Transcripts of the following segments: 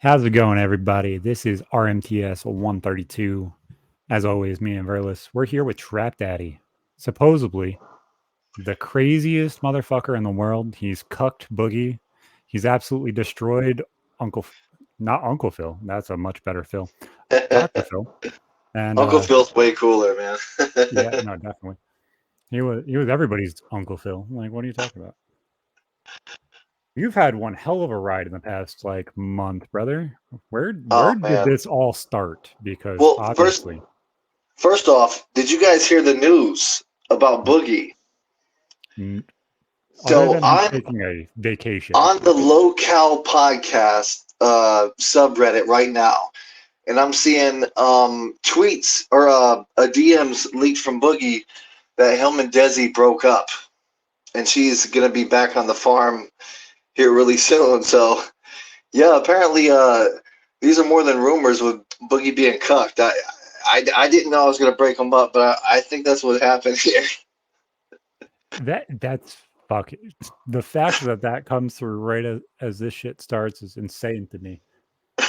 How's it going, everybody? This is RMTS132. As always, me and Verlis. We're here with Trap Daddy. Supposedly, the craziest motherfucker in the world. He's cucked Boogie. He's absolutely destroyed not Uncle Phil. That's a much better Phil. Dr. Phil. And Uncle Phil's way cooler, man. yeah, no, definitely. He was everybody's Uncle Phil. Like, what are you talking about? You've had one hell of a ride in the past month, brother. Where Oh did man. this all start? Because Well, obviously, first off, did you guys hear the news about Boogie? other So than him taking a vacation, on the LolCow podcast subreddit right now, and I'm seeing tweets or a DMs leaked from Boogie that him and Desi broke up, and she's gonna be back on the farm here really soon. So yeah, apparently these are more than rumors with Boogie being cucked. I didn't know I was gonna break them up, but I think that's what happened here. that's fuck. The fact that comes through right as this shit starts is insane to me.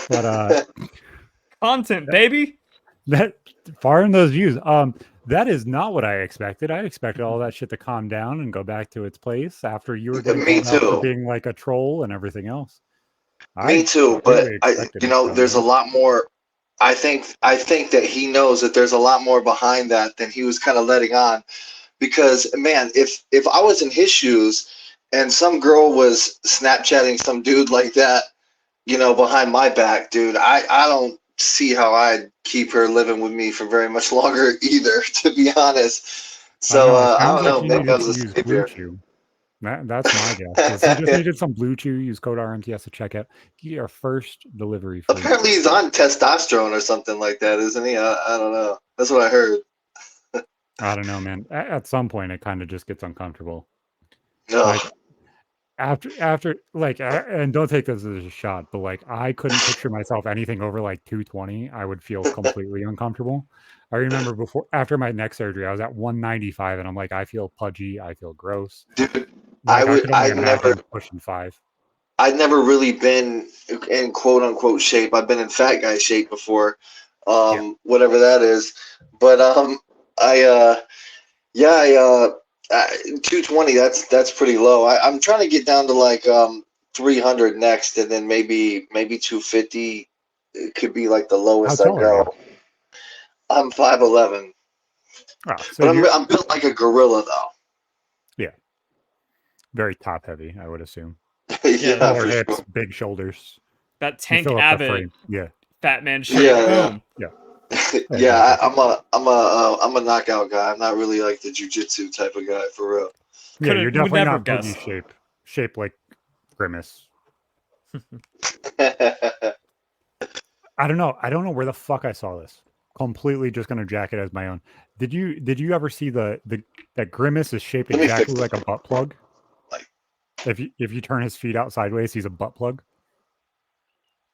But Content, baby. that far in those views, that is not what I expected. I expected all that shit to calm down and go back to its place after you were getting Me called out for too. being like a troll and everything else. Me I too, but completely expected it to calm there's a down. lot more. I think that he knows that there's a lot more behind that than he was kind of letting on. Because man, if I was in his shoes and some girl was Snapchatting some dude like that, behind my back, dude, I don't see how I'd keep her living with me for very much longer either, to be honest. I don't So know. It I sounds don't like know. he Maybe I needed was to a use Blue savior. Chew. That's my guess. If he just needed some Blue Chew, use code RMTS to check out. Get your first delivery free. Apparently he's on testosterone or something like that, isn't he? I don't know. That's what I heard. I don't know, man. At some point, it kind of just gets uncomfortable. No. Like after and don't take this as a shot, but I couldn't picture myself anything over 220. I would feel completely uncomfortable. I remember after my neck surgery, I was at 195, and I'm like, I feel pudgy, I feel gross. Dude, I could only imagine pushing 5. I'd never really been in quote unquote shape. I've been in fat guy shape before, Yeah. whatever that is. But I yeah, 220. That's pretty low. I'm trying to get down to 300 next, and then maybe 250. It could be like the How lowest I tall are you? go. I'm 5'11", So but you're I'm built like a gorilla though. yeah, very top heavy, I would assume. Yeah, Smaller for hips, sure. big shoulders. That You Tank fill up the Abbott frame. Yeah, fat man shape. Yeah, Boom. yeah, yeah. exactly. I'm a knockout guy. I'm not really like the jujitsu type of guy for real. Yeah, you're Would definitely never not boogie guess. shaped like Grimace. I don't know. I don't know where the fuck I saw this. Completely just gonna jack it as my own. Did you ever see that Grimace is shaped Let me fix exactly like a butt plug? Like, If you turn his feet out sideways, he's a butt plug.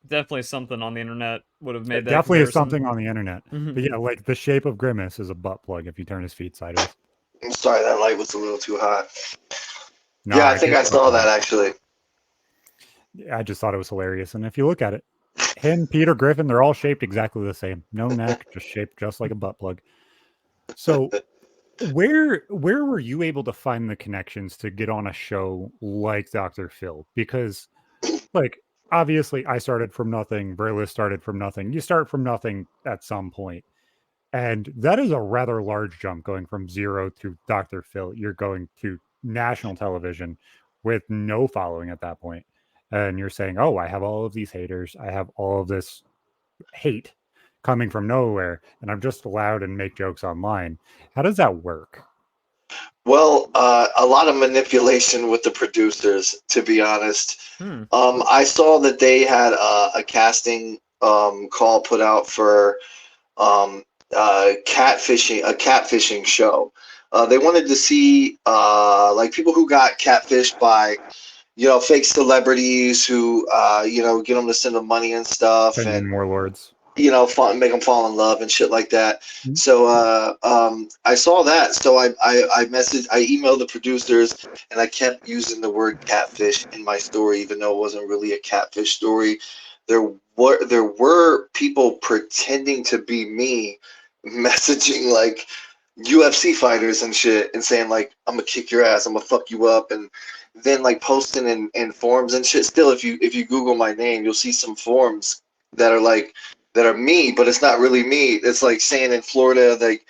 Definitely something on the internet would have made that Definitely is comparison. something on the internet. Mhm. But yeah, like the shape of Grimace is a butt plug if you turn his feet sideways. I'm sorry, that light was a little too hot. No, Yeah, I I think get I saw fucking that it. actually. I just thought it was hilarious. And if you look at it, him, Peter Griffin, they're all shaped exactly the same. No neck, just shaped just like a butt plug. So where were you able to find the connections to get on a show like Dr. Phil? Because like obviously I started from nothing, Brayless started from nothing. You start from nothing at some point. And that is a rather large jump going from 0 to Dr. Phil. You're going to national television with no following at that point. And you're saying, oh, I have all of these haters. I have all of this hate coming from nowhere. And I'm just allowed and make jokes online. How does that work? Well, a lot of manipulation with the producers, to be honest. Hmm. I saw that they had a casting call put out for a catfishing show. They wanted to see people who got catfished by fake celebrities who get them to send them money and stuff, Opinion and warlords. make them fall in love and shit like that. Mm. So I saw that. So I emailed the producers, and I kept using the word catfish in my story, even though it wasn't really a catfish story. there were people pretending to be me, messaging like UFC fighters and shit, and saying like, I'm gonna kick your ass, I'm gonna fuck you up, and then like posting in forums and shit. Still, if you Google my name, you'll see some forums that are me, but it's not really me. It's like saying in Florida, like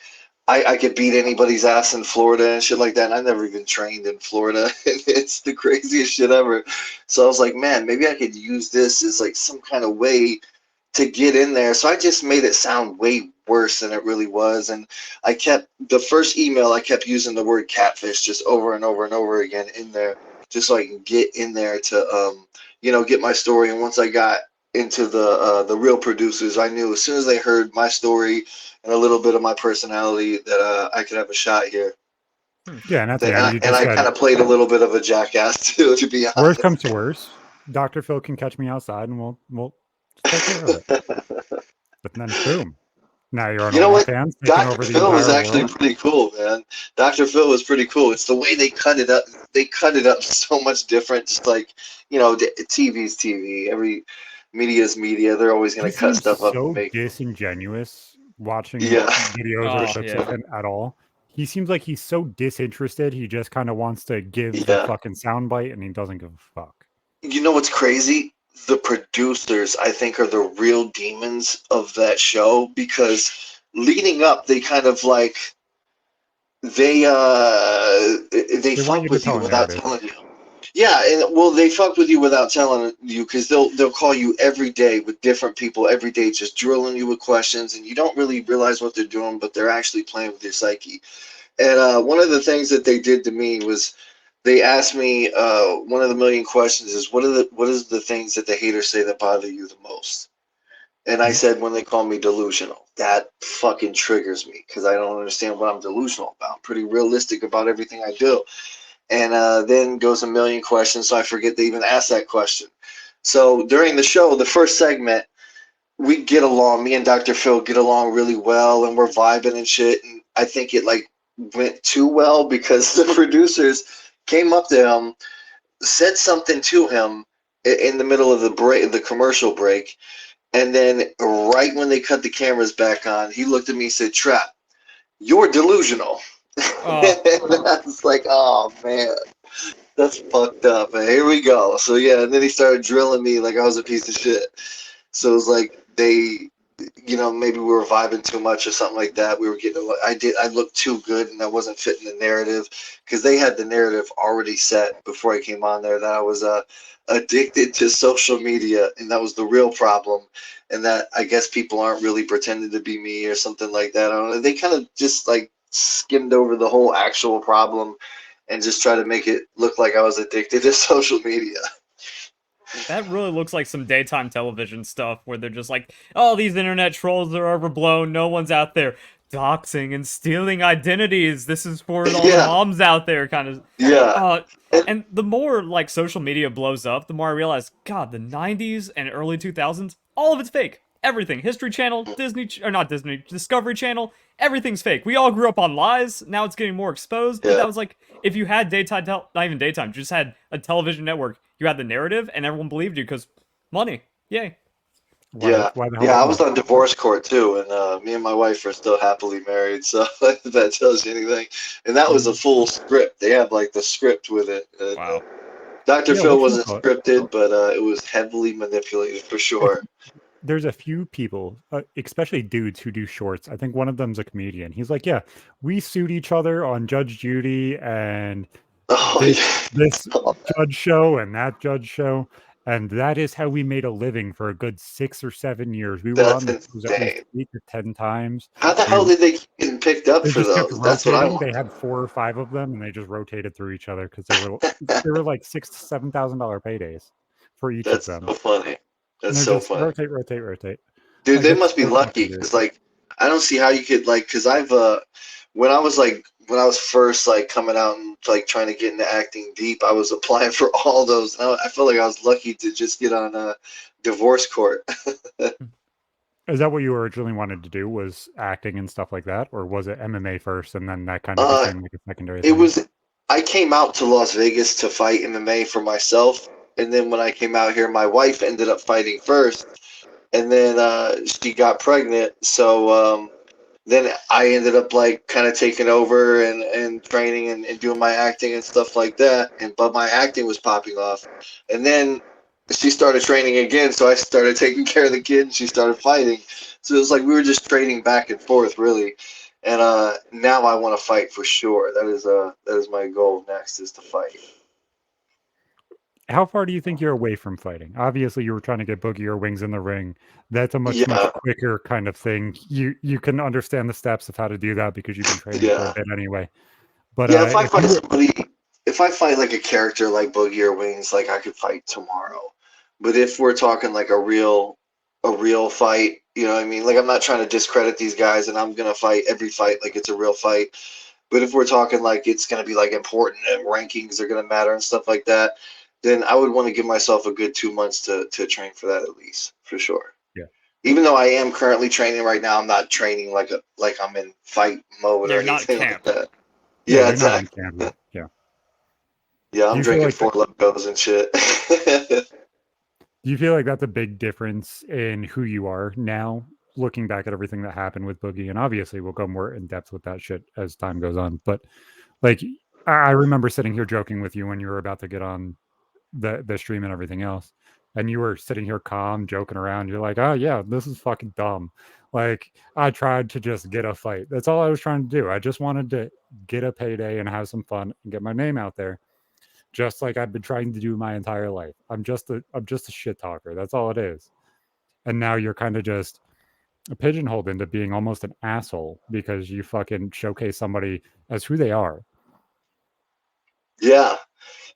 I could beat anybody's ass in Florida and shit like that. And I never even trained in Florida. It's the craziest shit ever. So I was like, man, maybe I could use this as like some kind of way to get in there. So I just made it sound way worse than it really was. And I kept the first email, I kept using the word catfish just over and over and over again in there, just so I can get in there to, get my story. And once I got into the real producers, I knew as soon as they heard my story and a little bit of my personality that I could have a shot here. Yeah, and at the end, I kind of played a little bit of a jackass too, to be honest. Worst comes to worst, Dr. Phil can catch me outside, and we'll take care of it. But then, boom! Now you're on OnlyFans. Dr. Phil was actually pretty cool, man. Dr. Phil was pretty cool. It's the way they cut it up. They cut it up so much different. Just like, TV's TV. Every media's media. They're always going to cut stuff up. So disingenuous watching videos or clips of him at all. He seems like he's so disinterested. He just kind of wants to give the fucking soundbite, and he doesn't give a fuck. You know what's crazy? The producers, I think, are the real demons of that show, because leading up, they kind of like they fuck with you without telling you. Yeah, and they fuck with you without telling you, because they'll call you every day with different people every day, just drilling you with questions, and you don't really realize what they're doing, but they're actually playing with your psyche. And one of the things that they did to me was they asked me one of the million questions is what is the things that the haters say that bother you the most? And I said, when they call me delusional. That fucking triggers me, because I don't understand what I'm delusional about. I'm pretty realistic about everything I do. And then goes a million questions, so I forget to even ask that question. So during the show, the first segment, we get along. Me and Dr. Phil get along really well, and we're vibing and shit. And I think it like went too well, because the producers came up to him, said something to him in the middle of the commercial break, and then right when they cut the cameras back on, he looked at me and said, "Trap, you're delusional." And I was like, oh man, that's fucked up. And here we go. So yeah, and then he started drilling me like I was a piece of shit. So it was like maybe we were vibing too much or something like that. We were getting, I looked too good, and I wasn't fitting the narrative, because they had the narrative already set before I came on there that I was addicted to social media, and that was the real problem. And that I guess people aren't really pretending to be me or something like that. I don't know. They kind of just like skimmed over the whole actual problem and just try to make it look like I was addicted to social media. That really looks like some daytime television stuff, where they're just like, oh, these internet trolls are overblown, no one's out there doxing and stealing identities, this is for all the moms out there, kind of. And the more like social media blows up, the more I realize, God, the 90s and early 2000s, all of it's fake. Everything. History Channel, Discovery Channel, everything's fake. We all grew up on lies. Now it's getting more exposed. But that was like, if you had daytime, not even daytime, just had a television network, you had the narrative, and everyone believed you because money. Yay. I was on divorce court too, and me and my wife are still happily married, so if that tells you anything. And that was a full script. They have like the script with it. Wow. Dr. Phil wasn't scripted, but it was heavily manipulated for sure. There's a few people, especially dudes, who do shorts. I think one of them's a comedian. He's like, yeah, we sued each other on Judge Judy and this judge show and that judge show. And that is how we made a living for a good 6 or 7 years. We were on the news at least 8 to 10 times. How the hell did they get picked up for those? That's what I want. They had 4 or 5 of them, and they just rotated through each other, because they were like $6,000 to $7,000 paydays for each of them. That's so funny. That's so funny. Rotate. Dude, they must be lucky, because like I don't see how you could like, because I've when I was first like coming out and like trying to get into acting deep, I was applying for all those. And I feel like I was lucky to just get on a divorce court. Is that what you originally wanted to do, was acting and stuff like that, or was it MMA first and then that kind of became like a secondary thing? I came out to Las Vegas to fight MMA for myself, and then when I came out here, my wife ended up fighting first, and then she got pregnant. So then I ended up like kind of taking over and training and doing my acting and stuff like that. But my acting was popping off, and then she started training again. So I started taking care of the kid, and she started fighting. So it was like we were just trading back and forth, really. And now I want to fight for sure. That is my goal next, is to fight. How far do you think you're away from fighting? Obviously, you were trying to get Boogie or Wings in the ring. That's a much Yeah, quicker kind of thing. You can understand the steps of how to do that because you've been training for a yeah, bit anyway. But yeah. If I if fight you were somebody, if I fight like a character like Boogie or Wings, like I could fight tomorrow. But if we're talking like a real fight, you know what I mean? Like I'm not trying to discredit these guys, and I'm gonna fight every fight like it's a real fight. But if we're talking like it's gonna be like important and rankings are gonna matter and stuff like that, then I would want to give myself a good 2 months to train for that, at least, for sure. yeah, Even though I am currently training right now, I'm not training like I'm in fight mode or You're not anything like camp. that. yeah, Yeah, you're not in exactly. camp yet. Yeah. Yeah, Do I'm you feel drinking like Four Locos and shit. do you feel like that's a big difference in who you are now, looking back at everything that happened with Boogie? And obviously, we'll go more in depth with that shit as time goes on. But like, I remember sitting here joking with you when you were about to get on the stream and everything else, and you were sitting here calm, joking around. You're like, "Oh yeah, this is fucking dumb." Like, I tried to just get a fight. That's all I was trying to do. I just wanted to get a payday and have some fun and get my name out there, just like I've been trying to do my entire life. I'm just a shit talker. That's all it is. And now you're kind of just pigeonholed into being almost an asshole because you fucking showcase somebody as who they are. Yeah,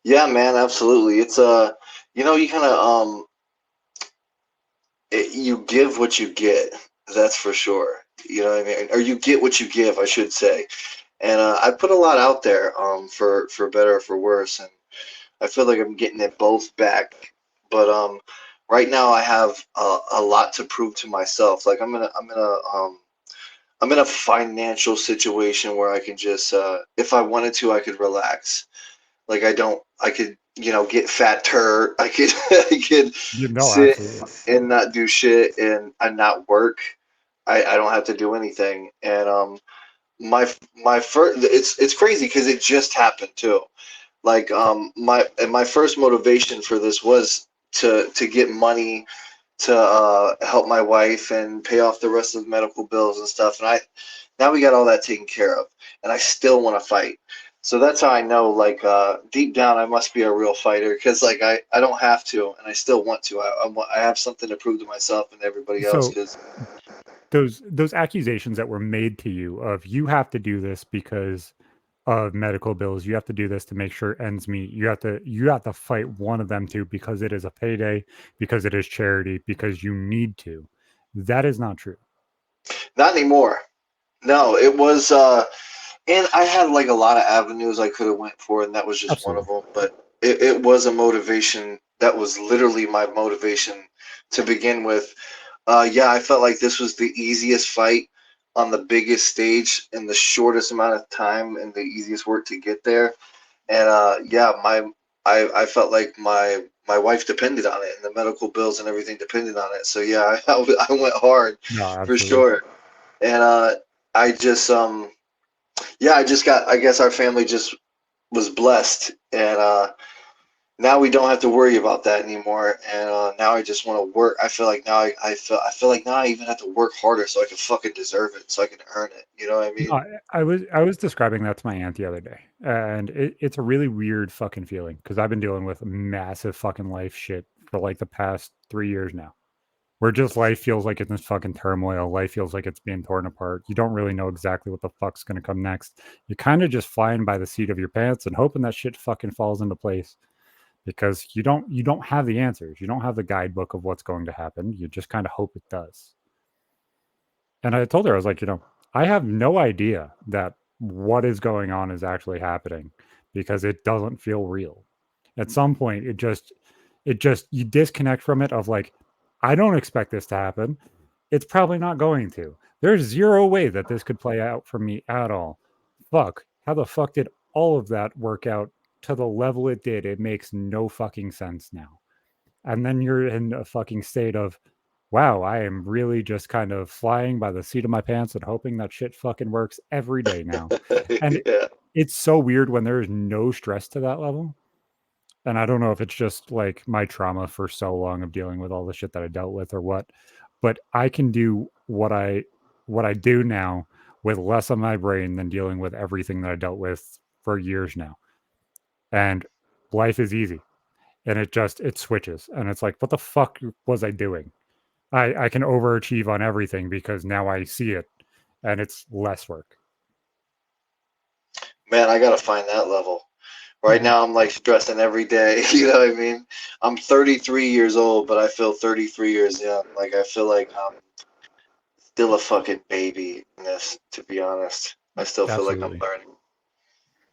yeah, man, absolutely. It's you know, you kind of you give what you get. That's for sure. You know what I mean? Or you get what you give, I should say. And I put a lot out there for better or for worse, and I feel like I'm getting it both back. But right now I have a lot to prove to myself. Like I'm in a financial situation where I can just if I wanted to, I could relax. Like I could, you know, get fat tur. I could I could You know, sit absolutely. and not do shit and not work. I don't have to do anything. And my first, it's crazy because it just happened too. Like my first motivation for this was to get money to help my wife and pay off the rest of the medical bills and stuff. And I now we got all that taken care of, and I still want to fight. So that's how I know, like deep down, I must be a real fighter, because like I don't have to, and I still want to. I have something to prove to myself and everybody else. So Because those accusations that were made to you of you have to do this because of medical bills, you have to do this to make sure ends meet, you have to fight one of them too because it is a payday, because it is charity, because you need to. That is not true. not anymore. No, it was. And I had like a lot of avenues I could have went for, and that was just one of Absolutely. them. But it was a motivation that was literally my motivation to begin with. Yeah, I felt like this was the easiest fight on the biggest stage in the shortest amount of time and the easiest work to get there. And yeah, I felt like my wife depended on it, and the medical bills and everything depended on it. So yeah, I went hard No, for absolutely. sure. And I just yeah, I guess our family just was blessed, and now we don't have to worry about that anymore. And now I just want to work. I feel like now I feel like now I even have to work harder so I can fucking deserve it, so I can earn it. You know what I No, mean? I was describing that to my aunt the other day, and it's a really weird fucking feeling because I've been dealing with massive fucking life shit for like the past 3 years now, where just life feels like it's in fucking turmoil. Life feels like it's being torn apart. You don't really know exactly what the fuck's gonna come next. You're kind of just flying by the seat of your pants and hoping that shit fucking falls into place because you don't have the answers. You don't have the guidebook of what's going to happen. You just kind of hope it does. And I told her, I was like, I have no idea that what is going on is actually happening because it doesn't feel real. At some point, it just, you disconnect from it of like, I don't expect this to happen. It's probably not going to. There's zero way that this could play out for me at all. Fuck. How the fuck did all of that work out to the level it did, it makes no fucking sense now. And then you're in a fucking state of, wow, I am really just kind of flying by the seat of my pants and hoping that shit fucking works every day now. And Yeah. it's so weird when there's no stress to that level. And I don't know if it's just like my trauma for so long of dealing with all the shit that I dealt with or what, but I can do what I do now with less on my brain than dealing with everything that I dealt with for years now. And life is easy. And it switches. And it's like, what the fuck was I doing? I can overachieve on everything because now I see it and it's less work. Man, I gotta find that level. Right now, I'm like stressing every day. You know what I mean? I'm 33 years old, but I feel 33 years young. Like, I feel like I'm still a fucking baby in this, to be honest. I still feel like I'm Absolutely. learning.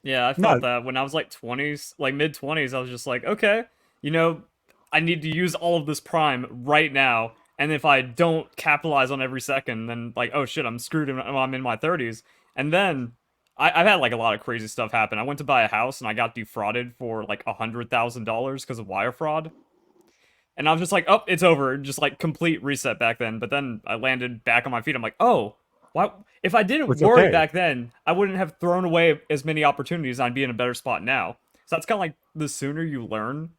Yeah, I No, felt that when I was like 20s, like mid 20s, I was just like, okay, you know, I need to use all of this prime right now. And if I don't capitalize on every second, then like, oh shit, I'm screwed when I'm in my 30s. And then I've had like a lot of crazy stuff happen. I went to buy a house and I got defrauded for like $100,000 because of wire fraud. And I was just like, oh, it's over. Just like complete reset back then. But then I landed back on my feet. I'm like, oh, why? If I didn't it's worry okay. back then, I wouldn't have thrown away as many opportunities. I'd be in a better spot now. So that's kind of like the sooner you learn,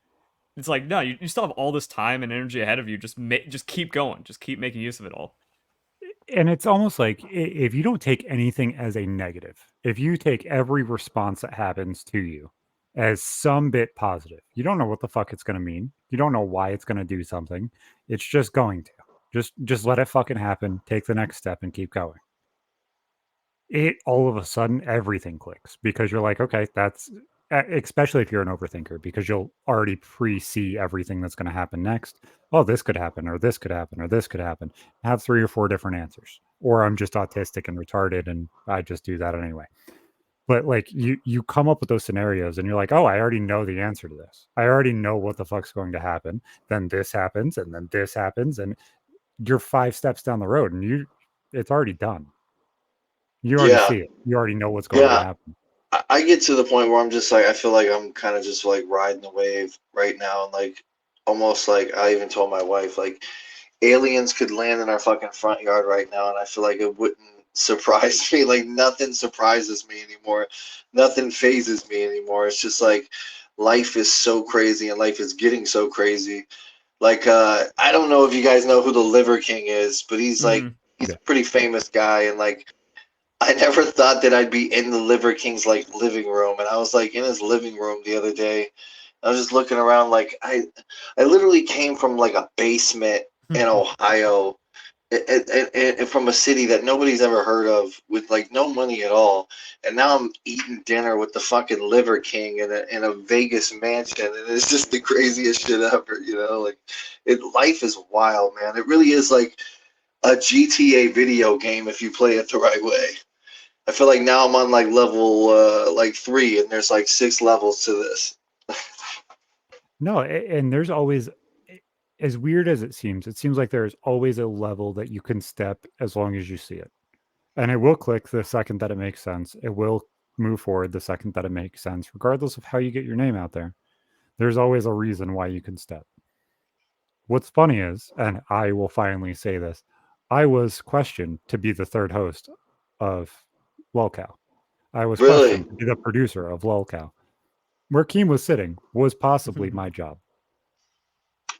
it's like, no, you still have all this time and energy ahead of you. Just keep going. Just keep making use of it all. And it's almost like if you don't take anything as a negative, if you take every response that happens to you as some bit positive, you don't know what the fuck it's going to mean. You don't know why it's going to do something. It's just going to. Just let it fucking happen. Take the next step and keep going. It all of a sudden everything clicks because you're like, okay, that's especially if you're an overthinker because you'll already pre-see everything that's going to happen next. Oh, this could happen, or this could happen, or this could happen. Have 3 or 4 different answers. Or I'm just autistic and retarded and I just do that anyway. But like you come up with those scenarios and you're like, oh, I already know the answer to this. I already know what the fuck's going to happen. Then this happens, and then this happens, and you're 5 steps down the road, and it's already done. You already Yeah, see it. You already know what's going to yeah. happen. I get to the point where I'm just like, I feel like I'm kind of just like riding the wave right now. And like, almost like I even told my wife, like, aliens could land in our fucking front yard right now. And I feel like it wouldn't surprise me. Like, nothing surprises me anymore. Nothing phases me anymore. It's just like life is so crazy and life is getting so crazy. Like, I don't know if you guys know who the Liver King is, but he's like, he's Yeah. a pretty famous guy. And like, I never thought that I'd be in the Liver King's like living room, and I was like in his living room the other day. I was just looking around, like I literally came from like a basement in Ohio, and from a city that nobody's ever heard of, with like no money at all, and now I'm eating dinner with the fucking Liver King in a Vegas mansion, and it's just the craziest shit ever, you know? Like, life is wild, man. It really is like a GTA video game if you play it the right way. I feel like now I'm on like level like 3, and there's like 6 levels to this. No, and there's always, as weird as it seems like there's always a level that you can step as long as you see it. And it will click the second that it makes sense. It will move forward the second that it makes sense, regardless of how you get your name out there. There's always a reason why you can step. What's funny is, and I will finally say this, I was questioned to be the third host of LolCow. I was Really, questioned to be the producer of LolCow. Where Keem was sitting was possibly my job.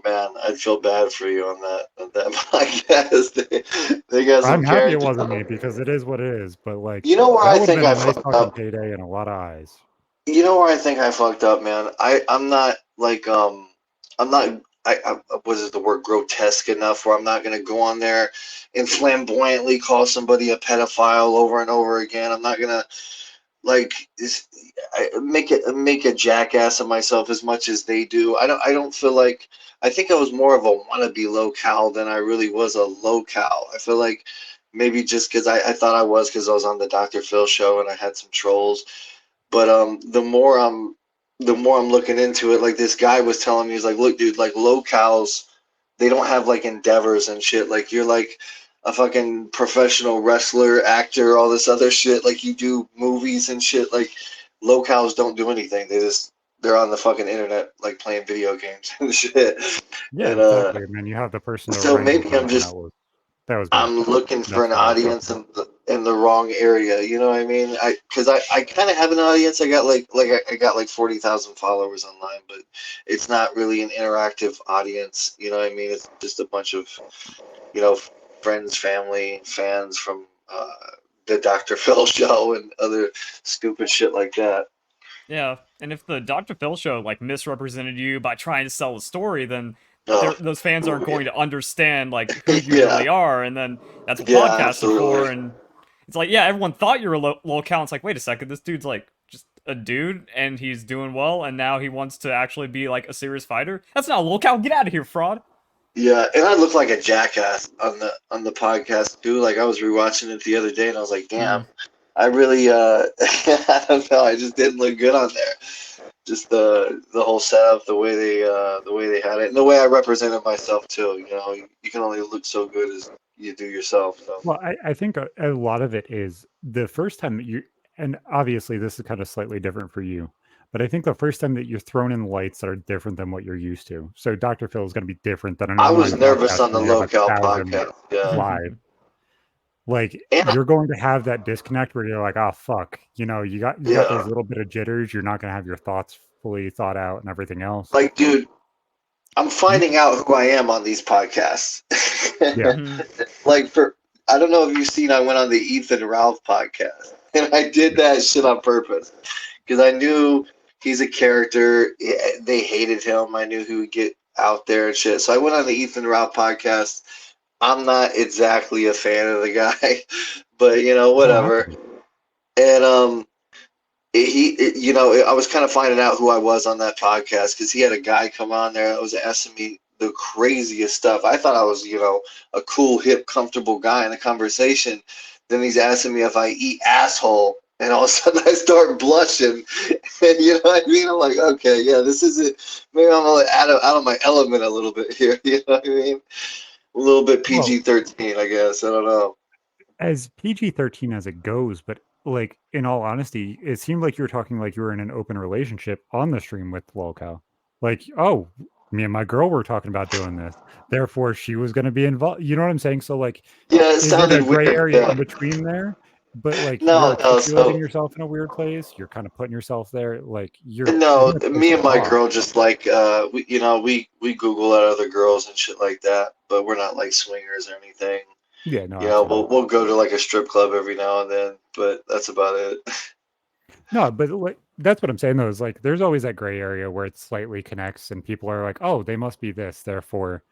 man, I feel bad for you on that podcast. They got some I'm happy it character. wasn't me because it is what it is, but like You know where that I would have think been I a nice fucked fucking up? payday and a lot of eyes. You know where I think I fucked up, man? I'm not like I'm not I what is the word, grotesque enough where I'm not gonna go on there and flamboyantly call somebody a pedophile over and over again. I'm not gonna like make a jackass of myself as much as they do. I don't feel like, I think I was more of a wannabe low-cal than I really was a low-cal. I feel like maybe just because I thought I was, because I was on the Dr. Phil show and I had some trolls. But the more I'm looking into it, like this guy was telling me, he's like, look, dude, like locals, they don't have like endeavors and shit. Like, you're like a fucking professional wrestler, actor, all this other shit. Like, you do movies and shit. Like, locals don't do anything. They just they're on the fucking internet, like playing video games and shit. Yeah, And exactly. And then you have the person to so wrangle maybe them, I'm and just that was me. I'm looking for That's an what I was audience talking in the wrong area. You know what I mean? Because I kind of have an audience. I got I got like 40,000 followers online, but it's not really an interactive audience. You know what I mean? It's just a bunch of, you know, friends, family, fans from the Dr. Phil show and other stupid shit like that. Yeah, and if the Dr. Phil show like misrepresented you by trying to sell a story, then Oh, those fans aren't going yeah. to understand like who you Yeah, really are, and then that's what yeah, podcasts are for. absolutely. And it's like, yeah, everyone thought you were LolCow. It's like, wait a second, this dude's like just a dude, and he's doing well, and now he wants to actually be like a serious fighter. That's not LolCow. Get out of here, fraud. Yeah, and I look like a jackass on the podcast too. Like I was rewatching it the other day, and I was like, damn, Mm. I really I don't know, I just didn't look good on there. Just the whole setup, the way they had it, and the way I represented myself too. You know, you can only look so good as you do yourself. So Well, I think a lot of it is the first time that and obviously this is kind of slightly different for you, but I think the first time that you're thrown in lights that are different than what you're used to. So Dr. Phil is going to be different than an I was online nervous podcast on the when you have a LolCow thousand podcast. Yeah, live. Like and you're going to have that disconnect where you're like, oh fuck, you got those yeah, little bit of jitters. You're not going to have your thoughts fully thought out and everything else. like dude, I'm You, finding out who I am on these podcasts. yeah, Like I don't know if you've seen, I went on the Ethan Ralph podcast, and I did yeah. that shit on purpose because I knew he's a character. They hated him. I knew he would get out there and shit. So I went on the Ethan Ralph podcast. I'm not exactly a fan of the guy, but you know, You don't have to whatever. be. And you know, I was kind of finding out who I was on that podcast because he had a guy come on there that was asking me the craziest stuff. I thought I was, you know, a cool, hip, comfortable guy in a conversation. Then he's asking me if I eat asshole, and all of a sudden I start blushing. And you know what I mean? I'm like, okay, yeah, this isn't. Maybe I'm like out of my element a little bit here. You know what I mean? A little bit Well, PG-13, I guess. I don't know. as PG-13 as it goes, but like in all honesty, it seemed like you were talking like you were in an open relationship on the stream with LolCow. Like, oh, me and my girl were talking about doing this. Therefore, she was going to be involved. You know what I'm saying? So, like, Yeah, it is it a sounded gray weird. area in Yeah. between there? But like, you're No, no. articulating So yourself in a weird place. You're kind of putting yourself there. Like, you're no, in a place me to and my talk. girl just like we, you know, we Google at other girls and shit like that, but we're not like swingers or anything. Yeah, no, You know, absolutely. we'll go to like a strip club every now and then, but that's about it. No, but like that's what I'm saying though, is like there's always that gray area where it slightly connects and people are like, oh, they must be this, therefore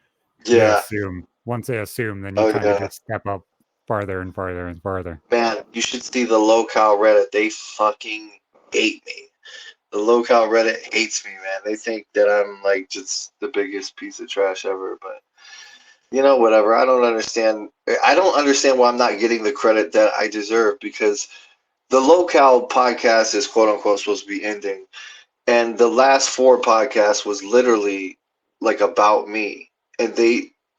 they Yeah. assume. Once they assume, then you Oh kind of yeah. just step up farther and farther and farther. Man, you should see the LolCowL Reddit. They fucking hate me. The LolCowL Reddit hates me, man. They think that I'm like just the biggest piece of trash ever, but you know, whatever. I don't understand. I don't understand why I'm not getting the credit that I deserve because the LolCowL podcast is quote unquote supposed to be ending, and the last four podcasts was literally like about me, and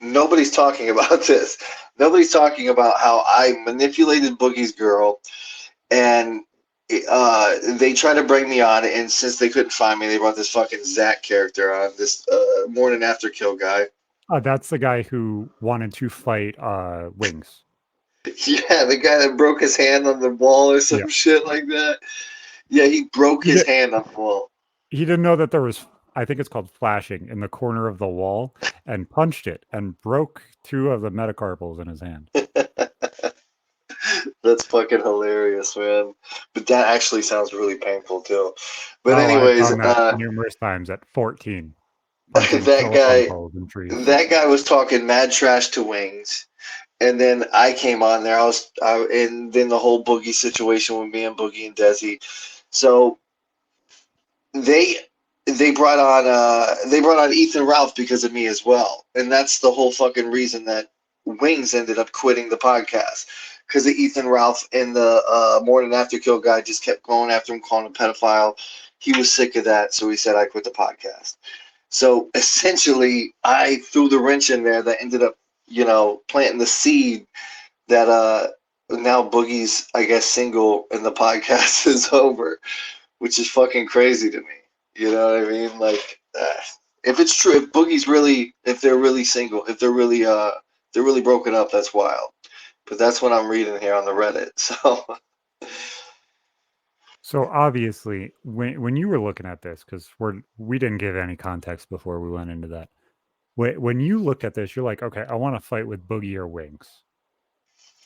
nobody's talking about this. Nobody's talking about how I manipulated Boogie's girl, and they tried to bring me on, and since they couldn't find me, they brought this fucking Zach character on, this morning after kill guy. That's the guy who wanted to fight Wings. Yeah, the guy that broke his hand on the wall or Yeah, some shit like that. Yeah, he broke he his did. hand on the wall. He didn't know that there was. I think it's called flashing in the corner of the wall, and punched it and broke two of the metacarpals in his hand. That's fucking hilarious, man. But that actually sounds really painful too. But Oh, I've anyways, done that numerous times at 14, punching that telephone guy poles and trees. that guy was talking mad trash to Wings, and then I came on there. And then the whole Boogie situation with me and Boogie and Desi. So they they brought on Ethan Ralph because of me as well, and that's the whole fucking reason that Wings ended up quitting the podcast because of Ethan Ralph, and the Morning After Kill guy just kept going after him, calling him a pedophile. He was sick of that, so he said I quit the podcast. So essentially, I threw the wrench in there that ended up, you know, planting the seed that now Boogie's, I guess, single and the podcast is over, which is fucking crazy to me. You know what I mean? Like, if it's true, if Boogie's really, if they're really single, if they're really broken up, that's wild. But that's what I'm reading here on the Reddit. So So obviously, when you were looking at this, because we didn't give any context before we went into that. When you looked at this, you're like, okay, I want to fight with Boogie or Wings.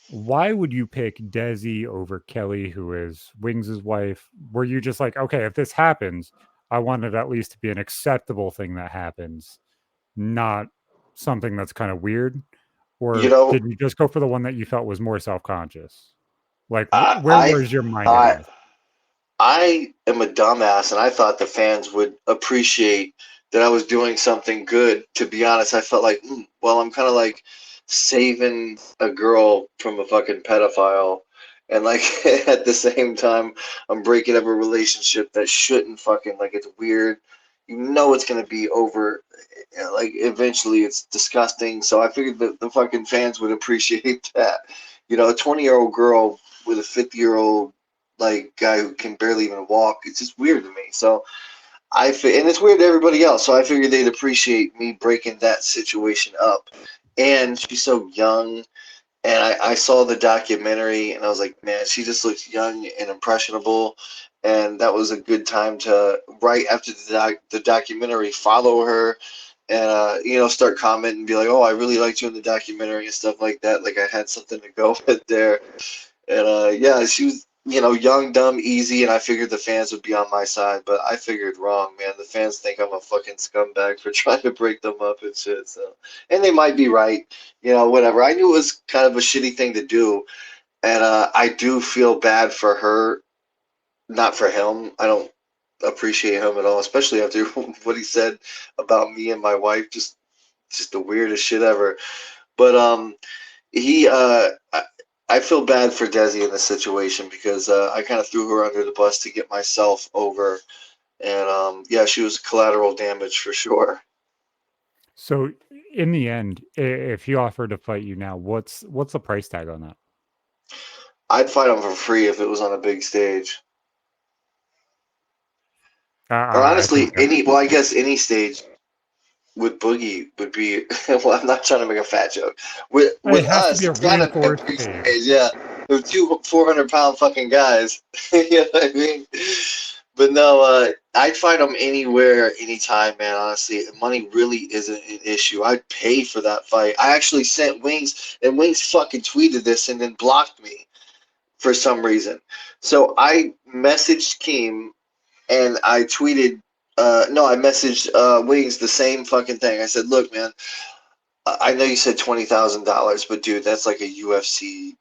Why would you pick Desi over Kelly, who is Wings' wife? Were you just like, okay, if this happens, I want it at least to be an acceptable thing that happens, not something that's kind of weird? you Or know, did you just go for the one that you felt was more self-conscious? Like, I where I was your mind in I this? I am a dumbass, and I thought the fans would appreciate that I was doing something good. To be honest, I felt like, well, I'm kind of like saving a girl from a fucking pedophile, and like at the same time, I'm breaking up a relationship that shouldn't fucking, like, it's weird. You know it's gonna be over. Like, eventually, it's disgusting. So I figured that the fucking fans would appreciate that. You know, a 20-year-old girl with a 50-year-old like guy who can barely even walk. It's just weird to me. So and it's weird to everybody else. So I figured they'd appreciate me breaking that situation up. And she's so young. And I saw the documentary, and I was like, man, she just looks young and impressionable. And that was a good time to, right after the documentary, follow her and start commenting and be like, oh, I really liked you in the documentary and stuff like that. Like, I had something to go with there. And yeah, she was, young, dumb, easy, and I figured the fans would be on my side, but I figured wrong, man. The fans think I'm a fucking scumbag for trying to break them up and shit. So, and they might be right, whatever. I knew it was kind of a shitty thing to do, and I do feel bad for her, not for him. I don't appreciate him at all, especially after what he said about me and my wife. Just the weirdest shit ever. But he I feel bad for Desi in this situation because I kind of threw her under the bus to get myself over, and yeah, she was collateral damage for sure. So in the end, if he offered to fight you now, what's the price tag on that? I'd fight him for free if it was on a big stage, or I honestly, think that I guess any stage with Boogie would be. Well, I'm not trying to make a fat joke. With it has to us, be a it's gotta be a reinforced big stage. stage, yeah. With two 400-pound fucking guys, you know what I mean? But no, I'd fight them anywhere, anytime, man. Honestly, money really isn't an issue. I'd pay for that fight. I actually sent Wings, and Wings fucking tweeted this and then blocked me for some reason. So I messaged Keem and I tweeted. No, I messaged Wings the same fucking thing. I said, "Look, man, I know you said $20,000, but dude, that's like a UFC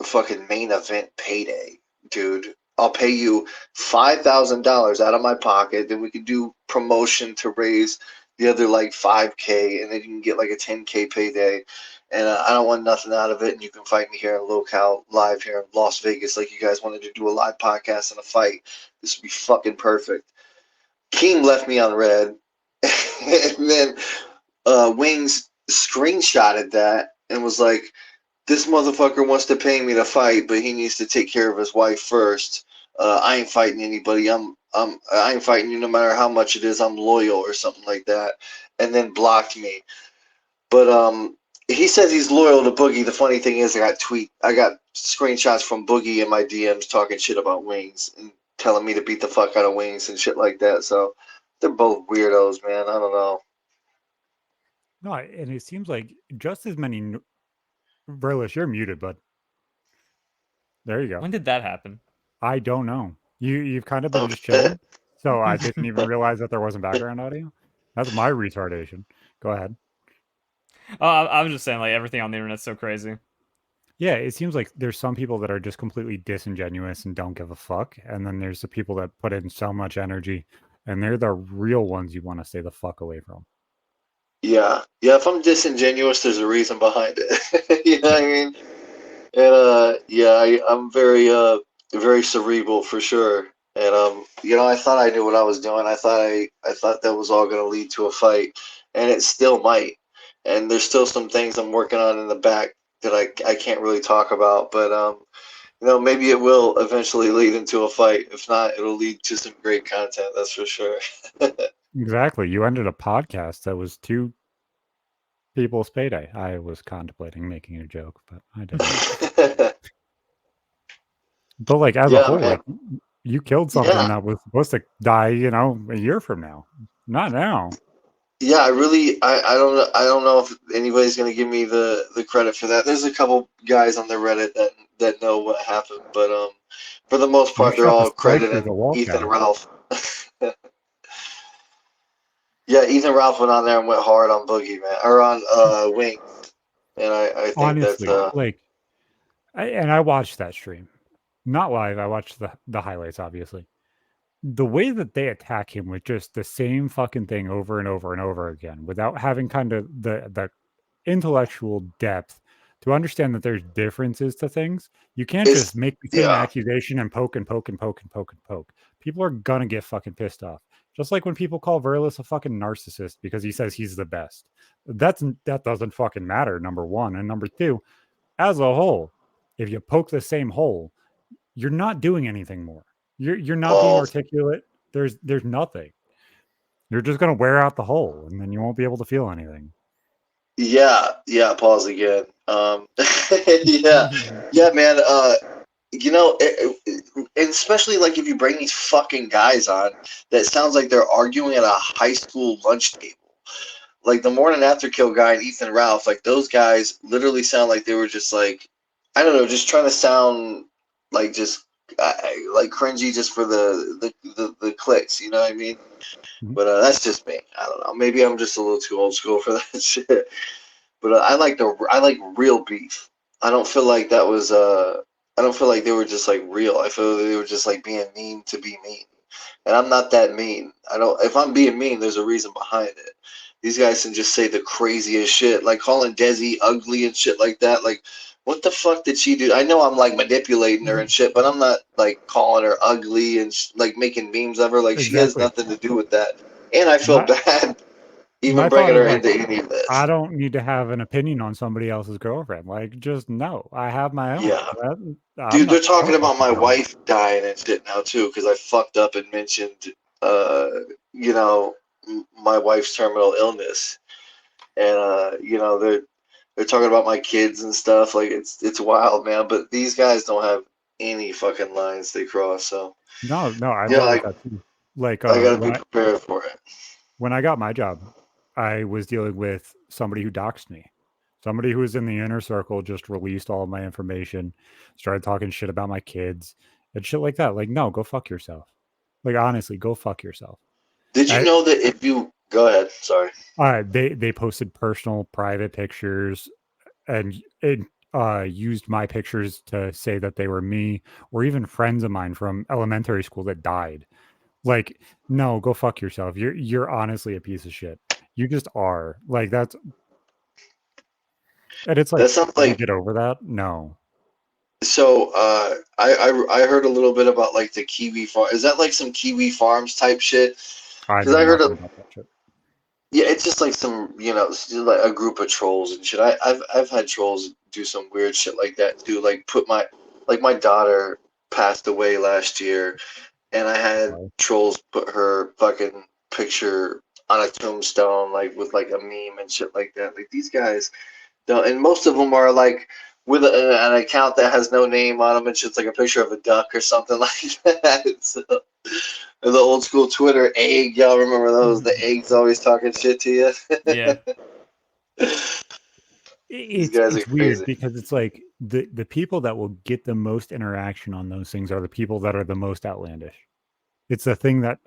fucking main event payday, dude. I'll pay you $5,000 out of my pocket. Then we can do promotion to raise the other like 5K, and then you can get like a 10K payday. And I don't want nothing out of it. And you can fight me here in LolCowLive here in Las Vegas, like you guys wanted to do a live podcast and a fight. This would be fucking perfect." Keem left me on red, and then Wings screenshotted that and was like, "This motherfucker wants to pay me to fight, but he needs to take care of his wife first. I ain't fighting anybody. I ain't fighting you no matter how much it is. I'm loyal," or something like that, and then blocked me. But he says he's loyal to Boogie. The funny thing is, I got screenshots from Boogie in my DMs talking shit about Wings and telling me to beat the fuck out of Wings and shit like that. So they're both weirdos, man. I don't know. No, and it seems like just as many. Verlish, you're muted, bud. There you go. When did that happen? I don't know. You've kind of been just chilling, so I didn't even realize that there wasn't background audio. That's my retardation. Go ahead. I was just saying, like, everything on the internet's so crazy. Yeah, it seems like there's some people that are just completely disingenuous and don't give a fuck, and then there's the people that put in so much energy, and they're the real ones you want to stay the fuck away from. Yeah, yeah. If I'm disingenuous, there's a reason behind it. You know what I mean? And yeah, I'm very cerebral for sure. And I thought I knew what I was doing. I thought that was all going to lead to a fight, and it still might. And there's still some things I'm working on in the back that I can't really talk about. But maybe it will eventually lead into a fight. If not, it'll lead to some great content. That's for sure. Exactly. You ended a podcast that was 2 people's payday. I was contemplating making a joke, but I didn't. But like as a Yeah, whole, man. like you killed something that was supposed to die, a year from now. Not now. Yeah, I don't know if anybody's gonna give me the credit for that. There's a couple guys on the Reddit that know what happened, but for the most You part, they're shot the all spike through the crediting wall Ethan cow. Ralph. Yeah, Ethan Ralph went on there and went hard on Boogie, man, or on Wing, and I think that's Honestly, like, I watched that stream, not live. I watched the highlights, obviously. The way that they attack him with just the same fucking thing over and over and over again, without having kind of the intellectual depth to understand that there's differences to things. You can't just make the same accusation and poke and poke and poke and poke and poke. People are gonna get fucking pissed off. Just like when people call Verlis a fucking narcissist because he says he's the best. That doesn't fucking matter, number one. And number two, as a whole, if you poke the same hole, you're not doing anything more. You're not being articulate. There's nothing. You're just gonna wear out the hole and then you won't be able to feel anything. Yeah, pause again. Yeah, man. And especially like if you bring these fucking guys on, that sounds like they're arguing at a high school lunch table. Like the Morning After Kill guy and Ethan Ralph, like those guys literally sound like they were just like, I don't know, just trying to sound like just like cringy just for the clicks. You know what I mean? But that's just me. I don't know. Maybe I'm just a little too old school for that shit. But I like real beef. I don't feel like that was I don't feel like they were just like real. I feel like they were just like being mean to be mean. And I'm not that mean. If I'm being mean, there's a reason behind it. These guys can just say the craziest shit, like calling Desi ugly and shit like that. Like, what the fuck did she do? I know I'm like manipulating her and shit, but I'm not like calling her ugly and like making memes of her. Like she has nothing to do with that. And I feel bad even bringing her into any of this. I don't need to have an opinion on somebody else's girlfriend. Like, just no. I have my own. Yeah. Dude, they're talking about my wife dying and shit now too, because I fucked up and mentioned, my wife's terminal illness, and they're talking about my kids and stuff. Like it's wild, man. But these guys don't have any fucking lines they cross. So no, I dealt with that too. Like, I gotta be prepared for it. When I got my job, I was dealing with somebody who doxed me. Somebody who was in the inner circle just released all of my information, started talking shit about my kids and shit like that. Like, no, go fuck yourself. Like, honestly, go fuck yourself. Did you know that if you go ahead, sorry. They posted personal private pictures and it used my pictures to say that they were me or even friends of mine from elementary school that died. Like, no, go fuck yourself. You're honestly a piece of shit. You just are. Like, that's, and it's like, that sounds like, get over that. No. So I heard a little bit about like the Kiwi farm. Is that like some Kiwi Farms type shit? Because I heard about that shit. Yeah, it's just like some, like a group of trolls and shit. I've had trolls do some weird shit like that too. Like my daughter passed away last year, and I had trolls put her fucking picture on a tombstone, like with like a meme and shit like that. Like these guys don't, and most of them are like with an account that has no name on them, and shit's like a picture of a duck or something like that. So, the old school Twitter egg, y'all remember those? The eggs always talking shit to you. Yeah. It's weird because it's like the people that will get the most interaction on those things are the people that are the most outlandish. It's a thing that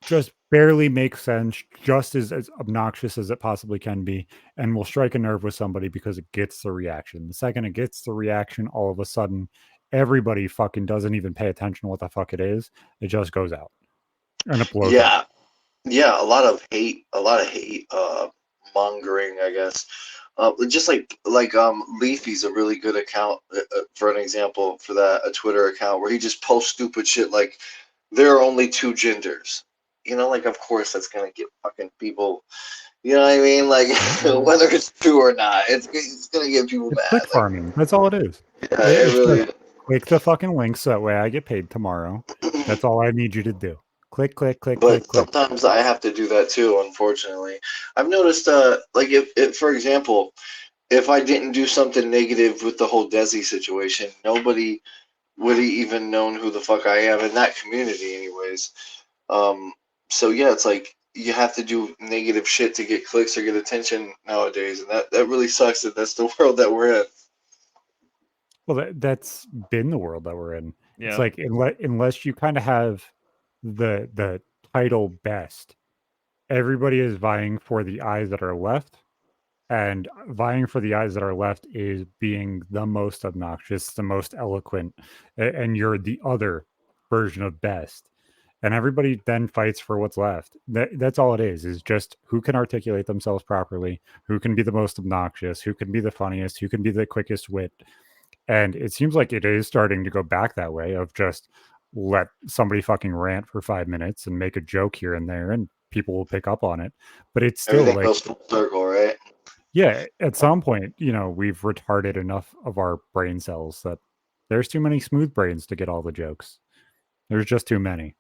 just barely makes sense, just as obnoxious as it possibly can be, and will strike a nerve with somebody because it gets the reaction. The second it gets the reaction, all of a sudden, everybody fucking doesn't even pay attention to what the fuck it is. It just goes out and it blows up. Yeah, a lot of hate mongering, I guess. Just like Leafy's a really good account for an example for that, a Twitter account where he just posts stupid shit like there are only 2 genders. Like of course that's gonna get fucking people. You know what I mean? Like whether it's true or not, it's gonna get people mad. Click farming. That's all it is. Yeah, it really. Click the fucking link so that way I get paid tomorrow. That's all I need you to do. Click, click, click, But click, click. sometimes I have to do that too, unfortunately. I've noticed, like if for example, if I didn't do something negative with the whole Desi situation, nobody would have even known who the fuck I am in that community, anyways. So yeah, it's like you have to do negative shit to get clicks or get attention nowadays, and that really sucks that that's the world that we're in. Well, that's been the world that we're in. Yeah. It's like unless you kind of have the title best, everybody is vying for the eyes that are left, and vying for the eyes that are left is being the most obnoxious, the most eloquent, and you're the other version of best. And everybody then fights for what's left. That's all it is just who can articulate themselves properly, who can be the most obnoxious, who can be the funniest, who can be the quickest wit. And it seems like it is starting to go back that way of just let somebody fucking rant for 5 minutes and make a joke here and there and people will pick up on it. But it's still Everything like, goes full circle, right? yeah, at some point, we've retarded enough of our brain cells that there's too many smooth brains to get all the jokes. There's just too many.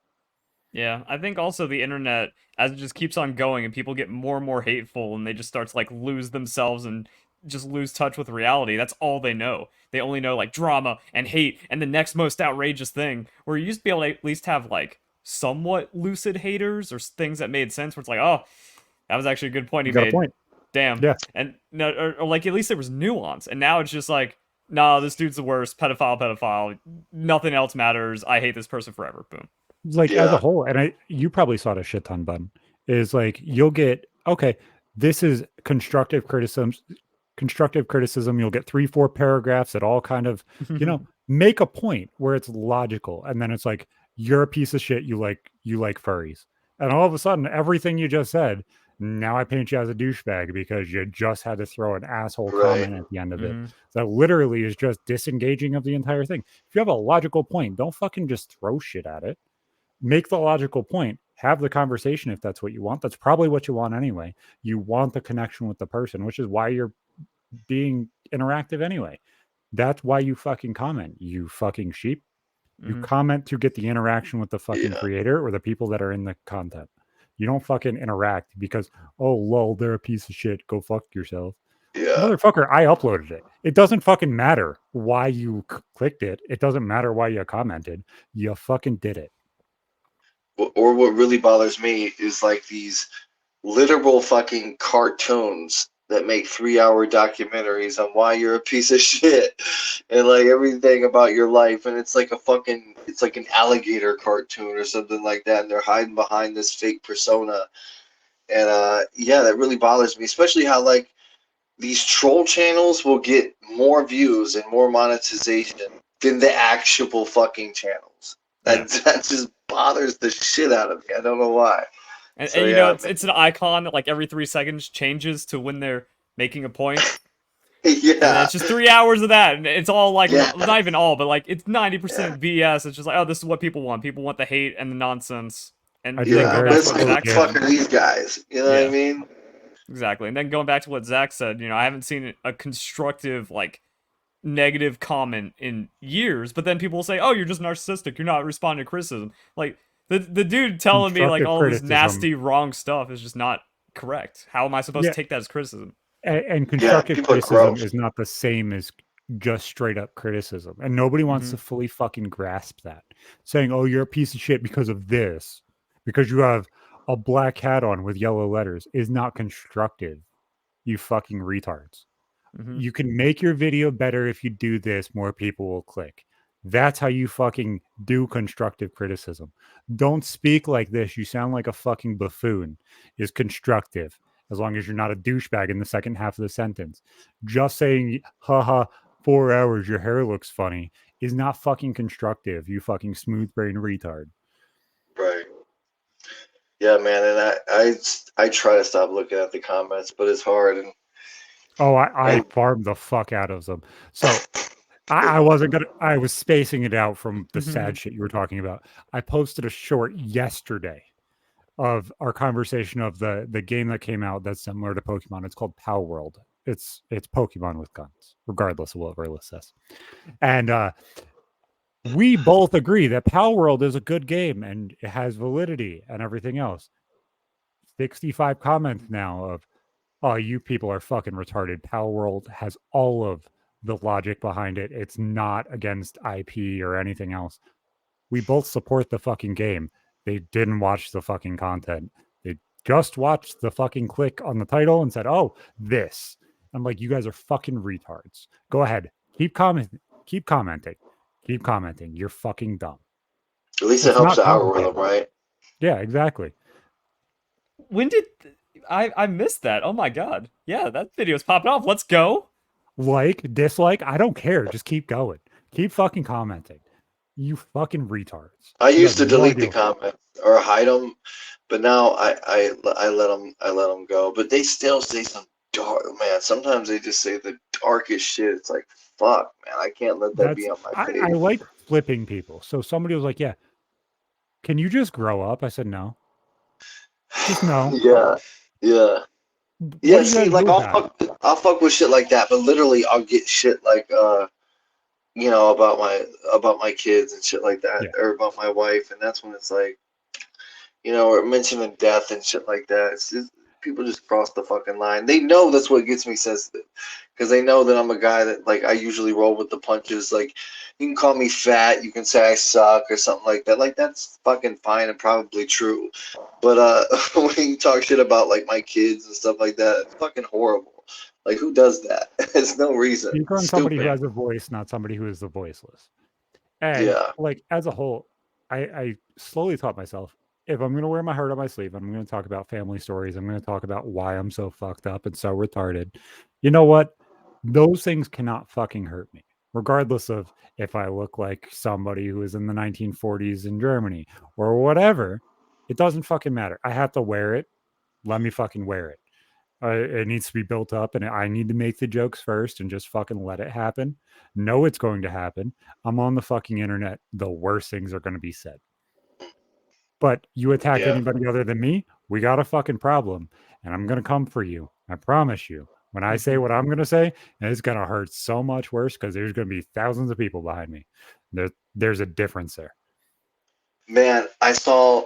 Yeah, I think also the internet, as it just keeps on going and people get more and more hateful and they just start to like lose themselves and just lose touch with reality. That's all they know. They only know like drama and hate and the next most outrageous thing. Where you used to be able to at least have like somewhat lucid haters or things that made sense. Where it's like, oh, that was actually a good point he You got a made. point. Damn. Yeah. And no, or like at least there was nuance. And now it's just like, nah, this dude's the worst. Pedophile. Nothing else matters. I hate this person forever. Boom. Like as a Yeah. whole, and you probably saw it a shit ton, bud, is like you'll get, okay, this is constructive criticism. You'll get 3-4 paragraphs that all kind of, make a point where it's logical. And then it's like, you're a piece of shit. You like furries. And all of a sudden, everything you just said, now I paint you as a douchebag because you just had to throw an asshole Right. comment at the end of it. That literally is just disengaging of the entire thing. If you have a logical point, don't fucking just throw shit at it. Make the logical point, have the conversation if that's what you want. That's probably what you want anyway. You want the connection with the person, which is why you're being interactive anyway. That's why you fucking comment, you fucking sheep. You comment to get the interaction with the fucking creator or the people that are in the content. You don't fucking interact because, oh, lol, they're a piece of shit. Go fuck yourself. Yeah. Motherfucker, I uploaded it. It doesn't fucking matter why you clicked it. It doesn't matter why you commented. You fucking did it. Or what really bothers me is like these literal fucking cartoons that make 3-hour documentaries on why you're a piece of shit and like everything about your life, and it's like it's like an alligator cartoon or something like that, and they're hiding behind this fake persona. And yeah, that really bothers me, especially how like these troll channels will get more views and more monetization than the actual fucking channels. That just bothers the shit out of me. I don't know why. And, So, and yeah, it's an icon that like every 3 seconds changes to when they're making a point. yeah. And it's just 3 hours of that, and it's all like Yeah. not even all, but like it's 90% BS. It's just like, oh, this is what people want. People want the hate and the nonsense. And I do then Yeah, go very back but to it's what like, Zach who the fuck said. are these guys? You know what I Yeah. mean? Exactly. And then going back to what Zach said, I haven't seen a constructive like negative comment in years, but then people will say, "Oh, you're just narcissistic. You're not responding to criticism." Like the dude telling me like Constructive all this criticism. nasty wrong stuff is just not correct. How am I supposed Yeah. to take that as criticism? And constructive people are criticism gross. is not the same as just straight up criticism. And nobody wants to fully fucking grasp that. Saying, oh, you're a piece of shit because of this, because you have a black hat on with yellow letters is not constructive. You fucking retards. You can make your video better if you do this, more people will click. That's how you fucking do constructive criticism. Don't speak like this. You sound like a fucking buffoon is constructive as long as you're not a douchebag in the second half of the sentence. Just saying, haha, 4 hours, your hair looks funny is not fucking constructive, you fucking smooth brain retard. Right. Yeah, man, and I try to stop looking at the comments, but it's hard. And Oh, I farmed the fuck out of them. So I wasn't gonna. I was spacing it out from the sad shit you were talking about. I posted a short yesterday of our conversation of the game that came out that's similar to Pokemon. It's called Pow World. It's Pokemon with guns, regardless of what Verla says. And We both agree that Pal World is a good game and it has validity and everything else. 65 comments now of, oh, you people are fucking retarded. Pal World has all of the logic behind it. It's not against IP or anything else. We both support the fucking game. They didn't watch the fucking content. They just watched the fucking click on the title and said, oh, this. I'm like, you guys are fucking retards. Go ahead. Keep commenting. Keep commenting. Keep commenting. You're fucking dumb. At least it It's helps not the algorithm, complicated. right? Yeah, exactly. When did I missed that? Oh my god. Yeah, that video's popping off. Let's go. Like, dislike, I don't care. Just keep going. Keep fucking commenting. You fucking retards. I You used have to no delete the idea. comments or hide them, but now I let them go. But they still say some dark, man. Sometimes they just say the darkest shit. It's like, fuck, man. I can't let that be on my I page. like flipping people. So somebody was like, yeah, can you just grow up? I said, no. Just no. Yeah, yeah. What Yeah, are you see, gonna do like about it? I'll fuck with shit like that, but literally I'll get shit like you know, about my kids and shit like that, Yeah. or about my wife, and that's when it's like, you know, or mentioning death and shit like that. It's just, people just cross the fucking line. They know that's what gets me sensitive, because they know that I'm a guy that, like, I usually roll with the punches. Like, you can call me fat, you can say I suck or something like that. Like, that's fucking fine and probably true. But when you talk shit about like my kids and stuff like that, it's fucking horrible. Like, who does that? There's no reason. Speak on somebody who Stupid. has a voice, not somebody who is the voiceless. And Yeah. like as a whole, I slowly taught myself if I'm gonna wear my heart on my sleeve, I'm gonna talk about family stories. I'm gonna talk about why I'm so fucked up and so retarded. You know what? Those things cannot fucking hurt me, regardless of if I look like somebody who was in the 1940s in Germany or whatever. It doesn't fucking matter. I have to wear it. Let me fucking wear it. It needs to be built up, and I need to make the jokes first and just fucking let it happen. Know it's going to happen. I'm on the fucking internet. The worst things are going to be said. But you attack Yeah. anybody other than me, we got a fucking problem. And I'm going to come for you. I promise you. When I say what I'm going to say, it's going to hurt so much worse because there's going to be thousands of people behind me. There's a difference there. Man, I saw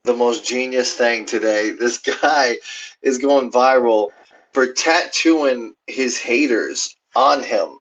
the most genius thing today. This guy is going viral for tattooing his haters on him.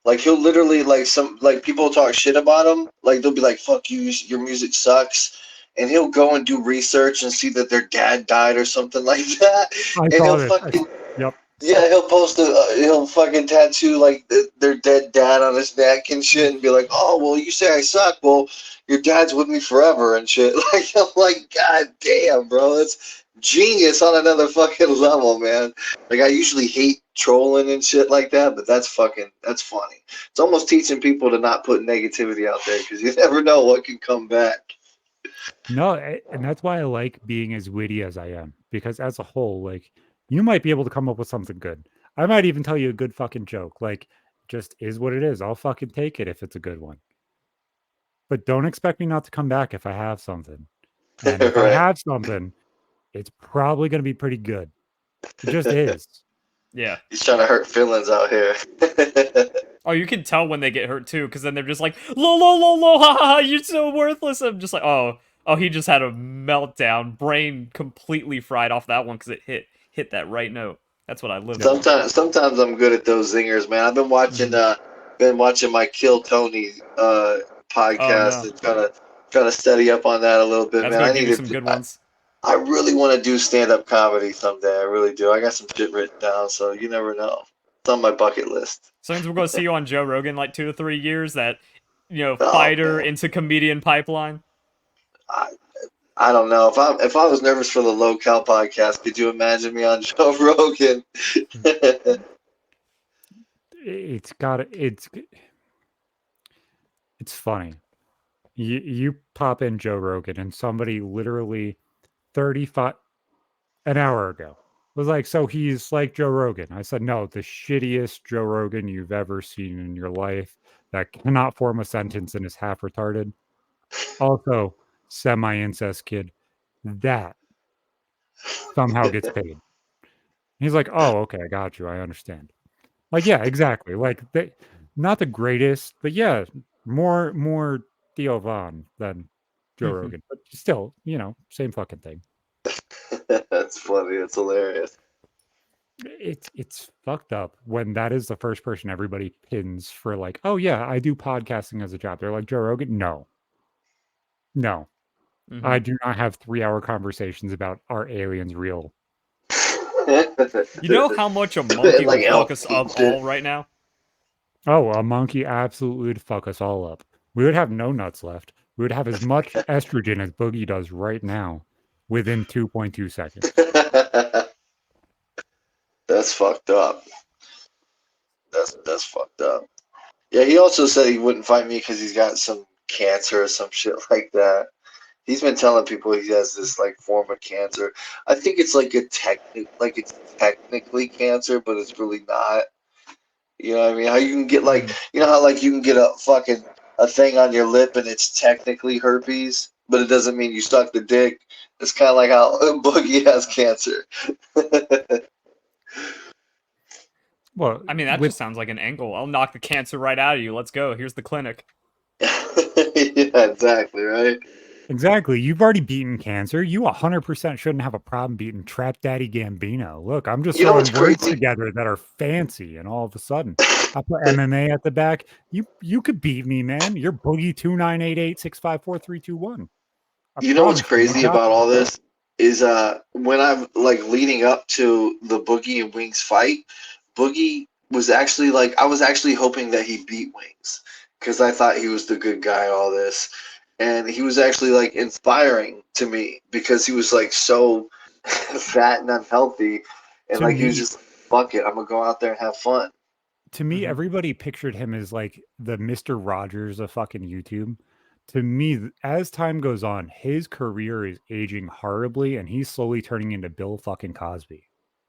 Like, he'll literally, like, some, like, people talk shit about him. Like, they'll be like, fuck you, your music sucks. And he'll go and do research and see that their dad died or something like that. I And saw he'll this. fucking, Yep. yeah, he'll post he'll fucking tattoo like their dead dad on his neck and shit, and be like, "Oh, well, you say I suck. Well, your dad's with me forever and shit." Like, I'm like, God damn, bro, that's genius on another fucking level, man. Like, I usually hate trolling and shit like that, but that's funny. It's almost teaching people to not put negativity out there because you never know what can come back. No, and that's why I like being as witty as I am because as a whole, like you might be able to come up with something good. I might even tell you a good fucking joke. Like, just is what it is. I'll fucking take it if it's a good one. But don't expect me not to come back if I have something. And if I Right? have something, it's probably going to be pretty good. It just is. Yeah. He's trying to hurt feelings out here. Oh, you can tell when they get hurt too, because then they're just like, lol, lol, lol, lol, ha, ha, ha, you're so worthless. I'm just like, oh, he just had a meltdown, brain completely fried off that one because it hit that right note. That's what I live for. Sometimes I'm good at those zingers, man. I've been watching my Kill Tony Oh podcast no, and trying to study up on that a little bit, that's man. gonna give you some good ones. I really want to do stand up comedy someday. I really do. I got some shit written down, so you never know. It's on my bucket list. Sometimes we're gonna see you on Joe Rogan like 2 to 3 years. That Oh fighter man, into comedian pipeline. I I don't know if I was nervous for the LolCow podcast. Could you imagine me on Joe Rogan? It's got it's funny. You pop in Joe Rogan and somebody literally 35 an hour ago was like, so he's like Joe Rogan. I said, no, the shittiest Joe Rogan you've ever seen in your life that cannot form a sentence and is half retarded. Also, semi incest kid. That somehow gets paid. He's like, oh, okay, I got you. I understand. Like, yeah, exactly. Like, they, not the greatest, but yeah, More Theo Vaughn than Joe Mhm. Rogan, but still, same fucking thing. That's funny. It's hilarious. It's fucked up when that is the first person everybody pins for, like, oh yeah, I do podcasting as a job. They're like, Joe Rogan. No, I Mhm. do not have 3-hour conversations about are aliens real. You know how much a monkey Like would fuck elf us and up shit. all right now? Oh, a monkey absolutely would fuck us all up. We would have no nuts left. We would have as much estrogen as Boogie does right now within 2.2 seconds. That's fucked up. That's fucked up. Yeah, he also said he wouldn't fight me because he's got some cancer or some shit like that. He's been telling people he has this like form of cancer. I think it's like it's technically cancer, but it's really not. You know what I mean? How you can get like, you know how like you can get a thing on your lip and it's technically herpes, but it doesn't mean you suck the dick. It's kind of like how Boogie has cancer. Well, I mean, that just sounds like an angle. I'll knock the cancer right out of you. Let's go. Here's the clinic. Yeah, exactly, right? exactly. You've already beaten cancer. You 100% shouldn't have a problem beating Trap Daddy Gambino. Look, I'm just You know what's throwing words crazy? together that are fancy, and all of a sudden, I put MMA at the back. You could beat me, man. You're Boogie2988654321. I You know what's promise you crazy got about this. all this is when I'm like leading up to the Boogie and Wings fight, Boogie was actually like I was actually hoping that he beat Wings because I thought he was the good guy all this. And he was actually like inspiring to me because he was like so fat and unhealthy and To like he was me, just fuck it, I'm gonna go out there and have fun. Mhm. everybody pictured him as like the Mr. Rogers of fucking YouTube. To me, as time goes on, his career is aging horribly, and he's slowly turning into Bill fucking Cosby.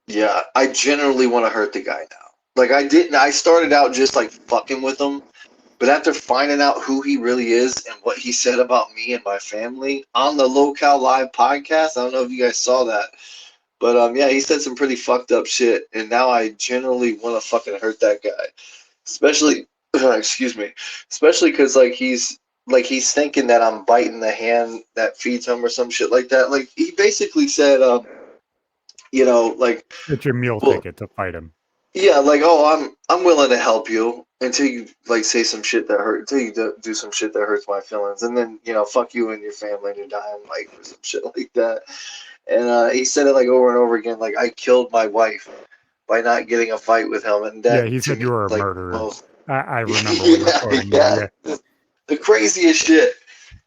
Yeah, I generally want to hurt the guy now. Like I didn't I started out just like fucking with him. But after finding out who he really is and what he said about me and my family on the LolCowLive podcast, I don't know if you guys saw that, but yeah, he said some pretty fucked up shit, and now I generally want to fucking hurt that guy, especially, excuse me, especially because he's thinking that I'm biting the hand that feeds him or some shit like that. Like he basically said, like, It's your meal well, ticket to fight him. yeah, like, oh, I'm willing to help you until you like say some shit that hurt, until you do some shit that hurts my feelings, and then fuck you and your family and your dying wife or some shit like that. And he said it like over and over again, like I killed my wife by not getting a fight with him, and Yeah, that he to said me you were a like murderer. most I remember when you're yeah quoting that. yeah Yeah. the craziest shit.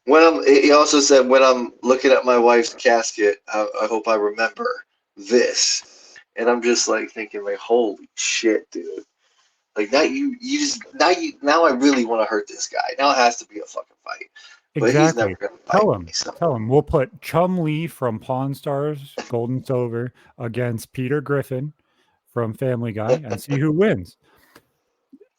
He also said when I'm looking at my wife's casket, I hope I remember this, and I'm just like thinking like holy shit, dude. Like now I really want to hurt this guy. Now it has to be a fucking fight. But he's never Exactly. gonna fight me. So Tell him. We'll put Chum Lee from Pawn Stars, Gold and Silver, against Peter Griffin from Family Guy, and see who wins.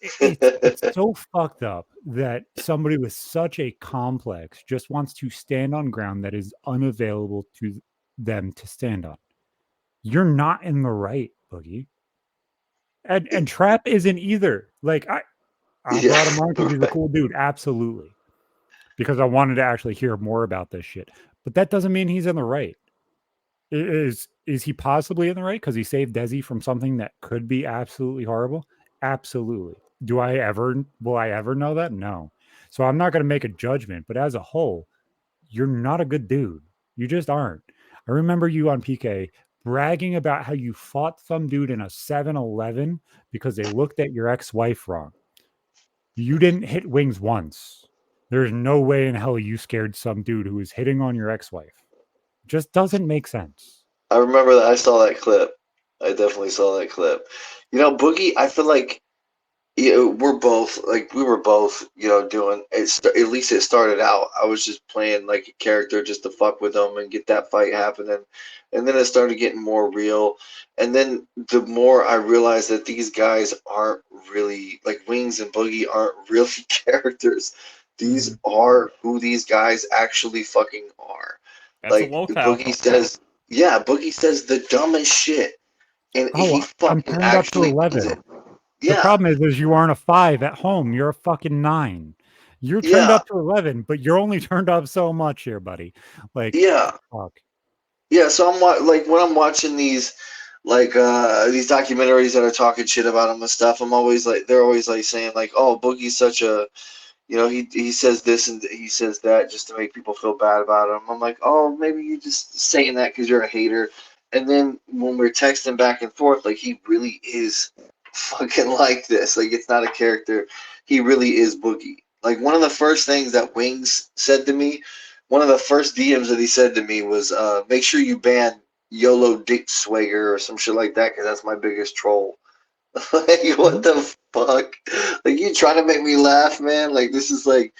It's so fucked up that somebody with such a complex just wants to stand on ground that is unavailable to them to stand on. You're not in the right, Boogie. And Trap isn't either. Like I yeah, brought him on because he's a cool dude, absolutely. Because I wanted to actually hear more about this shit. But that doesn't mean he's in the right. Is he possibly in the right because he saved Desi from something that could be absolutely horrible? Absolutely. Will I ever know that? No. So I'm not going to make a judgment, but as a whole, you're not a good dude. You just aren't. I remember you on PK bragging about how you fought some dude in a 7-Eleven because they looked at your ex-wife wrong. You didn't hit Wings once. There's no way in hell you scared some dude who was hitting on your ex-wife. Just doesn't make sense. I remember that. I saw that clip. I definitely saw that clip. Boogie. I feel like we were both doing it. At least it started out. I was just playing like a character just to fuck with them and get that fight happening, and then it started getting more real. And then the more I realized that these guys aren't really like Wings and Boogie aren't really characters. These are who these guys actually fucking are. That's a Like locale. Boogie says the dumbest shit, and he I'm fucking turned up to actually means 11. it. The Yeah. problem is you aren't a 5 at home. You're a fucking 9. You're turned Yeah, up to 11, but you're only turned up so much here, buddy. Like, yeah, fuck. yeah. So like when I'm watching these documentaries that are talking shit about him and stuff, I'm always like, they're always like saying like, oh, Boogie's such a, he says this and he says that just to make people feel bad about him. I'm like, oh, maybe you're just saying that because you're a hater. And then when we're texting back and forth, like, he really is fucking like this. Like, it's not a character. He really is Boogie. Like, one of the first things that Wings said to me, one of the first DMs that he said to me was, make sure you ban YOLO Dick Swagger or some shit like that because that's my biggest troll. Like, what the fuck? Like, you trying to make me laugh, man? Like, this is like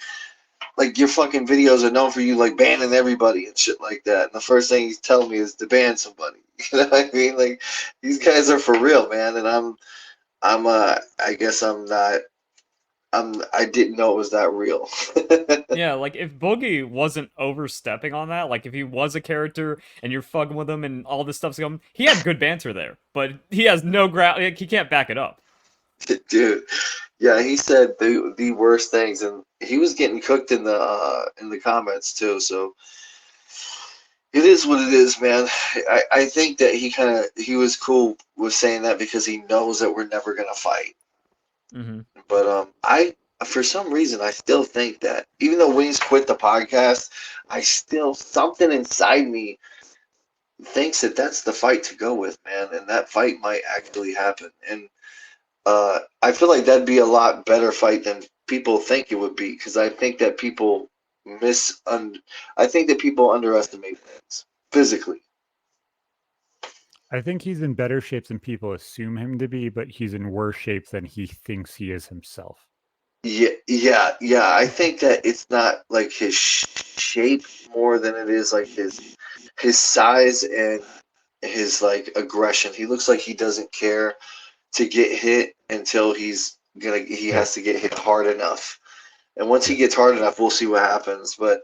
your fucking videos are known for you like banning everybody and shit like that. And the first thing he's telling me is to ban somebody. You know what I mean? Like, these guys are for real, man. And I guess I'm not. I didn't know it was that real. Yeah, like if Boogie wasn't overstepping on that, like if he was a character and you're fucking with him and all this stuff's going, he had good banter there, but he has no ground. Like, he can't back it up. Dude, yeah, he said the worst things, and he was getting cooked in the comments too. So it is what it is, man. I think that he was cool with saying that because he knows that we're never gonna fight. Mm-hmm. But I for some reason I still think that even though Wings quit the podcast, I still, something inside me thinks that that's the fight to go with, man, and that fight might actually happen. And I feel like that'd be a lot better fight than people think it would be because I think that people underestimate things physically. I think he's in better shape than people assume him to be, but he's in worse shape than he thinks he is himself. Yeah. I think that it's not like his shape more than it is like his size and his like aggression. He looks like he doesn't care to get hit until he has to get hit hard enough. And once he gets hard enough, we'll see what happens. But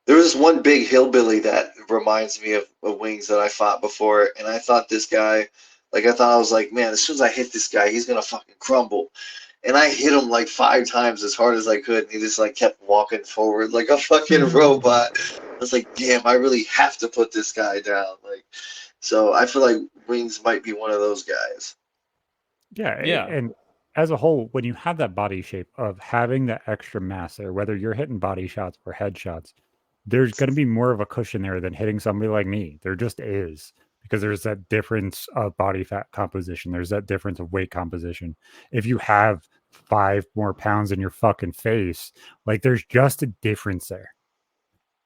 there was this one big hillbilly that reminds me of Wings that I fought before, and I thought this guy, I was like, man, as soon as I hit this guy, he's gonna fucking crumble. And I hit him like 5 times as hard as I could, and he just like kept walking forward like a fucking robot. I was like, damn, I really have to put this guy down. Like, so I feel like Wings might be one of those guys. Yeah, Yeah. and as a whole, when you have that body shape of having that extra mass there, whether you're hitting body shots or head shots, there's going to be more of a cushion there than hitting somebody like me. There just is, because there's that difference of body fat composition. There's that difference of weight composition. If you have 5 more pounds in your fucking face, like there's just a difference there.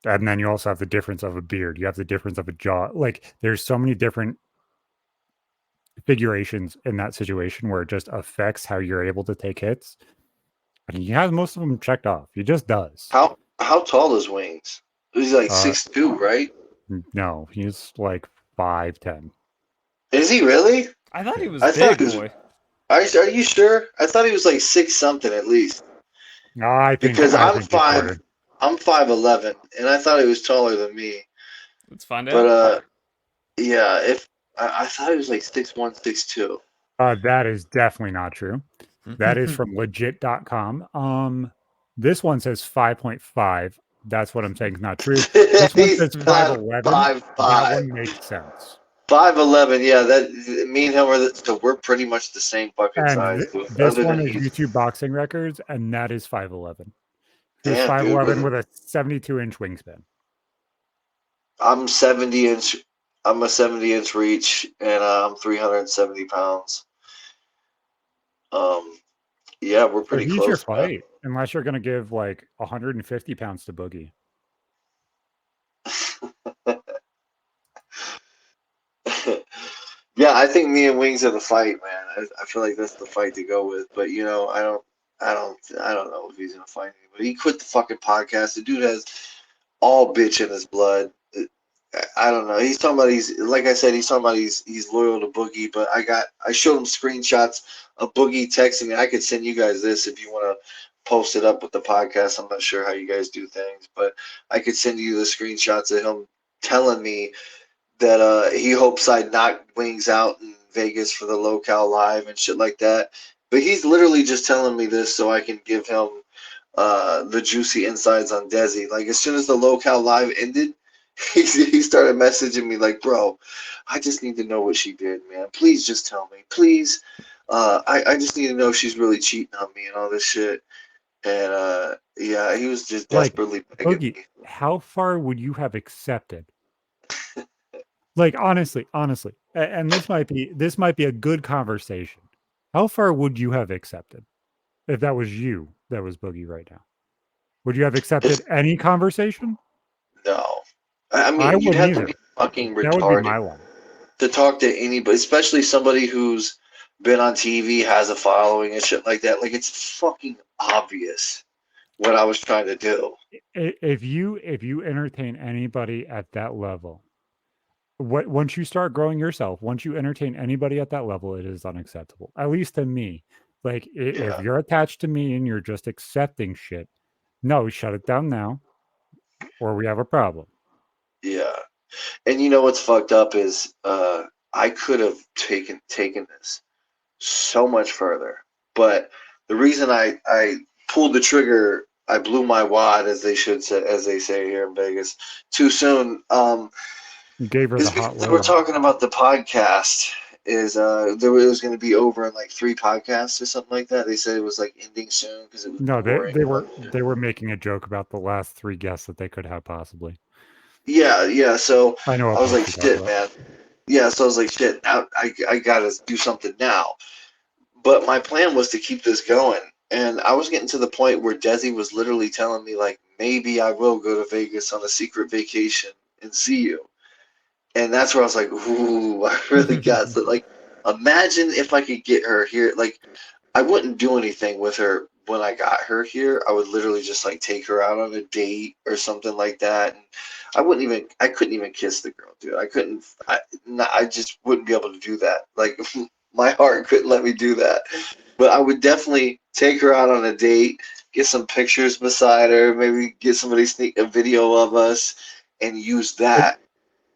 And then you also have the difference of a beard. You have the difference of a jaw. Like there's so many different figurations in that situation where it just affects how you're able to take hits. And he has most of them checked off. He just does. How tall is Wings? He's like 6'2", right? No, he's like 5'10". Is he really? I thought he was thought big, he was- boy. Are you sure? I thought he was like 6 something at least. No, I think Because I I'm think he's shorter. I'm 5'11", and I thought he was taller than me. Let's find out. But yeah, if I thought he was like 6'1", 6'2". That is definitely not true. That is from legit.com. This one says 5.5. That's what I'm saying is not true. This one says 5'11". That one makes sense. 5'11", yeah. That me and him so we're pretty much the same fucking And size. Dude. this one is YouTube boxing records, and that is 5'11". He's Damn, 5'11" dude, with a 72-inch wingspan. I'm 70-inch. I'm a 70-inch reach, and I'm 370 pounds. Yeah, we're pretty He's close. your fight, unless you're going to give like 150 pounds to Boogie. Yeah, I think me and Wings are the fight, man. I feel like that's the fight to go with. But I don't know if he's gonna fight anybody. He quit the fucking podcast. The dude has all bitch in his blood. I don't know. He's talking about like I said, he's talking about he's loyal to Boogie. But I showed him screenshots of Boogie texting me. I could send you guys this if you want to post it up with the podcast. I'm not sure how you guys do things, but I could send you the screenshots of him telling me that he hopes I knock Wings out in Vegas for the LolCowLive and shit like that. But he's literally just telling me this so I can give him the juicy insides on Desi. Like as soon as the LolCowLive ended, he started messaging me like, bro, I just need to know what she did, man. Please just tell me. Please. I just need to know if she's really cheating on me and all this shit. And yeah, he was just Like, desperately begging Boogie, me. how far would you have accepted? Like, honestly, and this might be a good conversation. How far would you have accepted if that was you that was Boogie right now? Would you have accepted It's, any conversation? no. I I mean, you'd wouldn't have to either. be fucking That would be retarded my line. to talk to anybody, especially somebody who's been on TV, has a following and shit like that. Like it's fucking obvious what I was trying to do. If you entertain anybody at that level, once you start growing yourself, once you entertain anybody at that level, it is unacceptable. At least to me. Like if Yeah, you're attached to me and you're just accepting shit, no, shut it down now, or we have a problem. yeah. And you know what's fucked up is I could have taken this so much further, but the reason I pulled the trigger, I blew my wad, as they say here in Vegas, too soon. You gave her Is the hot because we're load. talking about the podcast. Is it was going to be over in like 3 podcasts or something like that. They said it was like ending soon because it was No, boring. they were making a joke about the last 3 guests that they could have possibly. Yeah, yeah. So I know I what was like, post you talk shit, about. man. Yeah, so I was like, shit. Now I gotta do something now. But my plan was to keep this going, and I was getting to the point where Desi was literally telling me like, maybe I will go to Vegas on a secret vacation and see you. And that's where I was like, ooh, I really got so like, imagine if I could get her here. Like, I wouldn't do anything with her when I got her here. I would literally just like take her out on a date or something like that. And I couldn't even kiss the girl, dude. I just wouldn't be able to do that. Like, my heart couldn't let me do that. But I would definitely take her out on a date, get some pictures beside her, maybe get somebody sneak a video of us, and use But that.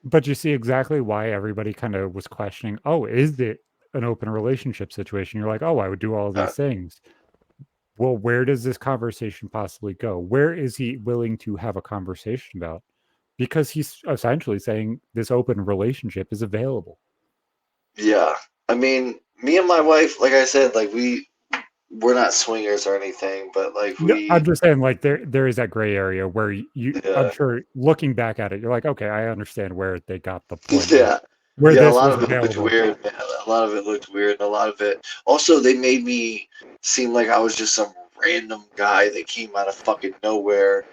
but you see exactly why everybody kind of was questioning, "Oh, is it an open relationship situation?" You're like, "Oh, I would do all Uh, these things." Well, where does this conversation possibly go? Where is he willing to have a conversation about? Because he's essentially saying this open relationship is available. yeah. I mean, me and my wife, like I said, like we're not swingers or anything, but like No, I'm just saying, like there is that gray area where I'm yeah, sure looking back at it, you're like, okay, I understand where they got the point of yeah, where yeah. A this lot was of it looked available. weird, man. A lot of it looked weird, and a lot of it also they made me seem like I was just some random guy that came out of fucking nowhere,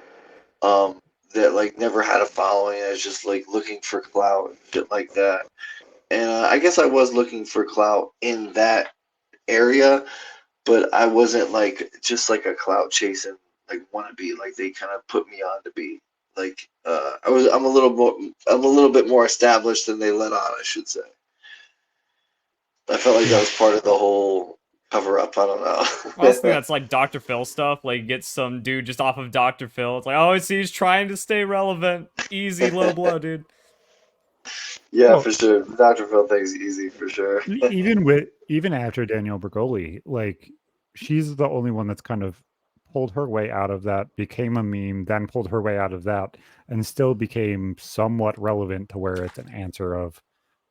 um, that like never had a following and is just like looking for clout and shit like that. And I guess I was looking for clout in that area, but I wasn't like just like a clout chasing like wannabe like they kind of put me on to be. Like I'm a little bit more established than they let on, I should say. I felt like that Yeah, was part of the whole cover up. I don't I also think know. that's like Dr. Phil stuff. Like, get some dude just off of Dr. Phil. It's like, oh, it's he's trying to stay relevant. Easy, low blow, dude. Yeah, well, for sure. Dr. Phil things easy for sure. even after Danielle Bergoli, like she's the only one that's kind of pulled her way out of that, became a meme, then pulled her way out of that, and still became somewhat relevant to where it's an answer of,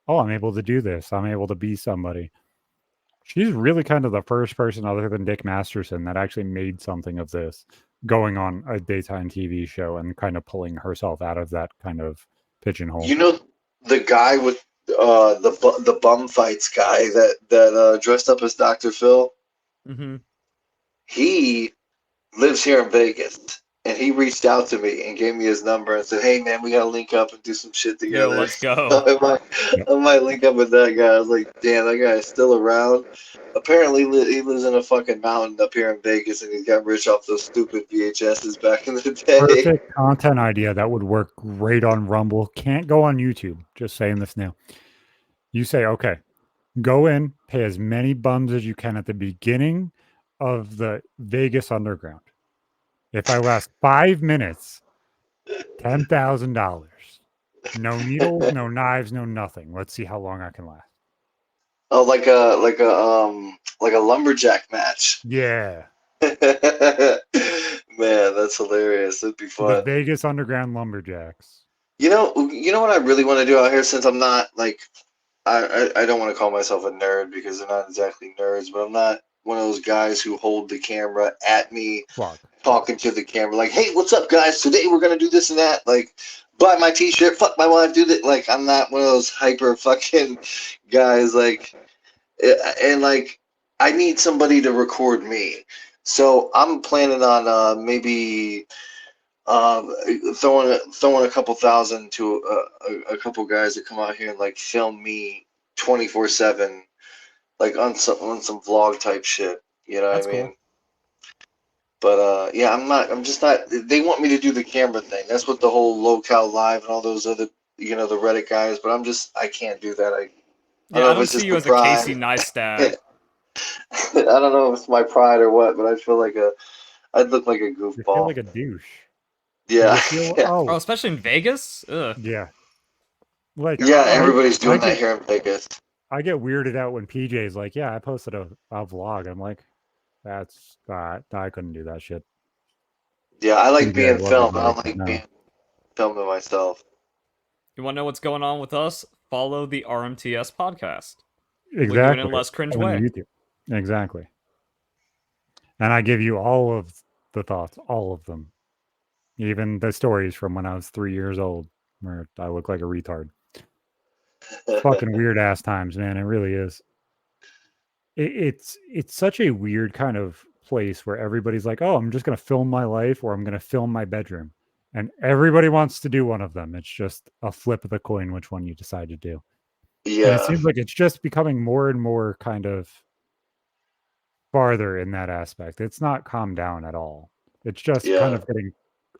oh, I'm able to do this. I'm able to be somebody. She's really kind of the first person other than Dick Masterson that actually made something of this, going on a daytime TV show and kind of pulling herself out of that kind of pigeonhole. You know, the guy with the bum fights guy that dressed up as Dr. Phil. Mm-hmm. He lives here in Vegas, and he reached out to me and gave me his number and said, "Hey man, we gotta link up and do some shit Yo, together." let's go. I might link up with that guy. I was like, "Damn, that guy is still around." Apparently, he lives in a fucking mountain up here in Vegas, and he got rich off those stupid VHSs back in the day. Perfect content idea that would work great on Rumble. Can't go on YouTube. Just saying this now. You say, okay, go in, pay as many bums as you can at the beginning of the Vegas Underground. If I last 5 minutes, $10,000. No needles, no knives, no nothing. Let's see how long I can last. Oh, like a lumberjack match. Yeah. Man, that's hilarious. That'd be The fun. Vegas Underground Lumberjacks. You know what I really want to do out here, since I'm not like, I don't want to call myself a nerd because they're not exactly nerds, but I'm not one of those guys who hold the camera at me, Fuck. talking to the camera like, "Hey, what's up, guys? Today we're gonna do this and that." Like, buy my T-shirt, fuck my wife, do that. Like, I'm not one of those hyper fucking guys. Like, and like, I need somebody to record me. So I'm planning on maybe throwing a couple thousand to a couple guys that come out here and like film me 24/7, like on some vlog type shit. You know That's what I mean? cool. But yeah, I'm just not. They want me to do the camera thing. That's what the whole LolCowLive and all those other, the Reddit guys. But I can't do that. I Yeah, I don't know if don't it's see just you the as a Casey pride. Neistat. I don't know if it's my pride or what, but I feel like I'd look like a You feel goofball. like a douche. Yeah, You feel, yeah, Oh, oh, especially in Vegas? Ugh. yeah. Like, yeah. I, Everybody's I doing that get, here in Vegas. I get weirded out when PJ's like, yeah, I posted a vlog. I'm like, that's, I couldn't do that shit. Yeah, I like PJ, I being love you, filmed. but I I don't can't like now. being filmed to myself. You want to know what's going on with us? Follow the RMTS podcast. We do it Exactly. in a less cringe On way. YouTube. Exactly. And I give you all of the thoughts, all of them. Even the stories from when I was 3 years old, where I look like a retard. Fucking weird ass times, man. It really is. It's such a weird kind of place where everybody's like, oh, I'm just gonna film my life or I'm gonna film my bedroom. And everybody wants to do one of them. It's just a flip of the coin which one you decide to do. And it Yeah, seems like it's just becoming more and more kind of farther in that aspect. It's not calmed down at all. It's just kind yeah. of getting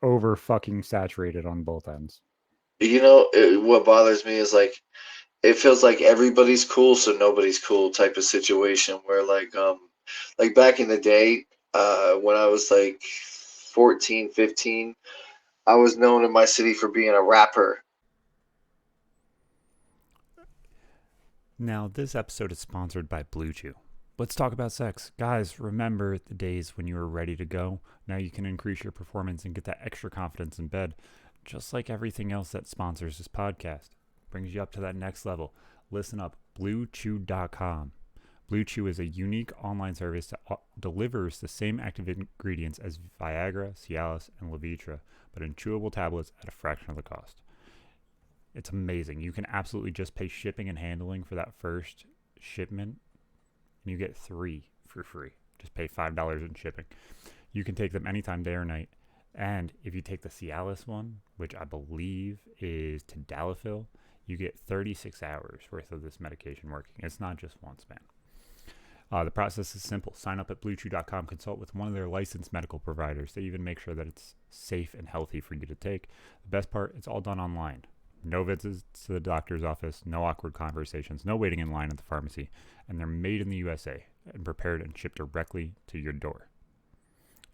over fucking saturated on both ends. What bothers me is like it feels like everybody's cool, so nobody's cool type of situation. Where like back in the day, when I was like 14, 15, I was known in my city for being a rapper. Now, this episode is sponsored by Blue Chew. Let's talk about sex. Guys, remember the days when you were ready to go? Now you can increase your performance and get that extra confidence in bed. Just like everything else that sponsors this podcast. Brings you up to that next level. Listen up, BlueChew.com. Blue Chew is a unique online service that delivers the same active ingredients as Viagra, Cialis, and Levitra, but in chewable tablets at a fraction of the cost. It's amazing. You can absolutely just pay shipping and handling for that first shipment, and you get 3 for free. Just pay $5 in shipping. You can take them anytime, day or night. And if you take the Cialis one, which I believe is tadalafil, you get 36 hours worth of this medication working. It's not just once, man. The process is simple. Sign up at BlueChew.com, consult with one of their licensed medical providers. They even make sure that it's safe and healthy for you to take. The best part, it's all done online. No visits to the doctor's office, no awkward conversations, no waiting in line at the pharmacy. And they're made in the USA and prepared and shipped directly to your door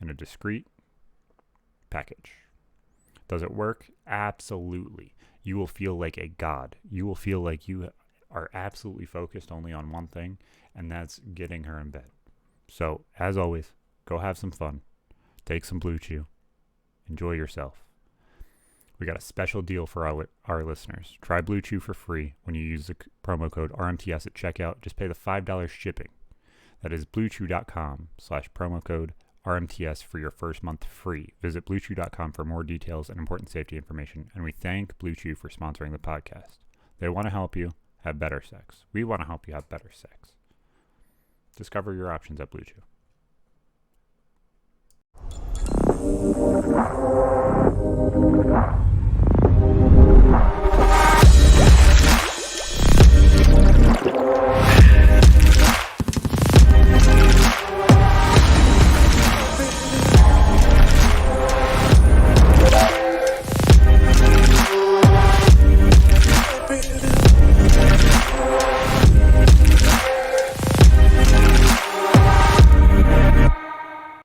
in a discreet package. Does it work? Absolutely. You will feel like a god. You will feel like you are absolutely focused only on one thing, and that's getting her in bed. So, as always, go have some fun. Take some Blue Chew. Enjoy yourself. We got a special deal for our listeners. Try Blue Chew for free when you use the promo code RMTS at checkout. Just pay the $5 shipping. That is bluechew.com/promo code RMTS for your first month free. Visit bluechew.com for more details and important safety information. And we thank Blue Chew for sponsoring the podcast. They want to help you have better sex. We want to help you have better sex. Discover your options at Blue Chew.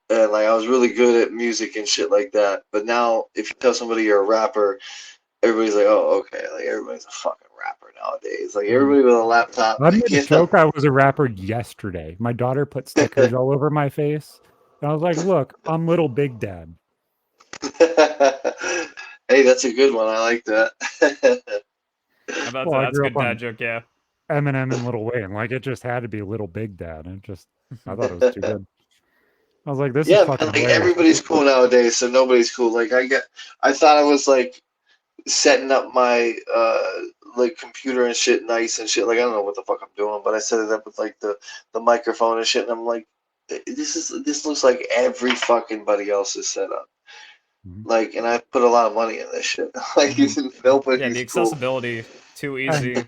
And like I was really good at music and shit like that. But now if you tell somebody you're a rapper, everybody's like, oh, okay. Like everybody's a fucking rapper nowadays. Like everybody with a laptop. I made a You know? joke I was a rapper yesterday. My daughter put stickers all over my face. And I was like, look, I'm Little Big Dad. Hey, that's a good one. I like that. Well, I That's a grew up good dad on joke, yeah. Eminem and Little Wayne. Like, it just had to be Little Big Dad. And I thought it was too good. I was like, this is Yeah, fucking man, like hilarious. everybody's cool nowadays, so nobody's cool. Like I thought I was like setting up my like computer and shit nice and shit. Like I don't know what the fuck I'm doing, but I set it up with like the microphone and shit, and I'm like, this looks like every fucking buddy else's setup. Mhm. Like, and I put a lot of money in this shit. Like, Mhm. Yeah, the nobody's cool. accessibility, too And easy.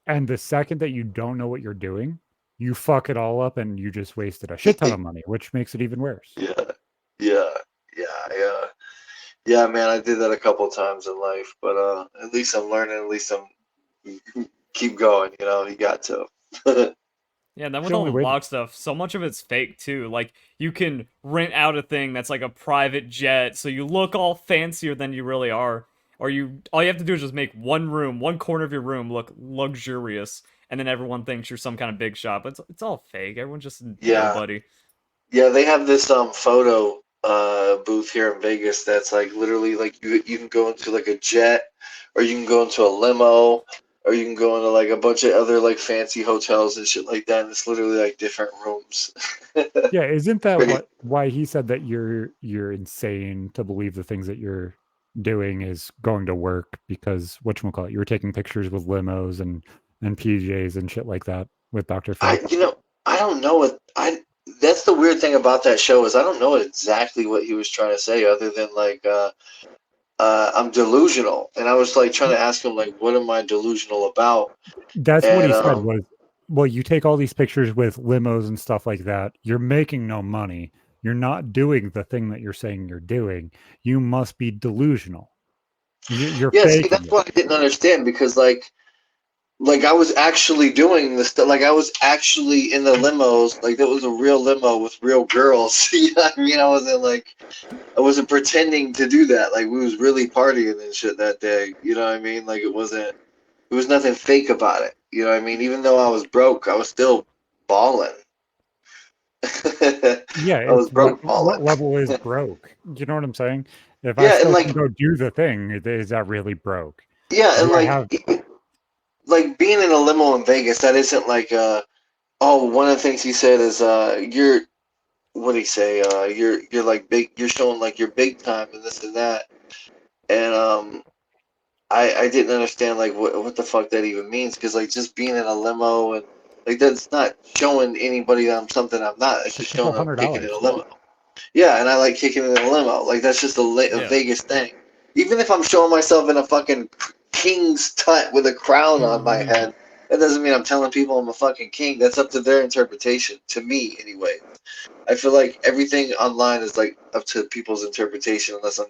and the second that you don't know what you're doing, you fuck it all up and you just wasted a shit ton of money, which makes it even worse. Yeah, yeah, yeah. Yeah, man, I did that a couple times in life, but at least I'm learning. At least I'm keep going. You know, you got to. Yeah, and then It's with the all only the way to, log stuff, so much of it's fake too. Like you can rent out a thing that's like a private jet, so you look all fancier than you really are. Or all you have to do is just make one corner of your room look luxurious, and then everyone thinks you're some kind of big shot. But it's all fake. Everyone's just Yeah, nobody. yeah. They have this photo booth here in Vegas that's like literally like you can go into like a jet, or you can go into a limo, or you can go into like a bunch of other like fancy hotels and shit like that. And it's literally like different rooms. yeah, isn't that Pretty. why he said that you're insane to believe the things that you're doing is going to work because whatchamacallit, you were taking pictures with limos and PJs and shit like that with Dr. Phil. I don't know what I. That's the weird thing about that show is I don't know exactly what he was trying to say other than like I'm delusional, and I was like trying to ask him like what am I delusional about, That's what and he said was, well, you take all these pictures with limos and stuff like that. You're making no money. You're not doing the thing that you're saying you're doing. You must be delusional. You're yeah, see faking that's it. what I didn't understand because like I was actually doing this stuff. Like I was actually in the limos. Like that was a real limo with real girls. You know what I mean? I wasn't pretending to do that. Like we was really partying and shit that day. You know what I mean? Like it wasn't. There was nothing fake about it. You know what I mean? Even though I was broke, I was still balling. I Yeah, was it's broke what balling. level is broke? You know what I'm saying? If I Yeah, and still can go do the thing, is that really broke? yeah, and Do I have like being in a limo in Vegas, that isn't like oh, one of the things he said is you're what did he say? You're like big. You're showing like you're big time and this and that. And I didn't understand like what the fuck that even means because like just being in a limo and like that's not showing anybody that I'm something I'm not. It's a just couple showing I'm kicking in $100? a limo. Yeah, and I like kicking in a limo. Like that's just a Yeah. Vegas thing. Even if I'm showing myself in a fucking king's tut with a crown on my head, that doesn't mean I'm telling people I'm a fucking king. That's up to their interpretation. To me, anyway. I feel like everything online is like up to people's interpretation unless I'm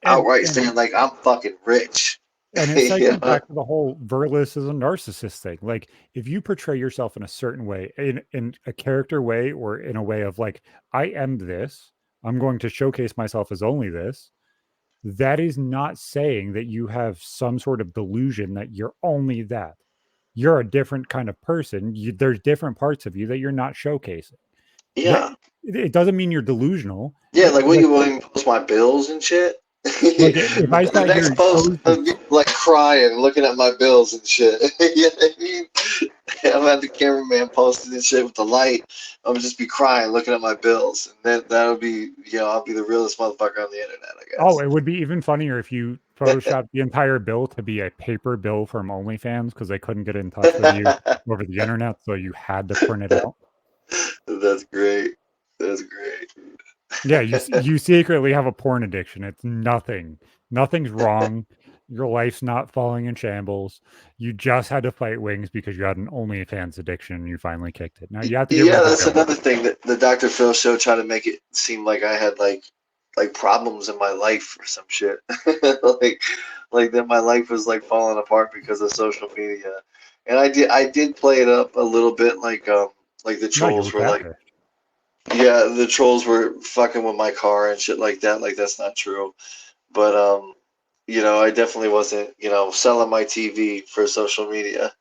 And outright and saying like I'm fucking rich. and it cycles Yeah. back to the whole Verlis is a narcissist thing. Like if you portray yourself in a certain way, in a character way, or in a way of like, I am this, I'm going to showcase myself as only this. That is not saying that you have some sort of delusion that you're only that. You're a different kind of person. There's different parts of you that you're not showcasing. That Yeah. it doesn't mean you're delusional. Yeah, like will Like, you willing to post my bills and shit? if I The sat next here post, posing, I'm gonna be like crying, looking at my bills and shit. You know what I mean? I'm at the cameraman posting and shit with the light. I'm gonna just be crying, looking at my bills, and then that'll be, I'll be the realest motherfucker on the internet, I oh, guess. it would be even funnier if you photoshopped the entire bill to be a paper bill from OnlyFans because they couldn't get in touch with you over the internet, so you had to print it out. That's great. That's great. Yeah, you secretly have a porn addiction. It's nothing. Nothing's wrong. Your life's not falling in shambles. You just had to fight wings because you had an OnlyFans addiction and you finally kicked it. Now you have to get rid Yeah, of the that's bill. another thing that the Dr. Phil show tried to make it seem like I had like problems in my life or some shit. like like that my life was like falling apart because of social media. And I did play it up a little bit like the No, you were trolls were like catfish. yeah, the trolls were fucking with my car and shit like that. Like that's not true. But I definitely wasn't, selling my TV for social media.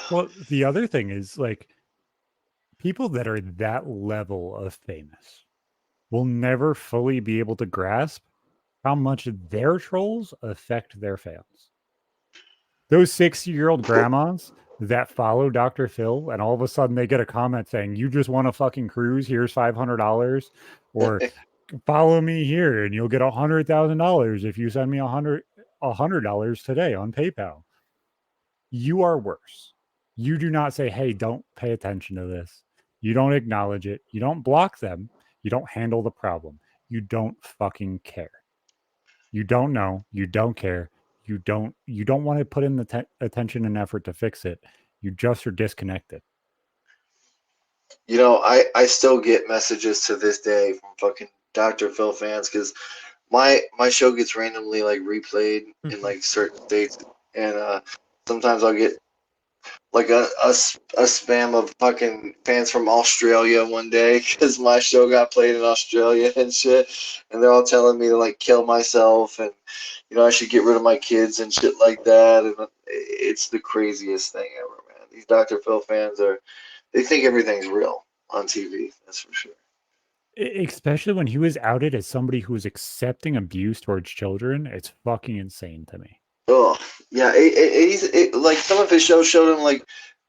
Well, the other thing is like people that are that level of famous, will never fully be able to grasp how much their trolls affect their fans. Those 60-year-old grandmas that follow Dr. Phil and all of a sudden they get a comment saying, "You just want a fucking cruise, here's $500," or "Follow me here and you'll get $100,000 if you send me $100 today on PayPal." You are worse. You do not say, "Hey, don't pay attention to this." You don't acknowledge it. You don't block them. You don't handle the problem. You don't fucking care. You don't know. You don't care. You don't want to put in the attention and effort to fix it. You just are disconnected. You know, I still get messages to this day from fucking Dr. Phil fans because my show gets randomly like replayed in like certain states, and sometimes I'll get like a spam of fucking fans from Australia one day because my show got played in Australia and shit, and they're all telling me to like kill myself and you know I should get rid of my kids and shit like that, and it's the craziest thing ever, man. These Dr. Phil fans they think everything's real on TV, that's for sure. Especially when he was outed as somebody who was accepting abuse towards children. It's fucking insane to me. Oh yeah, like some of his shows showed him like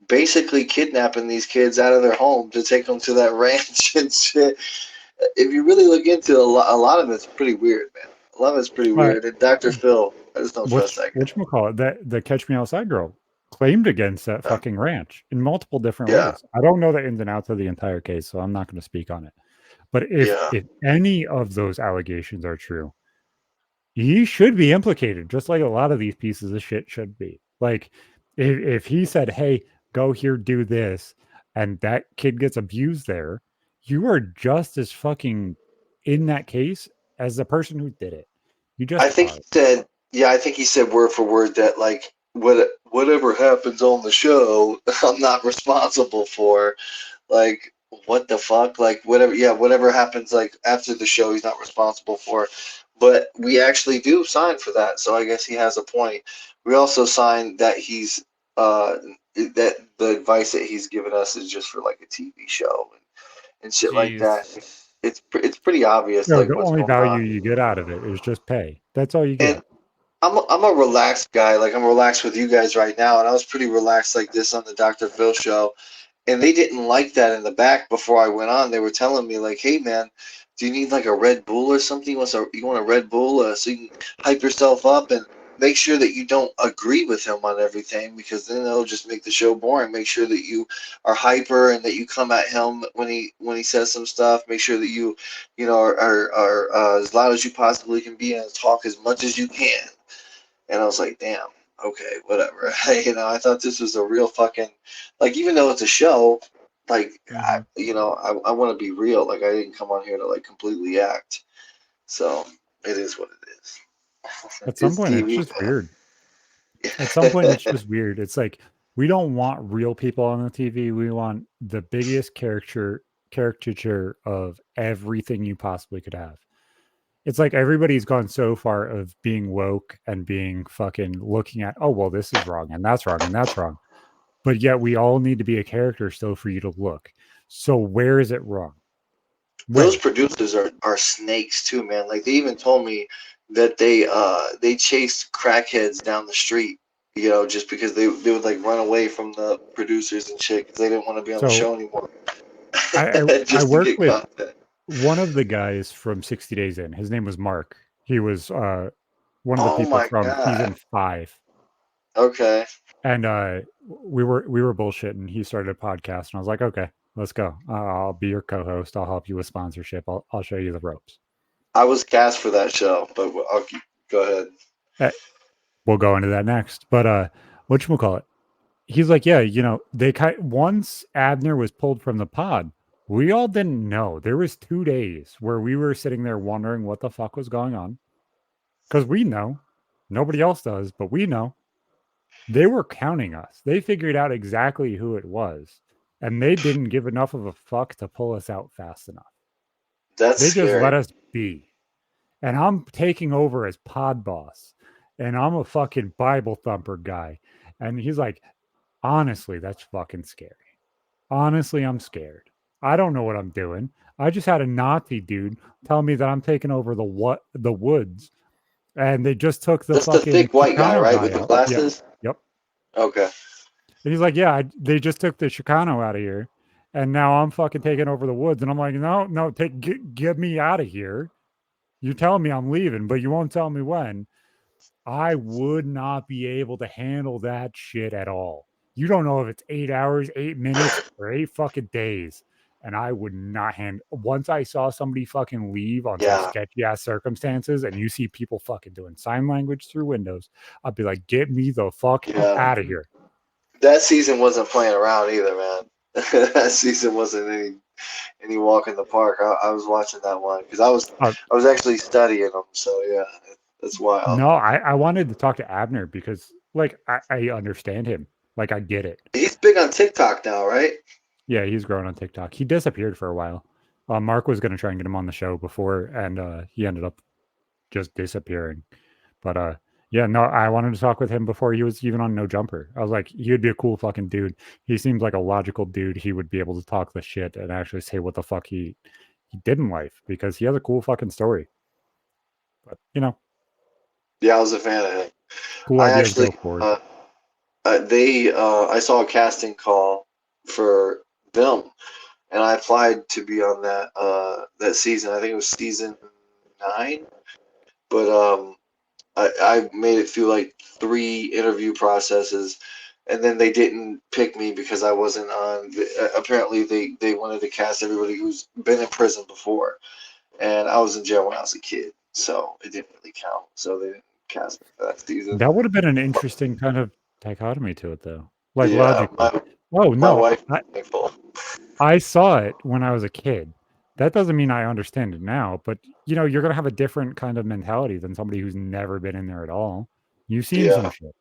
basically kidnapping these kids out of their home to take them to that ranch and shit. If you really look into a lot of it's pretty weird, man. A lot of it's pretty weird. And Dr. Phil, I just don't trust that guy. Whatchamacallit, the Catch Me Outside girl claimed against that fucking ranch in multiple different Yeah. ways. I don't know the ins and outs of the entire case, so I'm not going to speak on it. But if any of those allegations are true, he should be implicated, just like a lot of these pieces of shit should be. Like, if he said, "Hey, go here, do this," and that kid gets abused there, you are just as fucking in that case as the person who did it. You just I think are. he said, yeah, I think he said word for word that like whatever happens on the show, I'm not responsible for. Like, what the fuck? Like, whatever happens like after the show, he's not responsible for. But we actually do sign for that, so I guess he has a point. We also signed that he's that the advice that he's given us is just for like a TV show and shit like that. It's pretty obvious No, like the what's only going value on. you get out of it is just pay. That's all you And get. I'm a relaxed guy. Like I'm relaxed with you guys right now, and I was pretty relaxed like this on the Dr. Phil show. And they didn't like that in the back before I went on. They were telling me like, "Hey man, do you need like a Red Bull or something? You want a Red Bull so you can hype yourself up and make sure that you don't agree with him on everything because then it'll just make the show boring. Make sure that you are hyper and that you come at him when he says some stuff. Make sure that you know are as loud as you possibly can be and talk as much as you can." And I was like, damn, okay, whatever. You know, I thought this was a real fucking, like, even though it's a show, like, I want to be real. Like, I didn't come on here to, like, completely act. So, it is what it is. At some It's point, it's TV, just weird. At some point, it's just weird. It's like we don't want real people on the TV. We want the biggest caricature of everything you possibly could have. It's like everybody's gone so far of being woke and being fucking looking at, oh, well, this is wrong and that's wrong and that's wrong. But yet we all need to be a character still for you to look. So where is it wrong? Those Where? producers are snakes too, man. Like they even told me that they chased crackheads down the street, you know, just because they would like run away from the producers and shit because they didn't want to be on the So show anymore. I Just to worked get with content. one of the guys from 60 Days In. His name was Mark. He was one of the Oh people my from god. season 5. Okay. And we were bullshitting. He started a podcast, and I was like, okay, let's go. I'll be your co-host. I'll help you with sponsorship. I'll show you the ropes. I was cast for that show, but go ahead. Eh, we'll go into that next. But whatchamacallit? He's like, yeah, once Abner was pulled from the pod, we all didn't know. There was 2 days where we were sitting there wondering what the fuck was going on. Because we know. Nobody else does, but we know. They were counting us. They figured out exactly who it was. And they didn't give enough of a fuck to pull us out fast enough. That's They just let scary. us be. And I'm taking over as pod boss. And I'm a fucking Bible thumper guy. And he's like, honestly, that's fucking scary. Honestly, I'm scared. I don't know what I'm doing. I just had a Nazi dude tell me that I'm taking over the woods, and they just took the That's the fucking thick white guy, Chicano right, guy with the out. Yep, glasses? yep. Okay. And he's like, yeah, they just took the Chicano out of here, and now I'm fucking taking over the woods. And I'm like, no, no, get me out of here. You're telling me I'm leaving, but you won't tell me when. I would not be able to handle that shit at all. You don't know if it's 8 hours, 8 minutes, or 8 fucking days. And I would not once I saw somebody fucking leave on some Yeah. sketchy ass circumstances and you see people fucking doing sign language through windows, I'd be like, get me the fuck Yeah. out of here. That season wasn't playing around either, man. That season wasn't any walk in the park. I was watching that one because Uh, I was actually studying them. So yeah, that's wild. no, I wanted to talk to Abner because like I understand him. Like I get it. He's big on TikTok now, right? Yeah, he's growing on TikTok. He disappeared for a while. Mark was going to try and get him on the show before, and he ended up just disappearing. But yeah, no, I wanted to talk with him before he was even on No Jumper. I was like, he would be a cool fucking dude. He seems like a logical dude. He would be able to talk the shit and actually say what the fuck he did in life because he has a cool fucking story. But Yeah, I was a fan of him. cool I ideas actually, go forward. I saw a casting call for them, and I applied to be on that season. I think it was season 9, but I made it through like 3 interview processes, and then they didn't pick me because I wasn't on. Apparently, they wanted to cast everybody who's been in prison before, and I was in jail when I was a kid, so it didn't really count. So they didn't cast me for that season. That would have been an interesting kind of dichotomy to it, though. Like Yeah, logically. Oh my no, wife was thankful. I saw it when I was a kid. That doesn't mean I understand it now, but you're gonna have a different kind of mentality than somebody who's never been in there at all. You've seen some Yeah, shit.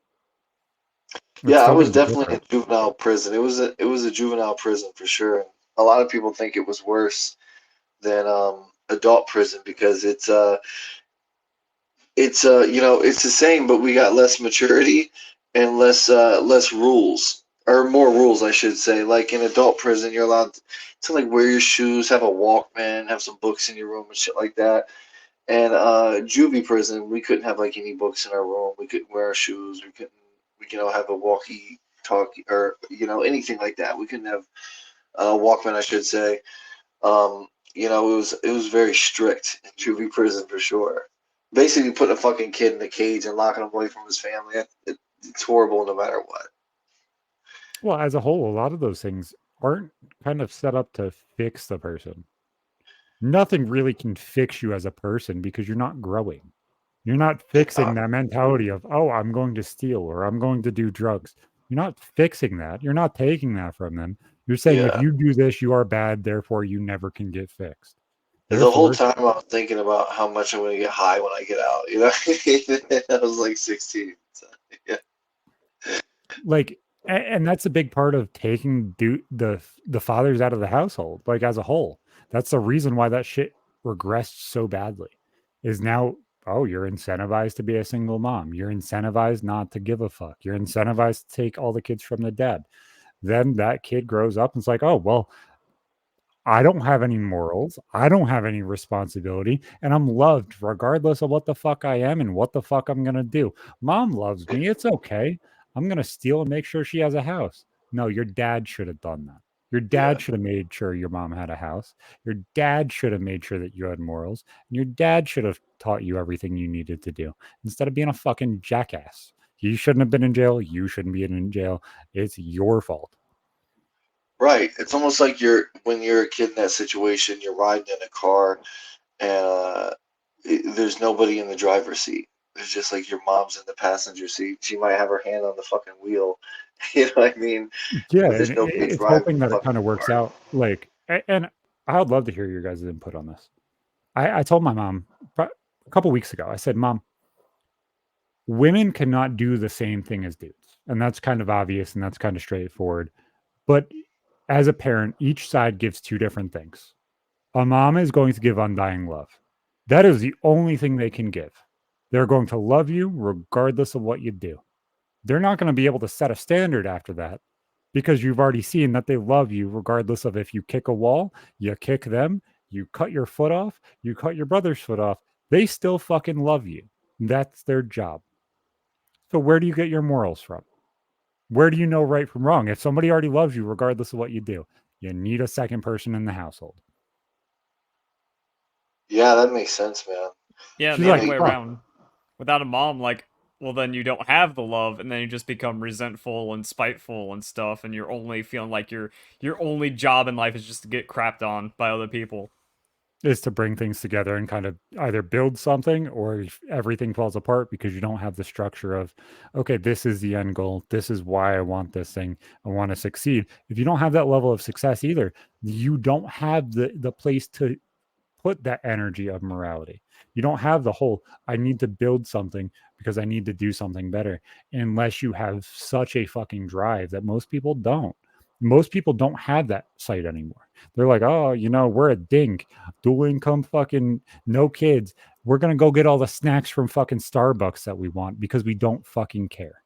It's yeah, I still was gonna be definitely in different. juvenile prison. It was a juvenile prison for sure. A lot of people think it was worse than adult prison because it's the same, but we got less maturity and less rules, or more rules, I should say. Like in adult prison, you're allowed to like wear your shoes, have a Walkman, have some books in your room and shit like that. And juvie prison, we couldn't have like any books in our room. We couldn't wear our shoes. We couldn't have a walkie talkie or anything like that. We couldn't have a Walkman, I should say. It was very strict in juvie prison for sure. Basically, putting a fucking kid in a cage and locking him away from his family. It's horrible no matter what. Well, as a whole, a lot of those things aren't kind of set up to fix the person. Nothing really can fix you as a person because you're not growing. You're not fixing Yeah, that mentality of, oh, I'm going to steal or I'm going to do drugs. You're not fixing that. You're not taking that from them. You're saying if yeah. you do this, you are bad, therefore you never can get fixed. The whole Therefore, time I was thinking about how much I'm going to get high when I get out. I was like 16. So, yeah. like and that's a big part of taking the fathers out of the household, like as a whole. That's the reason why that shit regressed so badly. Is now, oh, you're incentivized to be a single mom. You're incentivized not to give a fuck. You're incentivized to take all the kids from the dad. Then that kid grows up and it's like, oh, well, I don't have any morals. I don't have any responsibility. And I'm loved regardless of what the fuck I am and what the fuck I'm going to do. Mom loves me. It's okay. I'm going to steal and make sure she has a house. No, your dad should have done that. Your Yeah. dad should have made sure your mom had a house. Your dad should have made sure that you had morals. And your dad should have taught you everything you needed to do instead of being a fucking jackass. He shouldn't have been in jail. You shouldn't be in jail. It's your fault. Right. It's almost like when you're a kid in that situation, you're riding in a car and there's nobody in the driver's seat. There's just like your mom's in the passenger seat. She might have her hand on the fucking wheel. You know what I mean? Yeah, But and there's nobody it's driving hoping the that it fucking kind of works car. out. Like, and I would love to hear your guys' input on this. I told my mom a couple weeks ago. I said, "Mom, women cannot do the same thing as dudes," and that's kind of obvious and that's kind of straightforward. But as a parent, each side gives two different things. A mom is going to give undying love. That is the only thing they can give. They're going to love you regardless of what you do. They're not going to be able to set a standard after that. because you've already seen that they love you regardless of if you kick a wall, you kick them, you cut your foot off, you cut your brother's foot off. They still fucking love you. That's their job. So where do you get your morals from? Where do you know right from wrong? If somebody already loves you, regardless of what you do, you need a second person in the household. Yeah, that makes sense, man. Yeah, She's the other like, way fuck. around. Without a mom, like, well, then you don't have the love, and then you just become resentful and spiteful and stuff, and you're only feeling like your only job in life is just to get crapped on by other people. Is to bring things together and kind of either build something or if everything falls apart because you don't have the structure of, okay, this is the end goal. This is why I want this thing. I want to succeed. If you don't have that level of success either, you don't have the place to put that energy of morality. You don't have the whole, I need to build something because I need to do something better, unless you have such a fucking drive that most people don't. Most people don't have that sight anymore. They're like, oh, we're a dink, dual income, fucking no kids. We're going to go get all the snacks from fucking Starbucks that we want because we don't fucking care.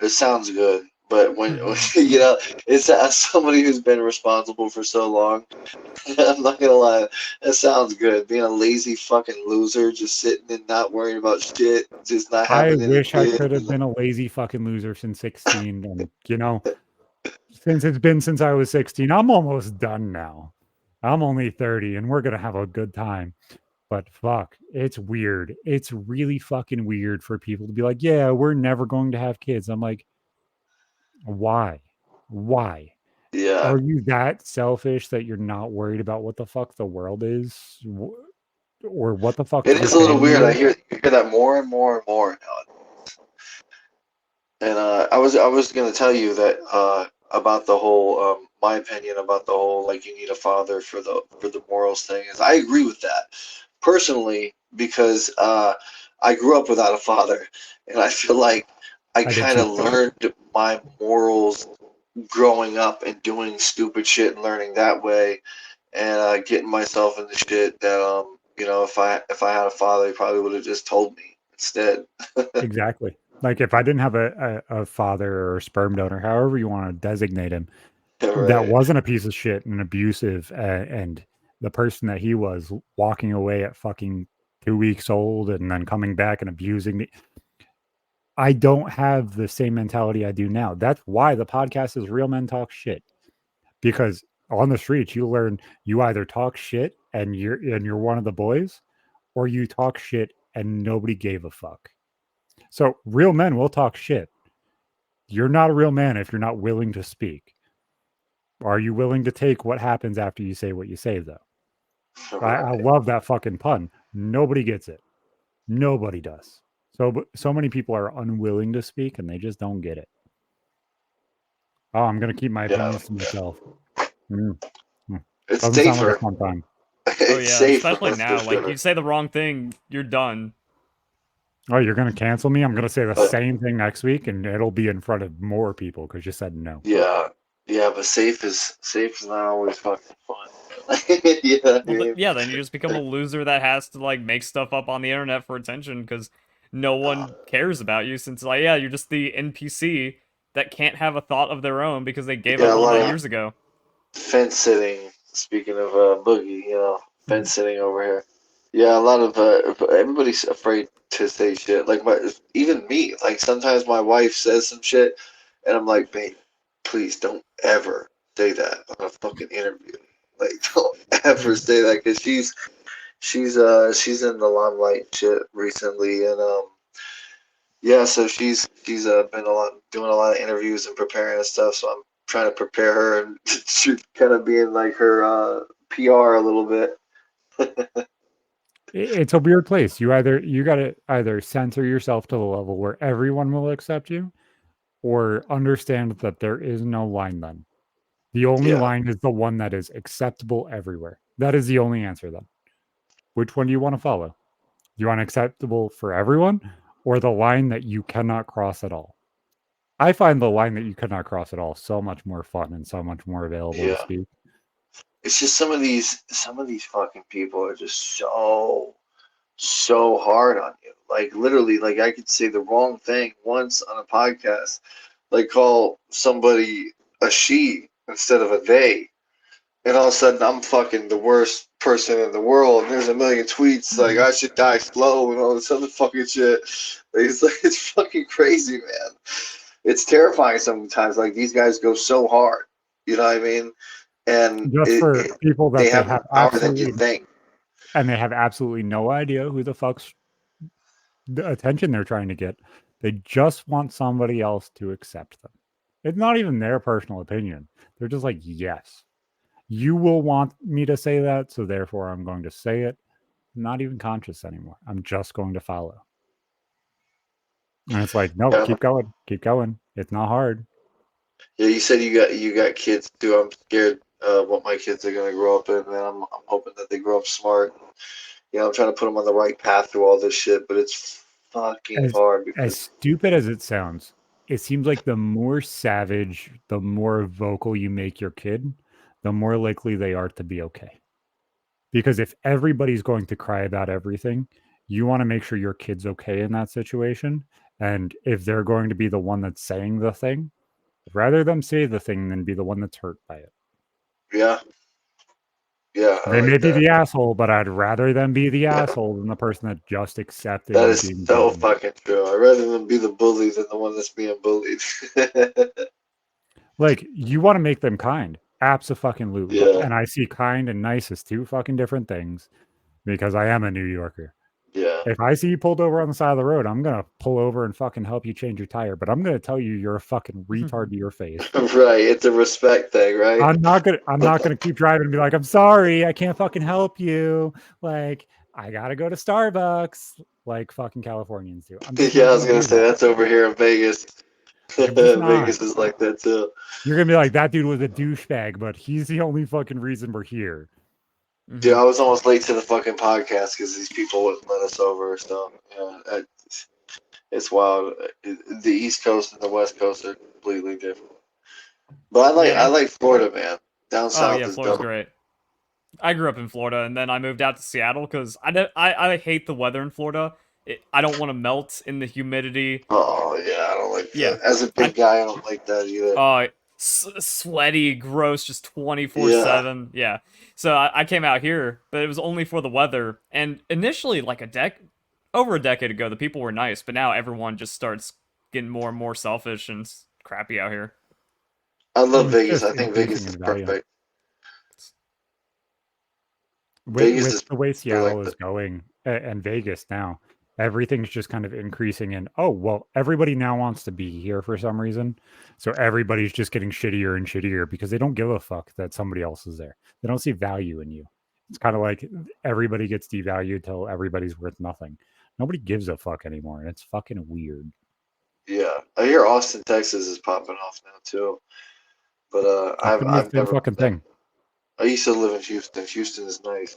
It sounds good, but when it's as somebody who's been responsible for so long, I'm not gonna lie, that sounds good. Being a lazy fucking loser, just sitting and not worrying about shit, just not I having any wish I kids. could have been a lazy fucking loser since 16. And, since I was 16, I'm almost done now. I'm only 30 and we're going to have a good time. But fuck, it's weird. It's really fucking weird for people to be like, yeah, we're never going to have kids. I'm like, why? Why? Yeah, Are you that selfish that you're not worried about what the fuck the world is? Or what the fuck it your is a little family weird. I is? hear that more and more and more now. And I was gonna tell you that about the whole my opinion about the whole like you need a father for the morals thing is I agree with that personally because I grew up without a father and I feel like I I did kind too. of learned my morals growing up and doing stupid shit and learning that way and getting myself into shit that if I had a father he probably would have just told me instead. Exactly. Like if I didn't have a father or a sperm donor, however you want to designate him, that Right. wasn't a piece of shit and abusive, and the person that he was walking away at fucking 2 weeks old and then coming back and abusing me. I don't have the same mentality I do now. That's why the podcast is Real Men Talk Shit. Because on the streets you learn you either talk shit and you're one of the boys, or you talk shit and nobody gave a fuck. So real men will talk shit. You're not a real man if you're not willing to speak. Are you willing to take what happens after you say what you say, though? I Right. love that fucking pun. Nobody gets it. Nobody does. So many people are unwilling to speak and they just don't get it. Oh, I'm gonna keep my Yeah. opinions to myself. Mm, mm. It's Doesn't sound like a safer. fun time. Oh It's yeah, safer, especially that's for now. Like, sure. you say the wrong thing, you're done. Oh, you're gonna cancel me? I'm gonna say the But same thing next week, and it'll be in front of more people because you said no. yeah, yeah, but safe is not always fucking fun. Yeah, I Well, mean, yeah, then you just become a loser that has to like make stuff up on the internet for attention because no uh, one cares about you. Since like, yeah, you're just the NPC that can't have a thought of their own because they gave yeah, up a all lot that of years ago. fence sitting. Speaking of boogie, Mm. fence sitting over here. Yeah, a lot of everybody's afraid to say shit. Like even me. Like sometimes my wife says some shit, and I'm like, babe, please don't ever say that on a fucking interview. Like, don't ever say that because she's in the limelight and shit recently, and yeah, so she's been doing a lot of interviews and preparing and stuff. So I'm trying to prepare her and she's kind of being like her PR a little bit. It's a weird place. You gotta either censor yourself to the level where everyone will accept you, or understand that there is no line then. The only Yeah, line is the one that is acceptable everywhere. That is the only answer then. Which one do you want to follow? Do you want acceptable for everyone, or the line that you cannot cross at all? I find the line that you cannot cross at all so much more fun and so much more available to yeah. speak. It's just some of these fucking people are just so hard on you. Like literally, like I could say the wrong thing once on a podcast, like call somebody a she instead of a they. And all of a sudden, I'm fucking the worst person in the world. And there's a million tweets like I should die slow and all this other fucking shit. It's like it's fucking crazy, man. It's terrifying sometimes. Like these guys go so hard, you know what I mean? And Just for people that they they have have more power than absolutely, you think. and they have absolutely no idea who the fuck's the attention they're trying to get. They just want somebody else to accept them. It's not even their personal opinion. They're just like, yes, you will want me to say that, so therefore I'm going to say it. I'm not even conscious anymore. I'm just going to follow. And it's like, no, Yeah. keep going. Keep going. It's not hard. Yeah, you said you got kids too. I'm scared what my kids are gonna grow up in, man. I'm hoping that they grow up smart. You know, I'm trying to put them on the right path through all this shit, but it's fucking hard As because stupid as it sounds, it seems like the more savage, the more vocal you make your kid, the more likely they are to be okay. Because if everybody's going to cry about everything, you want to make sure your kid's okay in that situation. And if they're going to be the one that's saying the thing, rather them say the thing than be the one that's hurt by it. yeah, yeah, I They may like be that. the asshole, but I'd rather them be the asshole than the person that just accepted That is being so bullied. fucking true. I'd rather them be the bully than the one that's being bullied. Like, you want to make them kind. Abso-fucking-lutely. Yeah, And I see kind and nice as two fucking different things because I am a New Yorker. yeah. If I see you pulled over on the side of the road, I'm going to pull over and fucking help you change your tire. But I'm going to tell you you're a fucking retard to your face. Right, it's a respect thing, right? I'm not gonna keep driving and be like, I'm sorry, I can't fucking help you. Like, I gotta go to Starbucks, like fucking Californians do. I'm just Yeah, not I was gonna gonna do say that. that's over here in Vegas. I'm just not. Vegas is like that too. You're gonna be like, that dude was a douchebag, but he's the only fucking reason we're here. Dude, I was almost late to the fucking podcast because these people wouldn't let us over. So yeah, it's wild. The East Coast and the West Coast are completely different. But I like Florida, man. Down Oh south yeah, is Florida's dope. great. I grew up in Florida, and then I moved out to Seattle because I hate the weather in Florida. I don't want to melt in the humidity. Oh yeah, I don't like Yeah, that. As a big guy, I don't like that either. sweaty, gross, just Yeah, 24/7. Yeah. So I came out here, but it was only for the weather. And initially, like over a decade ago, the people were nice, but now everyone just starts getting more and more selfish and crappy out here. I love It's Vegas. just I think Vegas increasing is in value. perfect. Vegas With is the way really like Seattle is going and Vegas now, everything's just kind of increasing in, oh, well, everybody now wants to be here for some reason. So everybody's just getting shittier and shittier because they don't give a fuck that somebody else is there. They don't see value in you. It's kind of like everybody gets devalued till everybody's worth nothing. Nobody gives a fuck anymore, and it's fucking weird. Yeah, I hear Austin, Texas is popping off now too. But It's been the I've same never fucking been there. thing. I used to live in Houston. Houston is nice,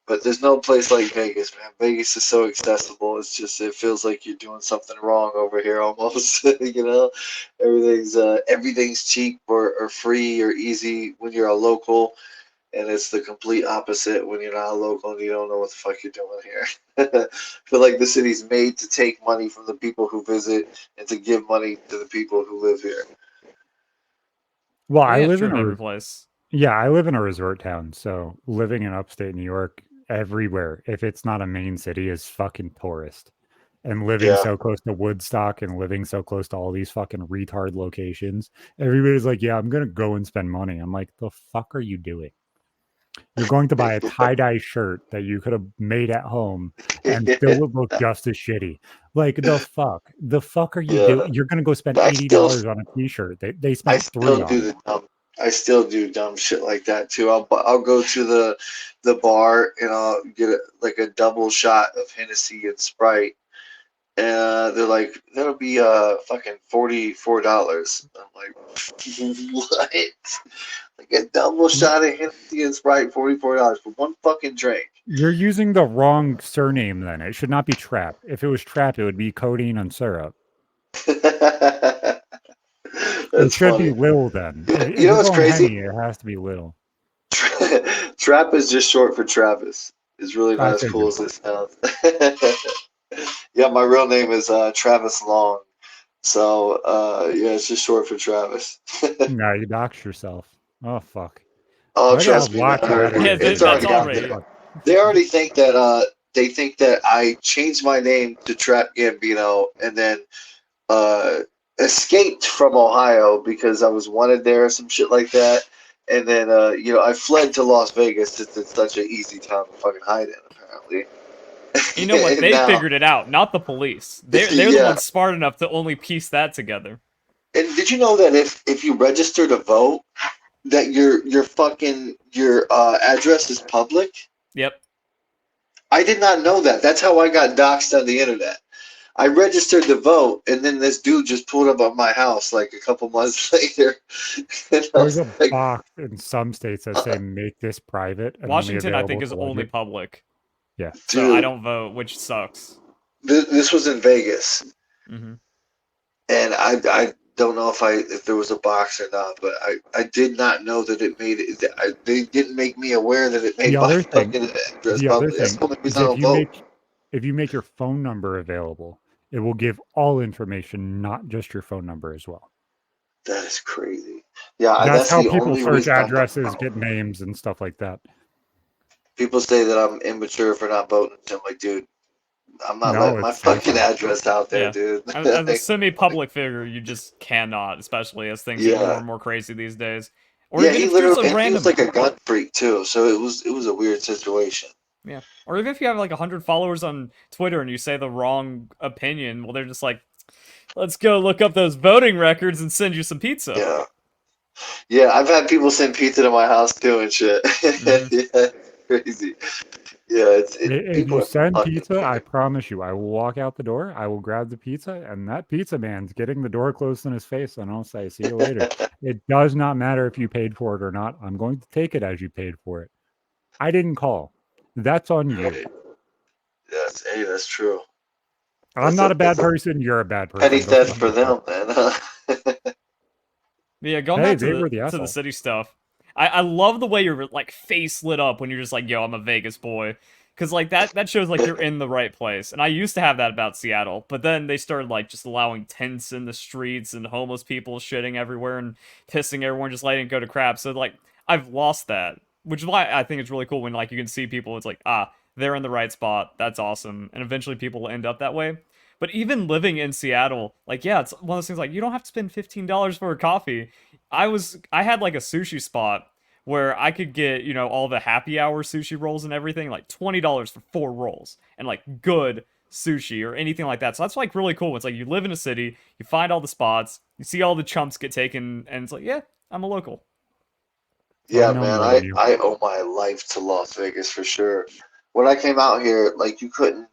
but there's no place like Vegas, man. Vegas is so accessible. It's just it feels like you're doing something wrong over here almost. You know, everything's cheap or free or easy when you're a local, and it's the complete opposite when you're not a local and you don't know what the fuck you're doing here. I feel like the city's made to take money from the people who visit and to give money to the people who live here. Well, I I think that's live true in of a every place. Yeah, I live in a resort town, so living in upstate New York, everywhere, if it's not a main city, is fucking tourist. And living Yeah, so close to Woodstock and living so close to all these fucking retard locations, everybody's like, yeah, I'm gonna go and spend money. I'm like, the fuck are you doing? You're going to buy a tie-dye shirt that you could have made at home and still would look just as shitty. Like the fuck? The fuck are you yeah. doing? You're gonna go spend I still $80 on a t-shirt. They I spent still three do on it. the dumb. I still do dumb shit like that too. I'll go to the bar and I'll get like a double shot of Hennessy and Sprite, and they're like, that'll be fucking $44. I'm like, what? Like a double shot of Hennessy and Sprite, $44 for one fucking drink. You're using the wrong surname then. It should not be Trap. If it was Trap, it would be codeine and syrup. It That's should be funny. Lil then. You If know you're what's going crazy? Henny, it has to be Lil. Trap is just short for Travis. It's really I not as cool figured. as it sounds. Yeah, my real name is Travis Long. So yeah, it's just short for Travis. No, you doxed yourself. Oh fuck. Oh, I gotta trust have me, man. lots of better Yeah, ways to It's that's already dox out already. there. fuck. They already think that I changed my name to Trap Gambino and then escaped from Ohio because I was wanted there or some shit like that. And then I fled to Las Vegas since it's such an easy town to fucking hide in, apparently. You know what? And They now, figured it out, not the police. They're the yeah. ones smart enough to only piece that together. And did you know that if you register to vote, that your address is public? Yep. I did not know that. That's how I got doxxed on the internet. I registered to vote, and then this dude just pulled up at my house like a couple months later. And I There's was a like, box in some states that say make this private and only Washington, I think, available is to only legit. public. Yeah. So I dude, don't vote, which sucks. this was in Vegas, Hmm. and I don't know if there was a box or not, but I did not know that it made it. They didn't make me aware that it The made my other thing, fucking address the other public. That's thing the only is reason I don't vote. if you make your phone number available, it will give all information, not just your phone number as well. That is crazy. Yeah, That's that's how the people only search reason I don't addresses, vote. get names, and stuff like that. People say that I'm immature for not voting. I'm like, dude, I'm not No, letting my it's fucking safer. address out there, Yeah. dude. As a Like, semi-public figure, you just cannot, especially as things get more yeah, and more crazy these days. Or yeah. even He if you're just literally, a and he was random. like a gun freak too. So it was a weird situation. Yeah. Or even if you have like 100 followers on Twitter and you say the wrong opinion, well, they're just like, let's go look up those voting records and send you some pizza. Yeah, yeah. I've had people send pizza to my house too and shit. Hmm. Yeah, it's crazy. Yeah, If people you are send fucking pizza, I weird. promise you, I will walk out the door, I will grab the pizza, and that pizza man's getting the door closed in his face, and I'll say, see you later. It does not matter if you paid for it or not. I'm going to take it as you paid for it. I didn't call. That's on you. Right. Hey, that's true. I'm not a That's bad a person. You're a bad petty person. Go theft fuck for yourself. them, man. But yeah, going Hey, back they were the to the asshole. city stuff, I love the way your like face lit up when you're just like, yo, I'm a Vegas boy. Cause like that shows like you're in the right place. And I used to have that about Seattle, but then they started like just allowing tents in the streets and homeless people shitting everywhere and pissing everyone, just letting it go to crap. So like I've lost that. Which is why I think it's really cool when like you can see people, it's like, they're in the right spot. That's awesome. And eventually people will end up that way. But even living in Seattle, like yeah, it's one of those things like you don't have to spend $15 for a coffee. I had like a sushi spot where I could get, all the happy hour sushi rolls and everything, like $20 for 4 rolls and like good sushi or anything like that. So that's like really cool. It's like you live in a city, you find all the spots, you see all the chumps get taken, and it's like, yeah, I'm a local. I Yeah, know man, more than you. I owe my life to Las Vegas for sure. When I came out here, like you couldn't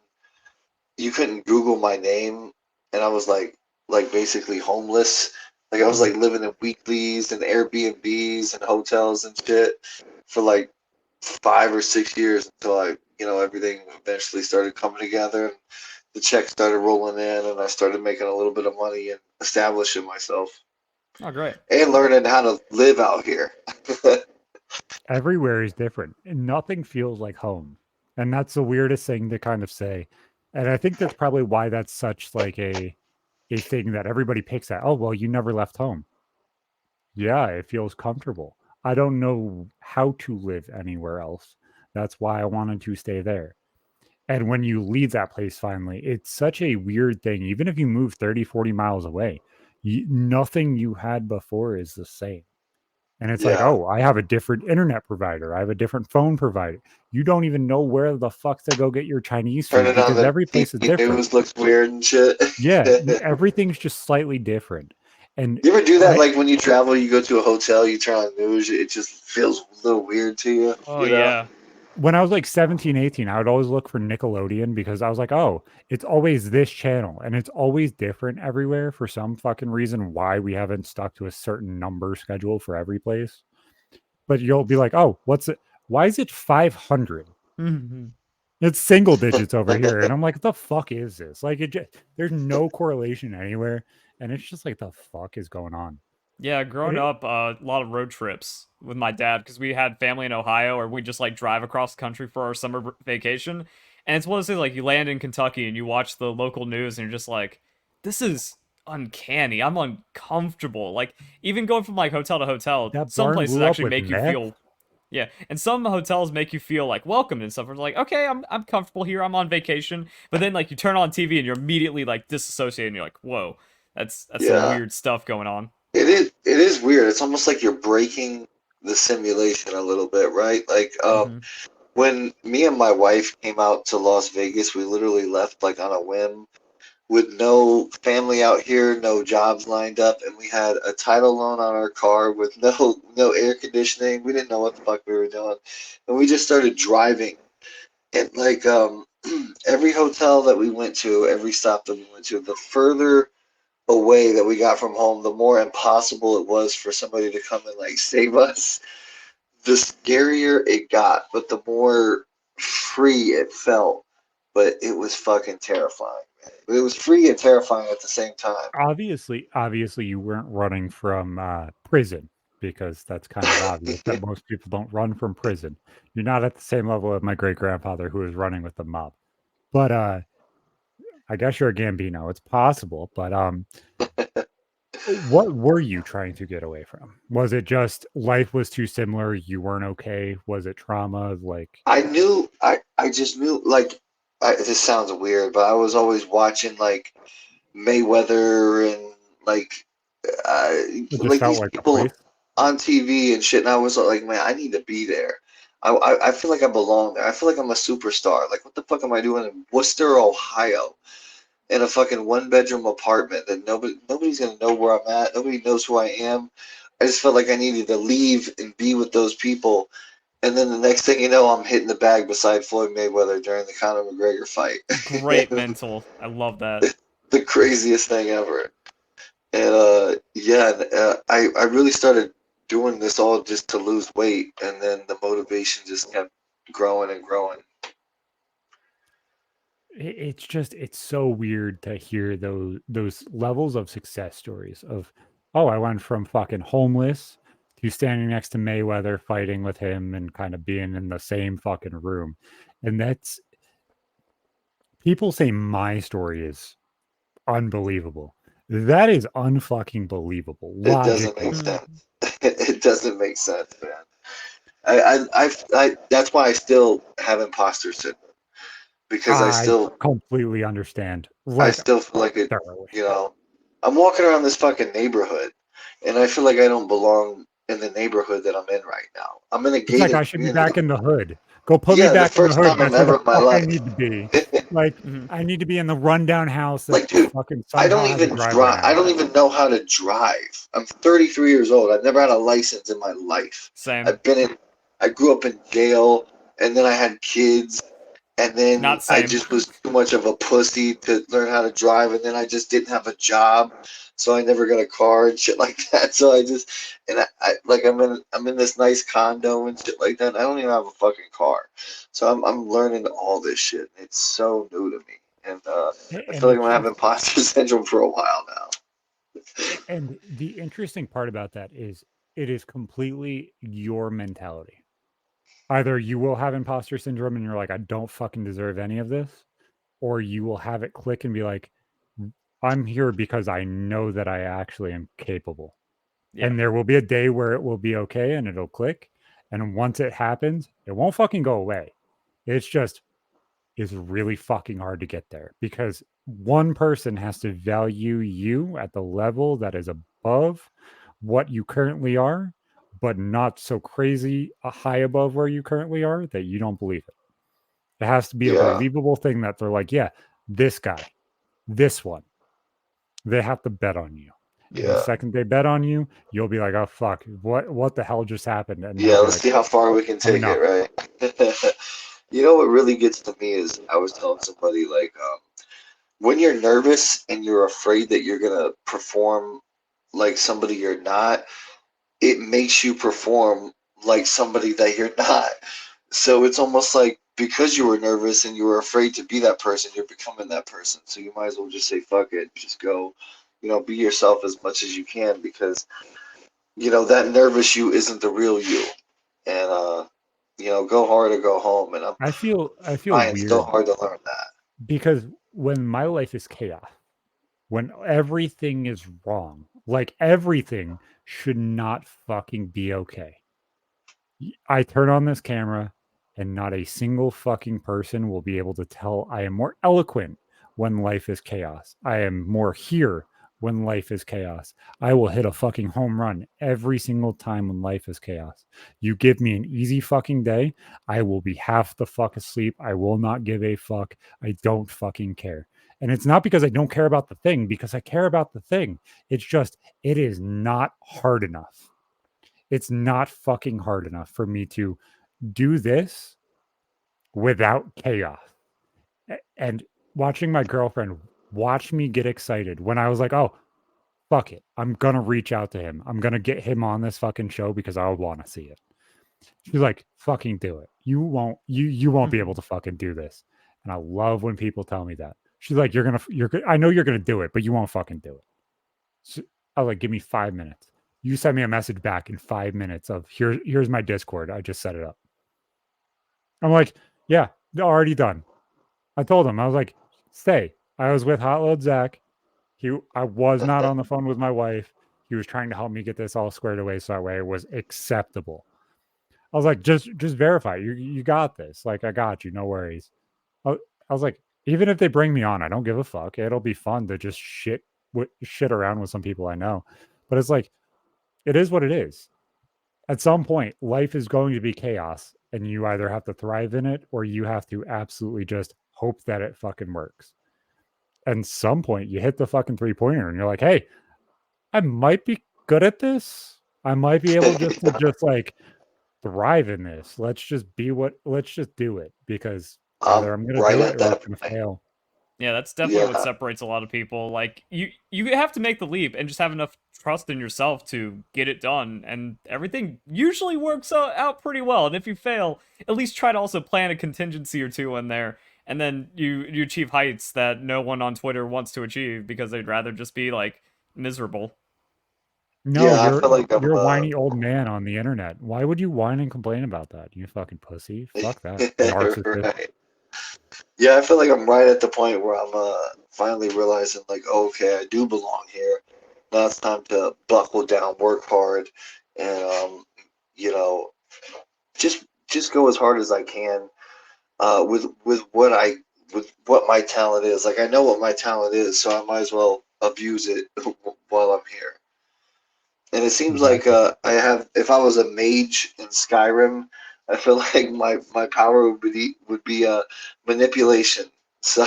Google my name, and I was like basically homeless. Like I was like living in weeklies and Airbnbs and hotels and shit for like 5 or 6 years until everything eventually started coming together and the checks started rolling in and I started making a little bit of money and establishing myself Oh, great. and learning how to live out here. Everywhere is different, and nothing feels like home. And that's the weirdest thing to kind of say. And I think that's probably why that's such like a thing that everybody picks at. Oh, well, you never left home. Yeah, it feels comfortable. I don't know how to live anywhere else. That's why I wanted to stay there. And when you leave that place finally, it's such a weird thing. Even if you move 30, 40 miles away, nothing you had before is the same. And it's like, Yeah. oh, I have a different internet provider. I have a different phone provider. You don't even know where the fuck to go get your Chinese food Turning on because the every place is TV different. news looks weird and shit. Yeah, everything's just slightly different. And You ever do that? I Like when you travel, you go to a hotel, you turn on the news, it just feels a little weird to you, Oh you know? yeah. when I was like 17, 18, I would always look for Nickelodeon because I was like, oh, it's always this channel and it's always different everywhere for some fucking reason why we haven't stuck to a certain number schedule for every place. But you'll be like, oh, what's it? Why is it 500? Mhm. It's single digits over here. And I'm like, what the fuck is this? Like, there's no correlation anywhere. And it's just like, the fuck is going on? Yeah, And growing up, a lot of road trips with my dad because we had family in Ohio, or we just like drive across the country for our summer vacation. And it's one of those things like you land in Kentucky and you watch the local news and you're just like, this is uncanny. I'm uncomfortable. Like, even going from like hotel to hotel, That some barn places blew up actually with make you meth. feel, yeah, and some hotels make you feel like welcomed and stuff. It's like, okay, I'm comfortable here. I'm on vacation. But then like you turn on TV and you're immediately like disassociated and you're like, whoa, that's some Yeah. weird stuff going on. It is weird. It's almost like you're breaking the simulation a little bit, right? Like Hmm. when me and my wife came out to Las Vegas, we literally left like on a whim with no family out here, no jobs lined up, and we had a title loan on our car with no air conditioning. We didn't know what the fuck we were doing, and we just started driving. And like every hotel that we went to, every stop that we went to, the further away that we got from home, the more impossible it was for somebody to come and like save us. The scarier it got, but the more free it felt. But it was fucking terrifying, man. It was free and terrifying at the same time. Obviously, you weren't running from prison, because that's kind of obvious that most people don't run from prison. You're not at the same level of my great grandfather who was running with the mob. But I guess you're a Gambino. It's possible. But what were you trying to get away from? Was it just life was too similar? You weren't okay? Was it trauma? Like, I just knew, like, this sounds weird, but I was always watching, like, Mayweather and, it just like felt these like the people place? on TV and shit, and I was like, man, I need to be there. I feel like I belong there. I feel like I'm a superstar. Like, what the fuck am I doing in Worcester, Ohio, in a fucking one-bedroom apartment that nobody's gonna know where I'm at. Nobody knows who I am. I just felt like I needed to leave and be with those people. And then the next thing you know, I'm hitting the bag beside Floyd Mayweather during the Conor McGregor fight. Great mental. I love that. The craziest thing ever. And yeah, I really started doing this all just to lose weight, and then the motivation just kept growing and growing. It's so weird to hear those levels of success stories of, oh, I went from fucking homeless to standing next to Mayweather, fighting with him, and kind of being in the same fucking room. And that's, people say my story is unbelievable. That is unfucking believable It doesn't logically. make sense. It doesn't make sense, man. That's why I still have imposter syndrome, because I completely understand, I like, still feel like it. thoroughly. You know, I'm walking around this fucking neighborhood, and I feel like I don't belong in the neighborhood that I'm in right now. I'm in a It's like gated I should be community. back in the hood. Go put me Yeah, the back in the first hood. time I'm That's where ever the in my fuck I life. need to be. Like, Hmm. I need to be in the rundown house that Like, dude, fucking I somehow don't has a even driveway drive. I now. don't even know how to drive. I'm 33 years old. I've never had a license in my life. Same. I've been in. I grew up in jail, and then I had kids, and then Not I same. just was too much of a pussy to learn how to drive, and then I just didn't have a job, so I never got a car and shit like that. So I just, and I like I'm in this nice condo and shit like that. I don't even have a fucking car, so I'm learning all this shit. It's so new to me, and I And feel like I'm it's gonna have just, imposter syndrome for a while now. and the interesting part about that is it is completely your mentality. Either you will have imposter syndrome and you're like, I don't fucking deserve any of this, or you will have it click and be like, I'm here because I know that I actually am capable. Yeah. And there will be a day where it will be okay and it'll click. And once it happens, it won't fucking go away. It's just, it's really fucking hard to get there because one person has to value you at the level that is above what you currently are, but not so crazy high above where you currently are that you don't believe it. It has to be a Yeah, believable thing that they're like, yeah, this guy, this one, they have to bet on you. And the yeah, second they bet on you, you'll be like, "Oh fuck, what the hell just happened?" And they'll yeah. be Let's like, see how far we can take it, "Enough." right? You know what really gets to me is I was telling somebody like when you're nervous and you're afraid that you're gonna perform like somebody you're not, it makes you perform like somebody that you're not. So it's almost like because you were nervous and you were afraid to be that person, you're becoming that person. So you might as well just say fuck it, just go, be yourself as much as you can, because that nervous you isn't the real you. And go hard or go home. And I'm I feel trying so weird hard to learn that. because when my life is chaos, when everything is wrong. Like everything should not fucking be okay. I turn on this camera and not a single fucking person will be able to tell I am more eloquent when life is chaos. I am more here when life is chaos. I will hit a fucking home run every single time when life is chaos. You give me an easy fucking day, I will be half the fuck asleep. I will not give a fuck. I don't fucking care. And it's not because I don't care about the thing, because I care about the thing. It's just, it is not hard enough. It's not fucking hard enough for me to do this without chaos. And watching my girlfriend watch me get excited when I was like, oh, fuck it. I'm going to reach out to him. I'm going to get him on this fucking show because I want to see it. She's like, fucking do it. You won't be able to fucking do this. And I love when people tell me that. She's like, I know you're going to do it, but you won't fucking do it. So I was like, give me 5 minutes. You send me a message back in 5 minutes of here's my Discord. I just set it up. I'm like, yeah, already done. I told him, I was like, stay. I was with Hot Load Zach. I was not on the phone with my wife. He was trying to help me get this all squared away so that way it was acceptable. I was like, just verify. You got this. Like, I got you. No worries. I was like, even if they bring me on, I don't give a fuck. It'll be fun to just shit around with some people I know. But it's like, it is what it is. At some point, life is going to be chaos, and you either have to thrive in it or you have to absolutely just hope that it fucking works. And some point, you hit the fucking 3-pointer, and you're like, "Hey, I might be good at this. I might be able just to just like thrive in this. Let's just do it because either I'm gonna right do at it or that it's gonna point. fail." Yeah, that's definitely what Yeah. separates a lot of people. Like you have to make the leap and just have enough trust in yourself to get it done, and everything usually works out pretty well. And if you fail, at least try to also plan a contingency or two in there, and then you achieve heights that no one on Twitter wants to achieve because they'd rather just be like miserable. No, Yeah, I feel like I'm you're a whiny old man on the internet. Why would you whine and complain about that? You fucking pussy. Fuck that. Narcissist. right. Yeah, I feel like I'm right at the point where I'm finally realizing like, okay, I do belong here. Now it's time to buckle down, work hard, and you know, just go as hard as I can with what my talent is. Like I know what my talent is, so I might as well abuse it while I'm here. And it seems like Exactly. I have. If I was a mage in Skyrim, I feel like my power would be manipulation. So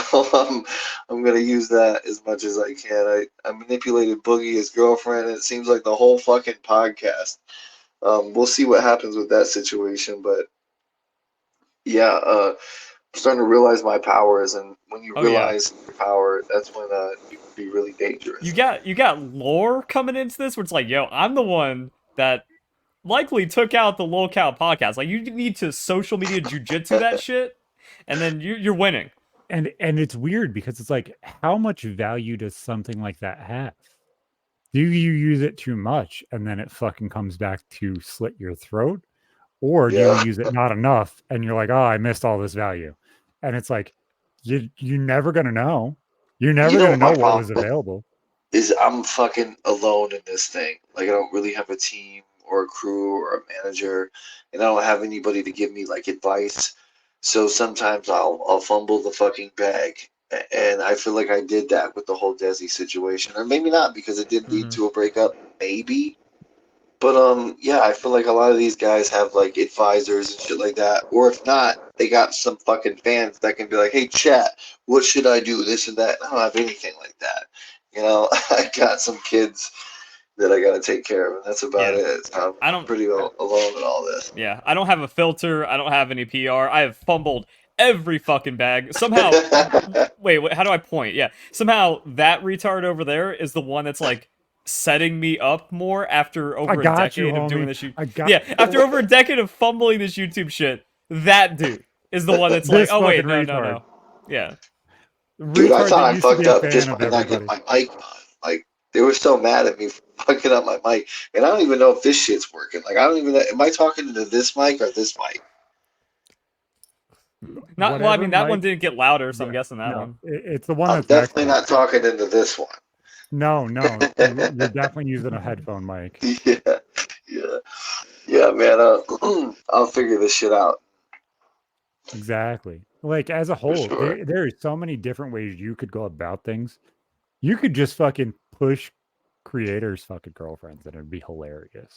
I'm gonna use that as much as I can. I manipulated Boogie, his girlfriend, and it seems like the whole fucking podcast. We'll see what happens with that situation, but yeah, I'm starting to realize my powers, and when you Oh yeah, realize your power, that's when you can be really dangerous. you got lore coming into this where it's like, yo, I'm the one that likely took out the LolCow podcast. Like you need to social media jujitsu that shit, and then you're winning. And it's weird because it's like, how much value does something like that have? Do you use it too much and then it fucking comes back to slit your throat? Or do you Yeah. use it not enough and you're like, oh, I missed all this value? And it's like, you're never gonna know. You're You never know gonna what my know what was problem available. is? I'm fucking alone in this thing. Like I don't really have a team or a crew or a manager, and I don't have anybody to give me like advice. So sometimes I'll fumble the fucking bag, and I feel like I did that with the whole Desi situation, or maybe not because it did lead Mm-hmm. to a breakup, maybe. But yeah, I feel like a lot of these guys have like advisors and shit like that. Or if not, they got some fucking fans that can be like, "Hey, chat, what should I do? This and that." I don't have anything like that. You know, I got some kids that I got to take care of, and that's about Yeah, it. I I'm don't. pretty alone in all this. Yeah, I don't have a filter. I don't have any PR. I have fumbled every fucking bag. Somehow, wait, how do I point? Yeah, somehow that retard over there is the one that's like setting me up more after I over a got you, decade of doing homie. this. I got Yeah, after over a decade of fumbling this YouTube shit, that dude is the one that's like, this oh fucking wait, no, no, retard. no. Yeah. Dude, I Retard thought that I used to be fucked a up fan just of by not getting everybody. my mic on. Like they were so mad at me for fucking up my mic, and I don't even know if this shit's working. Like I don't even know. Am I talking into this mic or this mic? Not well. I Whatever mean, that one mic. didn't get louder, so I'm Yeah, guessing that no, one. it's the one I'm that's next definitely to it. not talking into this one. No, you're definitely using a headphone mic. Yeah, yeah, man. I'll figure this shit out Exactly. Like as a for whole, sure. there are so many different ways you could go about things. You could just fucking push creators' fucking girlfriends, and it'd be hilarious.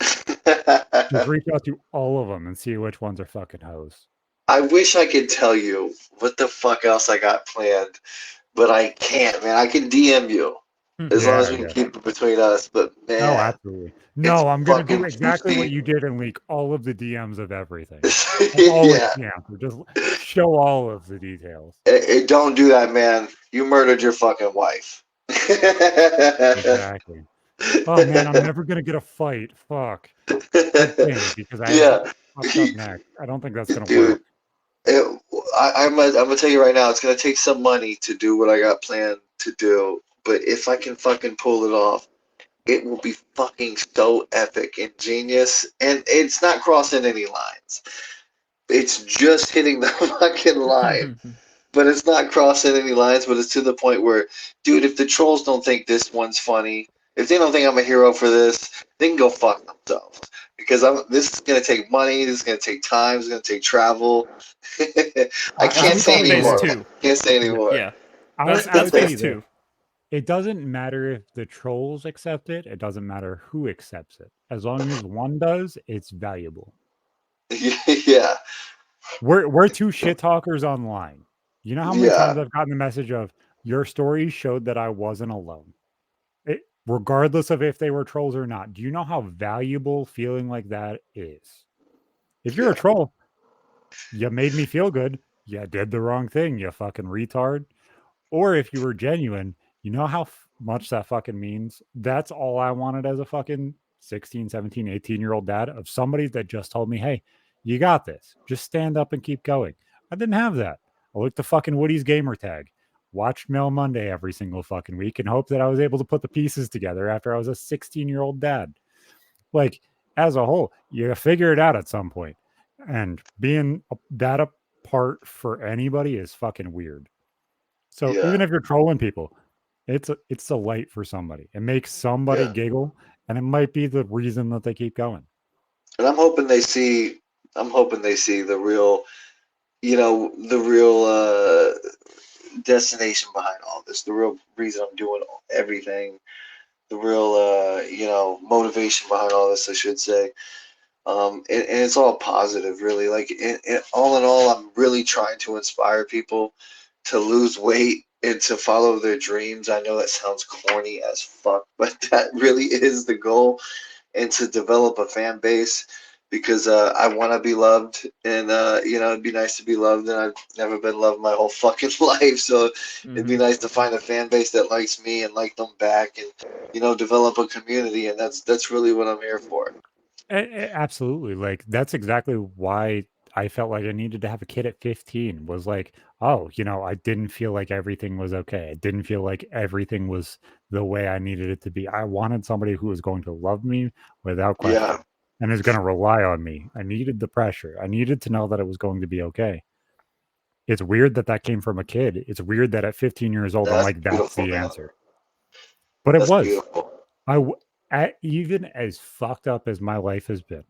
Just reach out to all of them and see which ones are fucking hoes. I wish I could tell you what the fuck else I got planned, but I can't, man. I can DM you as long as Yeah, we can yeah. keep it between us. But Oh, man, absolutely. it's No, I'm gonna do fucking exactly what juicy. you did and leak all of the DMs of everything. And always Yeah. cancel. Just show all of the details. Don't do that, man. You murdered your fucking wife. Exactly. Oh man, I'm never gonna get a fight. Fuck. Good thing because I have Yeah, fucked up neck. I don't think that's gonna dude. work. I'm gonna tell you right now, it's gonna take some money to do what I got planned to do. But if I can fucking pull it off, it will be fucking so epic and genius. And it's not crossing any lines. It's just hitting the fucking line. But it's not crossing any lines, but it's to the point where, dude, if the trolls don't think this one's funny, if they don't think I'm a hero for this, they can go fuck themselves. Because this is gonna take money, this is gonna take time, it's gonna take travel. I I can't would say That's tell you phase anymore. this. two. Can't say Yeah. anymore. Yeah, I that's would tell phase you this. two. It doesn't matter if the trolls accept it. It doesn't matter who accepts it. As long as one does, it's valuable. Yeah, We're two shit talkers online. You know how many yeah, times I've gotten the message of your story showed that I wasn't alone. Regardless of if they were trolls or not. Do you know how valuable feeling like that is? If you're a yeah, troll, you made me feel good. You did the wrong thing, you fucking retard. Or if you were genuine, you know how much that fucking means? That's all I wanted as a fucking 16, 17, 18-year-old dad of somebody that just told me, hey, you got this. Just stand up and keep going. I didn't have that. I looked at fucking Woody's gamer tag, watched Mail Monday every single fucking week, and hoped that I was able to put the pieces together after I was a 16-year-old dad. Like, as a whole, you figure it out at some point. And being that apart for anybody is fucking weird. So yeah. even if you're trolling people, it's a light for somebody. It makes somebody Yeah. giggle, and it might be the reason that they keep going. And I'm hoping they see. I'm hoping they see the real. The real destination behind all this. The real reason I'm doing everything. The real motivation behind all this, I should say. And it's all positive, really. Like, all in all, I'm really trying to inspire people to lose weight and to follow their dreams. I know that sounds corny as fuck, but that really is the goal, and to develop a fan base because I want to be loved, and it'd be nice to be loved, and I've never been loved my whole fucking life, so it'd be nice to find a fan base that likes me and like them back, and develop a community, and that's really what I'm here for. Absolutely. Like that's exactly why I felt like I needed to have a kid at 15 was like, oh, I didn't feel like everything was okay. I didn't feel like everything was the way I needed it to be. I wanted somebody who was going to love me without question Yeah, and is going to rely on me. I needed the pressure. I needed to know that it was going to be okay. It's weird that that came from a kid. It's weird that at 15 years old, I'm that's like, that's beautiful, the man. answer. But it That's was. beautiful. Even as fucked up as my life has been,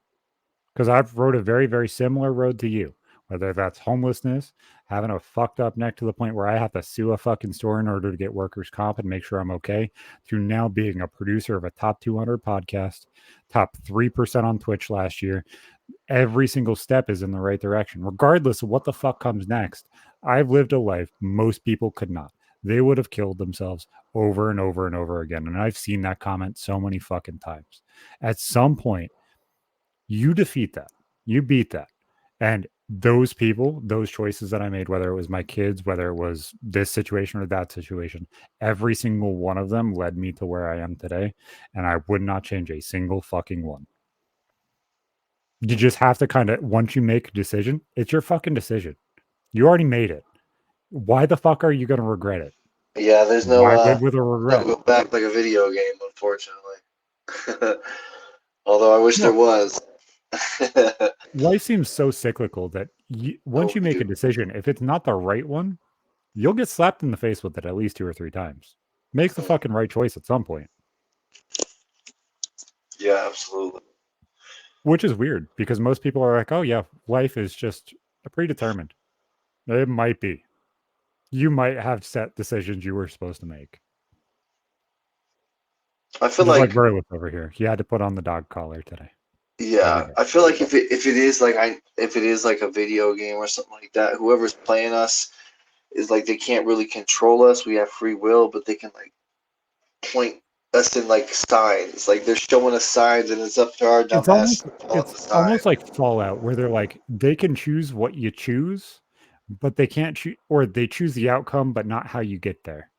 because I've rode a very, very similar road to you, whether that's homelessness, having a fucked up neck to the point where I have to sue a fucking store in order to get workers' comp and make sure I'm okay, through now being a producer of a top 200 podcast, top 3% on Twitch last year. Every single step is in the right direction, regardless of what the fuck comes next. I've lived a life most people could not. They would have killed themselves over and over and over again. And I've seen that comment so many fucking times. At some point, you defeat that, you beat that. And those people, those choices that I made, whether it was my kids, whether it was this situation or that situation, every single one of them led me to where I am today. And I would not change a single fucking one. You just have to kind of, once you make a decision, it's your fucking decision. You already made it. Why the fuck are you going to regret it? Yeah, there's Why live with a no regret? go back like a video game, unfortunately. Although I wish there No, was. life seems so cyclical that once Oh, you make a dude. decision, if it's not the right one, you'll get slapped in the face with it at least 2 or 3 times. Make the fucking right choice at some point. Yeah, absolutely. Which is weird because most people are like, oh yeah, life is just predetermined. It might be. You might have set decisions you were supposed to make. I feel Just like like, Verlip over here. He had to put on the dog collar today. Every yeah, day. I feel like if it is like if it is like a video game or something like that, whoever's playing us is like they can't really control us. We have free will, but they can like point us in like signs. Like they're showing us signs, and it's up to our It's dumbass almost to follow it's the almost sign. like Fallout where they're like they can choose what you choose, but they can't choose or they choose the outcome but not how you get there.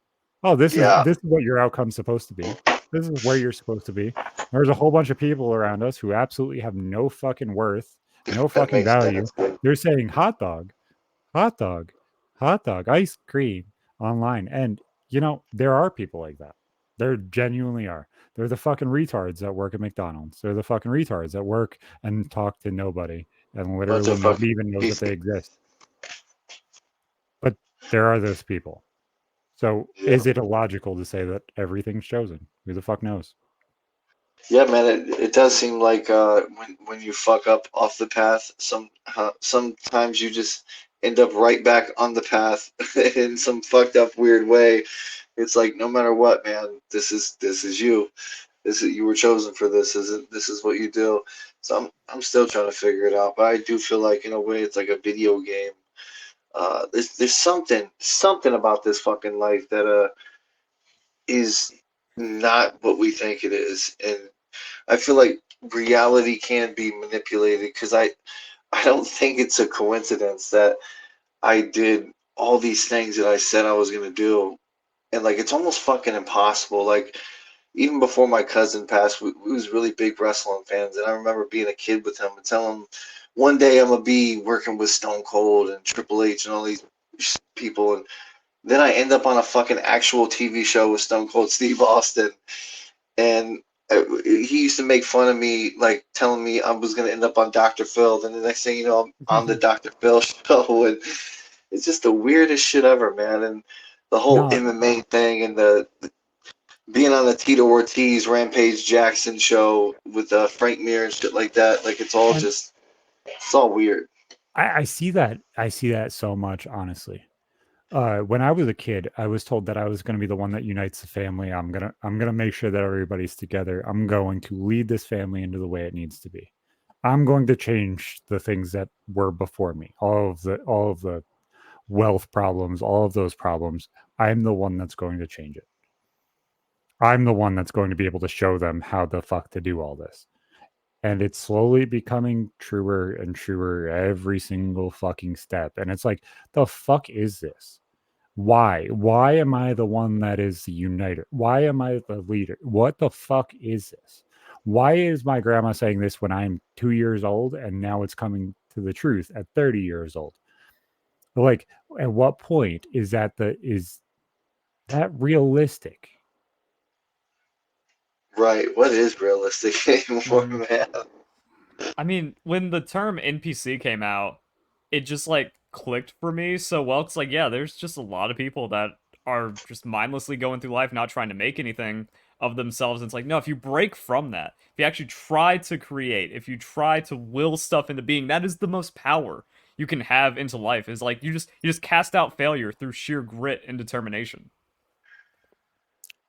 Oh, Yeah, this is what your outcome's supposed to be. This is where you're supposed to be. There's a whole bunch of people around us who absolutely have no fucking worth, no that fucking makes value. sense. They're saying hot dog, hot dog, ice cream online. And, there are people like that. There genuinely are. They're the fucking retards that work at McDonald's. They're the fucking retards that work and talk to nobody and Bunch literally of nobody fucking even knows that pieces. they exist. But there are those people. So Yeah. is it illogical to say that everything's chosen? Who the fuck knows? Yeah, man, it does seem like when you fuck up off the path, sometimes you just end up right back on the path in some fucked up weird way. It's like no matter what, man, this is you. This is you were chosen for this. This is what you do. So I'm still trying to figure it out, but I do feel like in a way it's like a video game. There's something about this fucking life that is not what we think it is, and I feel like reality can be manipulated because I don't think it's a coincidence that I did all these things that I said I was gonna do, and like it's almost fucking impossible. Like even before my cousin passed, we was really big wrestling fans, and I remember being a kid with him and telling him one day I'm gonna be working with Stone Cold and Triple H and all these people, and then I end up on a fucking actual TV show with Stone Cold Steve Austin, and he used to make fun of me, like telling me I was gonna end up on Dr. Phil. Then the next thing you know, I'm on the Dr. Phil show, and it's just the weirdest shit ever, man. And the whole No, MMA thing, and the being on the Tito Ortiz Rampage Jackson show with Frank Mir and shit like that. Like and it's all weird. I see that. I see that so much, honestly. When I was a kid, I was told that I was going to be the one that unites the family. I'm gonna make sure that everybody's together. I'm going to lead this family into the way it needs to be. I'm going to change the things that were before me. All of the wealth problems, all of those problems. I'm the one that's going to change it. I'm the one that's going to be able to show them how the fuck to do all this. And it's slowly becoming truer and truer every single fucking step. And it's like, the fuck is this? Why? Why am I the one that is the uniter? Why am I the leader? What the fuck is this? Why is my grandma saying this when I'm 2 years old and now it's coming to the truth at 30 years old? Like, at what point is that realistic? Right? What is realistic anymore, Mhm. man? I mean, when the term NPC came out, it just like clicked for me so well. It's like, yeah, there's just a lot of people that are just mindlessly going through life, not trying to make anything of themselves. And it's like, no, if you break from that, if you actually try to create, if you try to will stuff into being, that is the most power you can have into life. Is like you just cast out failure through sheer grit and determination.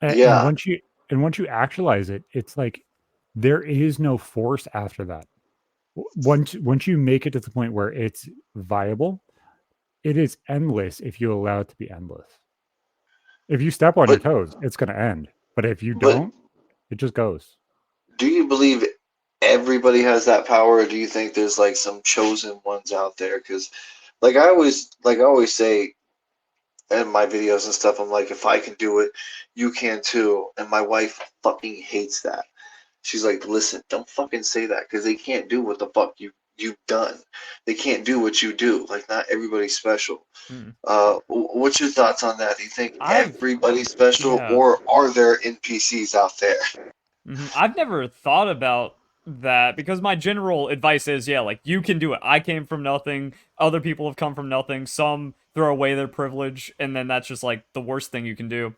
And, and Yeah, once you and once you actualize it, it's like there is no force after that. Once you make it to the point where it's viable, it is endless if you allow it to be endless. If you step on your but toes, it's going to end. But if you but don't, it just goes. do you believe everybody has that power, or do you think there's like some chosen ones out there? Because like I always say in my videos and stuff, I'm like, if I can do it, you can too. And my wife fucking hates that. She's like, listen, don't fucking say that because they can't do what the fuck you've done. They can't do what you do. Like not everybody's special. Hmm. What's your thoughts on that? Do you think I've everybody's special, yeah. or are there NPCs out there? I've never thought about that because my general advice is, yeah, like you can do it. I came from nothing. Other people have come from nothing. Some throw away their privilege, and then that's just like the worst thing you can do.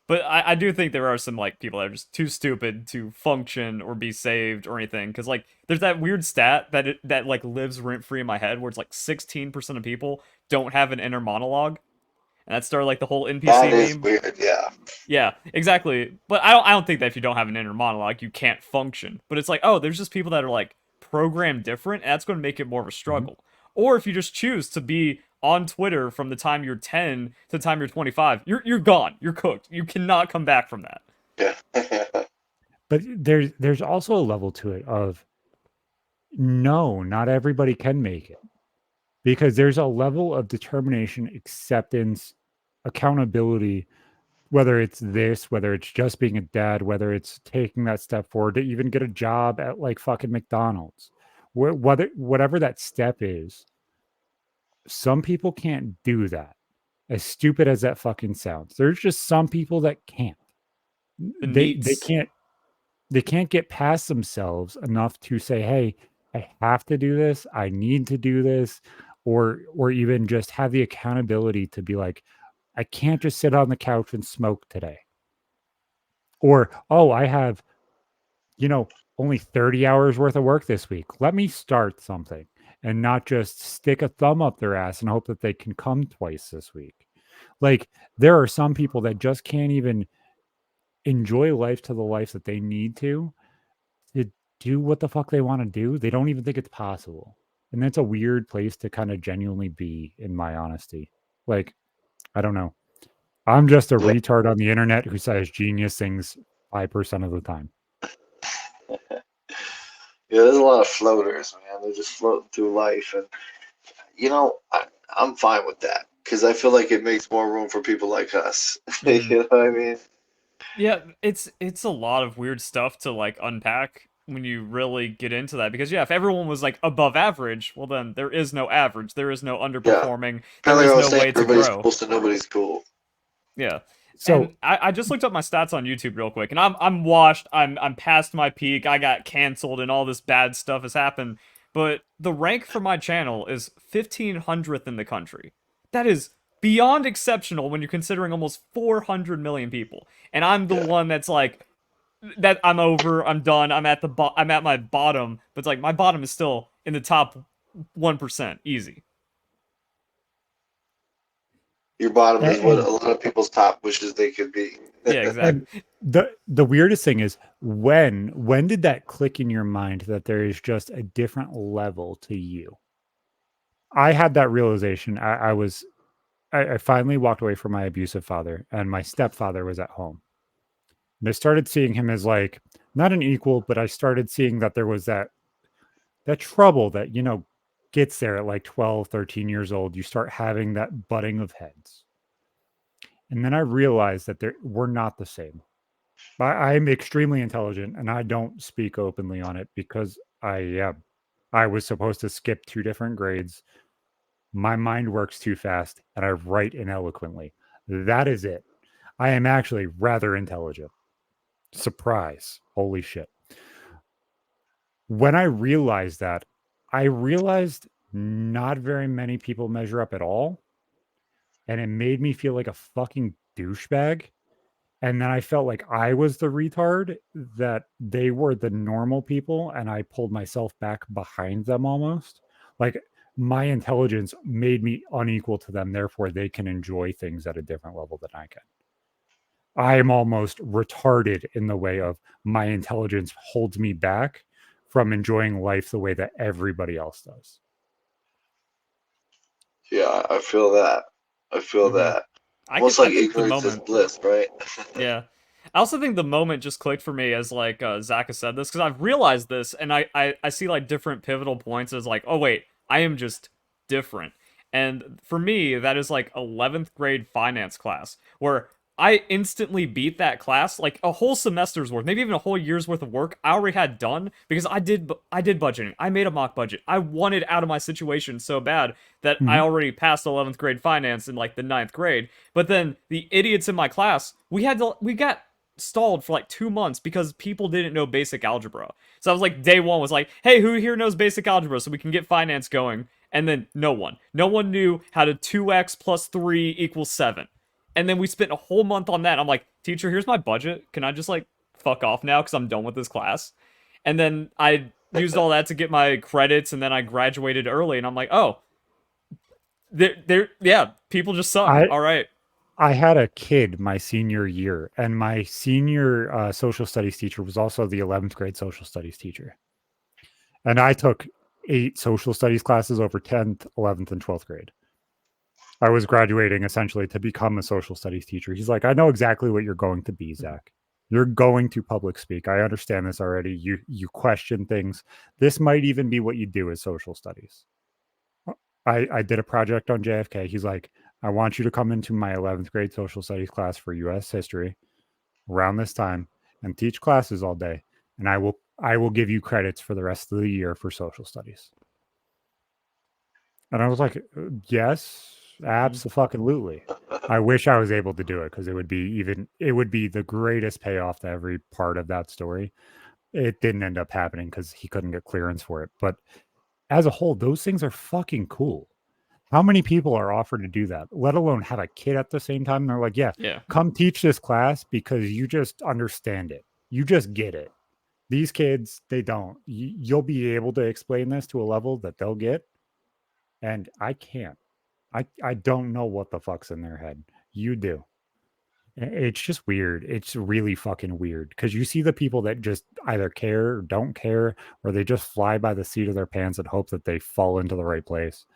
But I do think there are some like people that are just too stupid to function or be saved or anything. Because like there's that weird stat that like lives rent free in my head where it's like 16% of people don't have an inner monologue, and that started like the whole That NPC is meme. weird. Yeah. Yeah, exactly. But I don't think that if you don't have an inner monologue, you can't function. But it's like, oh, there's just people that are like programmed different, and that's going to make it more of a Mhm. struggle. Or if you just choose to be on Twitter from the time you're 10 to the time you're 25, you're gone. You're cooked. You cannot come back from that. Yeah. But there's also a level to it of no, not everybody can make it because there's a level of determination, acceptance, accountability, whether it's this, whether it's just being a dad, whether it's taking that step forward to even get a job at like fucking McDonald's, whether whatever that step is, some people can't do that. As stupid as that fucking sounds, there's just some people that can't. The They neats. can't get past themselves enough to say, "Hey, I have to do this. I need to do this," or even just have the accountability to be like, "I can't just sit on the couch and smoke today." Or, "Oh, I have, only 30 hours worth of work this week. Let me start something." And not just stick a thumb up their ass and hope that they can come twice this week. Like there are some people that just can't even enjoy life to the life that they need to do what the fuck they want to do. They don't even think it's possible. And that's a weird place to kind of genuinely be, in my honesty. Like, I don't know. I'm just a Yeah. retard on the internet who says genius things 5% of the time. Yeah, there's a lot of floaters, man. They're just floating through life, and I'm fine with that because I feel like it makes more room for people like us. You Mm. know what I mean? Yeah, it's a lot of weird stuff to like unpack when you really get into that because yeah, if everyone was like above average, well then there is no average, there is no Yeah. underperforming, Kind there of like is I was no saying, way to everybody's grow. close to nobody's cool. Yeah. So, And I just looked up my stats on YouTube real quick, and I'm washed. I'm past my peak. I got canceled, and all this bad stuff has happened. But the rank for my channel is 1500th in the country. That is beyond exceptional when you're considering almost 400 million people. And I'm the Yeah. one that's like that. I'm over. I'm done. I'm at my bottom. But it's like my bottom is still in the top 1%, easy. Your bottom is what and a lot of people's top wishes they could be. Yeah, and exactly. the weirdest thing is when did that click in your mind that there is just a different level to you? I had that realization. I finally walked away from my abusive father, and my stepfather was at home. And I started seeing him as like not an equal, but I started seeing that there was that trouble that gets there at like 12, 13 years old. You start having that butting of heads. And then I realized that we're not the same. I'm extremely intelligent and I don't speak openly on it because I was supposed to skip 2 different grades. My mind works too fast and I write ineloquently. That is it. I am actually rather intelligent. Surprise. Holy shit. When I realized that, I realized not very many people measure up at all. And it made me feel like a fucking douchebag. And then I felt like I was the retard, that they were the normal people, and I pulled myself back behind them almost. Like my intelligence made me unequal to them, therefore they can enjoy things at a different level than I can. I am almost retarded in the way of my intelligence holds me back from enjoying life the way that everybody else does. Yeah, I feel that. I feel Hmm. that. I Almost could. I like think the ignorance is moment. bliss, right? Yeah. I also think the moment just clicked for me as like Zach has said this because I've realized this and I see like different pivotal points as like, oh wait, I am just different. And for me, that is like 11th grade finance class where I instantly beat that class like a whole semester's worth, maybe even a whole year's worth of work I already had done because I did budgeting. I made a mock budget. I wanted out of my situation so bad that I Mhm. already passed 11th grade finance in like the ninth grade. But then the idiots in my class, we got stalled for like 2 months because people didn't know basic algebra. So I was like, day one was like, hey, who here knows basic algebra so we can get finance going? And then no one. No one knew how to 2x plus 3 equals 7. And then we spent a whole month on that. I'm like, teacher, here's my budget. Can I just like fuck off now because I'm done with this class? And then I used all that to get my credits, and then I graduated early. And I'm like, oh, yeah, people just suck. I All right. I had a kid my senior year, and my senior social studies teacher was also the 11th grade social studies teacher. And I took 8 social studies classes over 10th, 11th, and 12th grade. I was graduating essentially to become a social studies teacher. He's like, I know exactly what you're going to be, Zach. You're going to public speak. I understand this already. You question things. This might even be what you do as social studies. I did a project on JFK. He's like, I want you to come into my 11th grade social studies class for US history around this time and teach classes all day. And I will give you credits for the rest of the year for social studies. And I was like, yes, absolutely. I wish I was able to do it because it would be the greatest payoff to every part of that story. It didn't end up happening because he couldn't get clearance for it. But as a whole, those things are fucking cool. How many people are offered to do that, let alone have a kid at the same time? And they're like, yeah, come teach this class because you just understand it. You just get it. These kids, they don't. You'll be able to explain this to a level that they'll get. And I can't. I don't know what the fuck's in their head. You do. It's just weird. It's really fucking weird because you see the people that just either care or don't care, or they just fly by the seat of their pants and hope that they fall into the right place.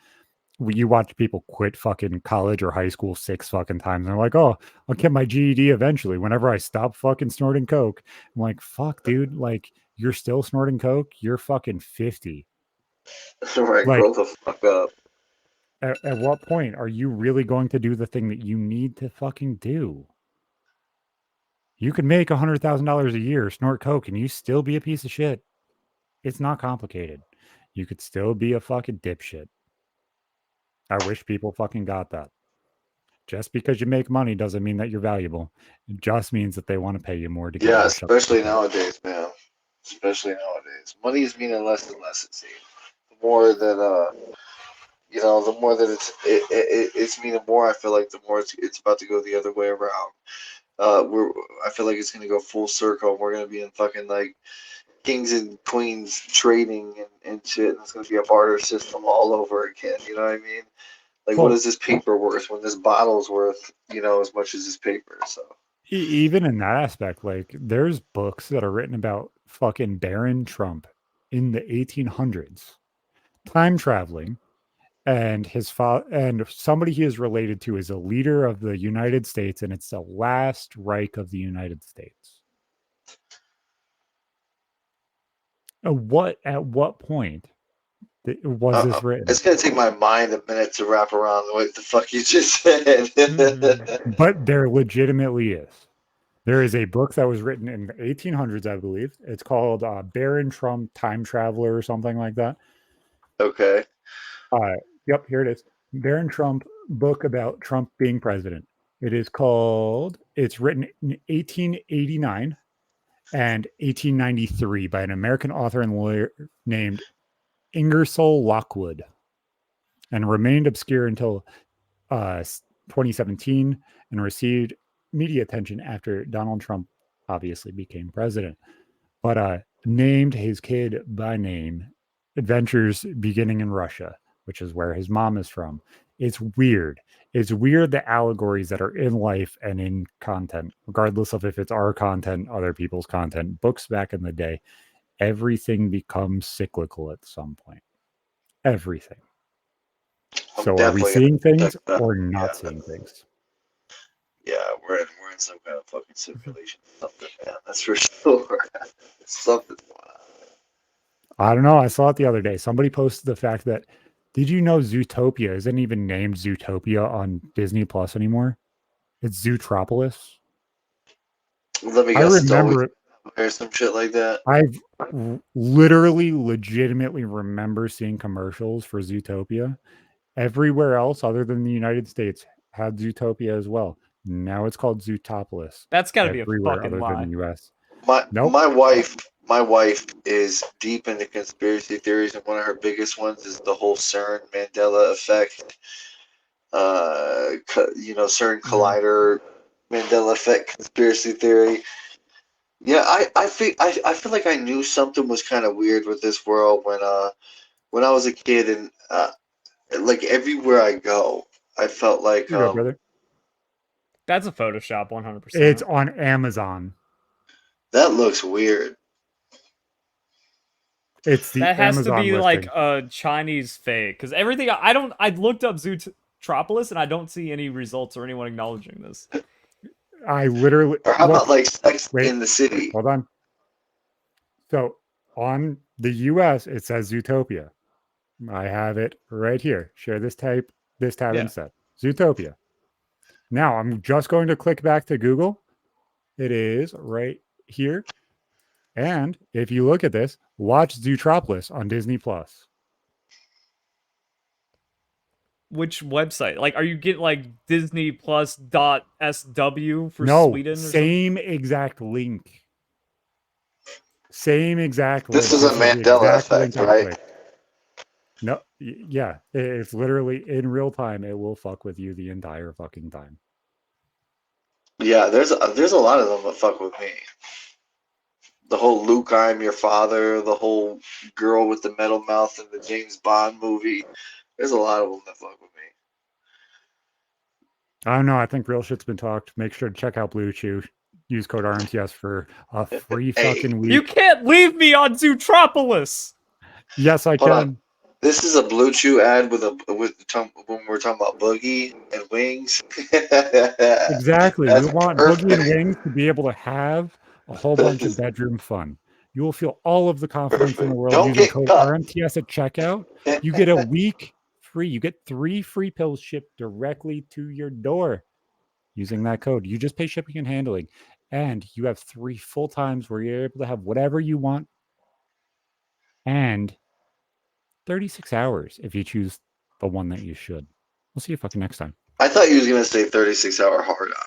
You watch people quit fucking college or high school 6 fucking times. And they're like, oh, I'll get my GED eventually whenever I stop fucking snorting coke. I'm like, fuck, dude. Like, you're still snorting coke? You're fucking 50. Right, like, grow the fuck up. At what point are you really going to do the thing that you need to fucking do? You could make $100,000 a year, snort coke, and you still be a piece of shit. It's not complicated. You could still be a fucking dipshit. I wish people fucking got that. Just because you make money doesn't mean that you're valuable. It just means that they want to pay you more to get Yeah, you especially nowadays, man. Especially nowadays. Money is meaning less and less, it seems. The more that the more that it's meaning more. I feel like the more it's about to go the other way around. I feel like it's gonna go full circle. We're gonna be in fucking like kings and queens trading and shit. And it's gonna be a barter system all over again. You know what I mean? Like, what is this paper worth when this bottle's worth, as much as this paper? So even in that aspect, like there's books that are written about fucking Baron Trump in the 1800s, time traveling. And his father and somebody he is related to is a leader of the United States, and it's the last Reich of the United States. At what point was this written? It's gonna take my mind a minute to wrap around what the fuck you just said. But there legitimately is. There is a book that was written in the 1800s, I believe. It's called Baron Trump, Time Traveler, or something like that. Okay. Yep, here it is. Baron Trump, book about Trump being president. It's written in 1889 and 1893 by an American author and lawyer named Ingersoll Lockwood, and remained obscure until 2017 and received media attention after Donald Trump obviously became president. But named his kid by name, Adventures Beginning in Russia, which is where his mom is from. It's weird. It's weird the allegories that are in life and in content, regardless of if it's our content, other people's content, books back in the day, everything becomes cyclical at some point. Everything. So are we seeing things or not seeing things? Yeah, we're in some kind of fucking simulation. Something, man. That's for sure. Something's going on. I don't know. I saw it the other day. Somebody posted the fact that, did you know Zootopia isn't even named Zootopia on Disney Plus anymore? It's Zootropolis. Let me guess. I remember it. Or some shit like that. I've literally, legitimately remember seeing commercials for Zootopia. Everywhere else other than the United States had Zootopia as well. Now it's called Zootopolis. That's got to be a fucking lie. Than the US. My wife is deep into conspiracy theories, and one of her biggest ones is the whole CERN Mandela effect. CERN collider, Mandela effect, conspiracy theory. Yeah, I feel like I knew something was kind of weird with this world when I was a kid, and like everywhere I go, I felt like Here you go, brother. That's a Photoshop, 100%. It's on Amazon. that looks weird. It's the That has Amazon to be listing. like a Chinese fake, because everything I looked up Zootropolis and I don't see any results or anyone acknowledging this. I literally. Or how about like Sex in the City? Hold on. So on the US, it says Zootopia. I have it right here. Share this tab Yeah. instead. Zootopia. Now I'm just going to click back to Google. It is right here. And if you look at this, watch Zootropolis on Disney Plus. Which website? Like, are you getting like Disney Plus .sw for No, Sweden? Or same exact link. Same exact link. This is a Mandela effect, right? No, yeah, it's literally in real time. It will fuck with you the entire fucking time. Yeah, there's a lot of them that fuck with me. The whole Luke, I'm your father, the whole girl with the metal mouth in the James Bond movie. There's a lot of them that fuck with me. I don't know. I think real shit's been talked. Make sure to check out Blue Chew. Use code RMTS for a free fucking week. You can't leave me on Zootropolis. Yes, I Hold can. on. This is a Blue Chew ad when we're talking about Boogie and Wings. Exactly. That's We want perfect. Boogie and Wings to be able to have a whole bunch of bedroom fun. You will feel all of the confidence in the world Don't using get code caught. RMTS at checkout. You get a week free. You get 3 free pills shipped directly to your door using that code. You just pay shipping and handling. And you have 3 full times where you're able to have whatever you want. And 36 hours if you choose the one that you should. We'll see you fucking next time. I thought you was going to say 36-hour hard on.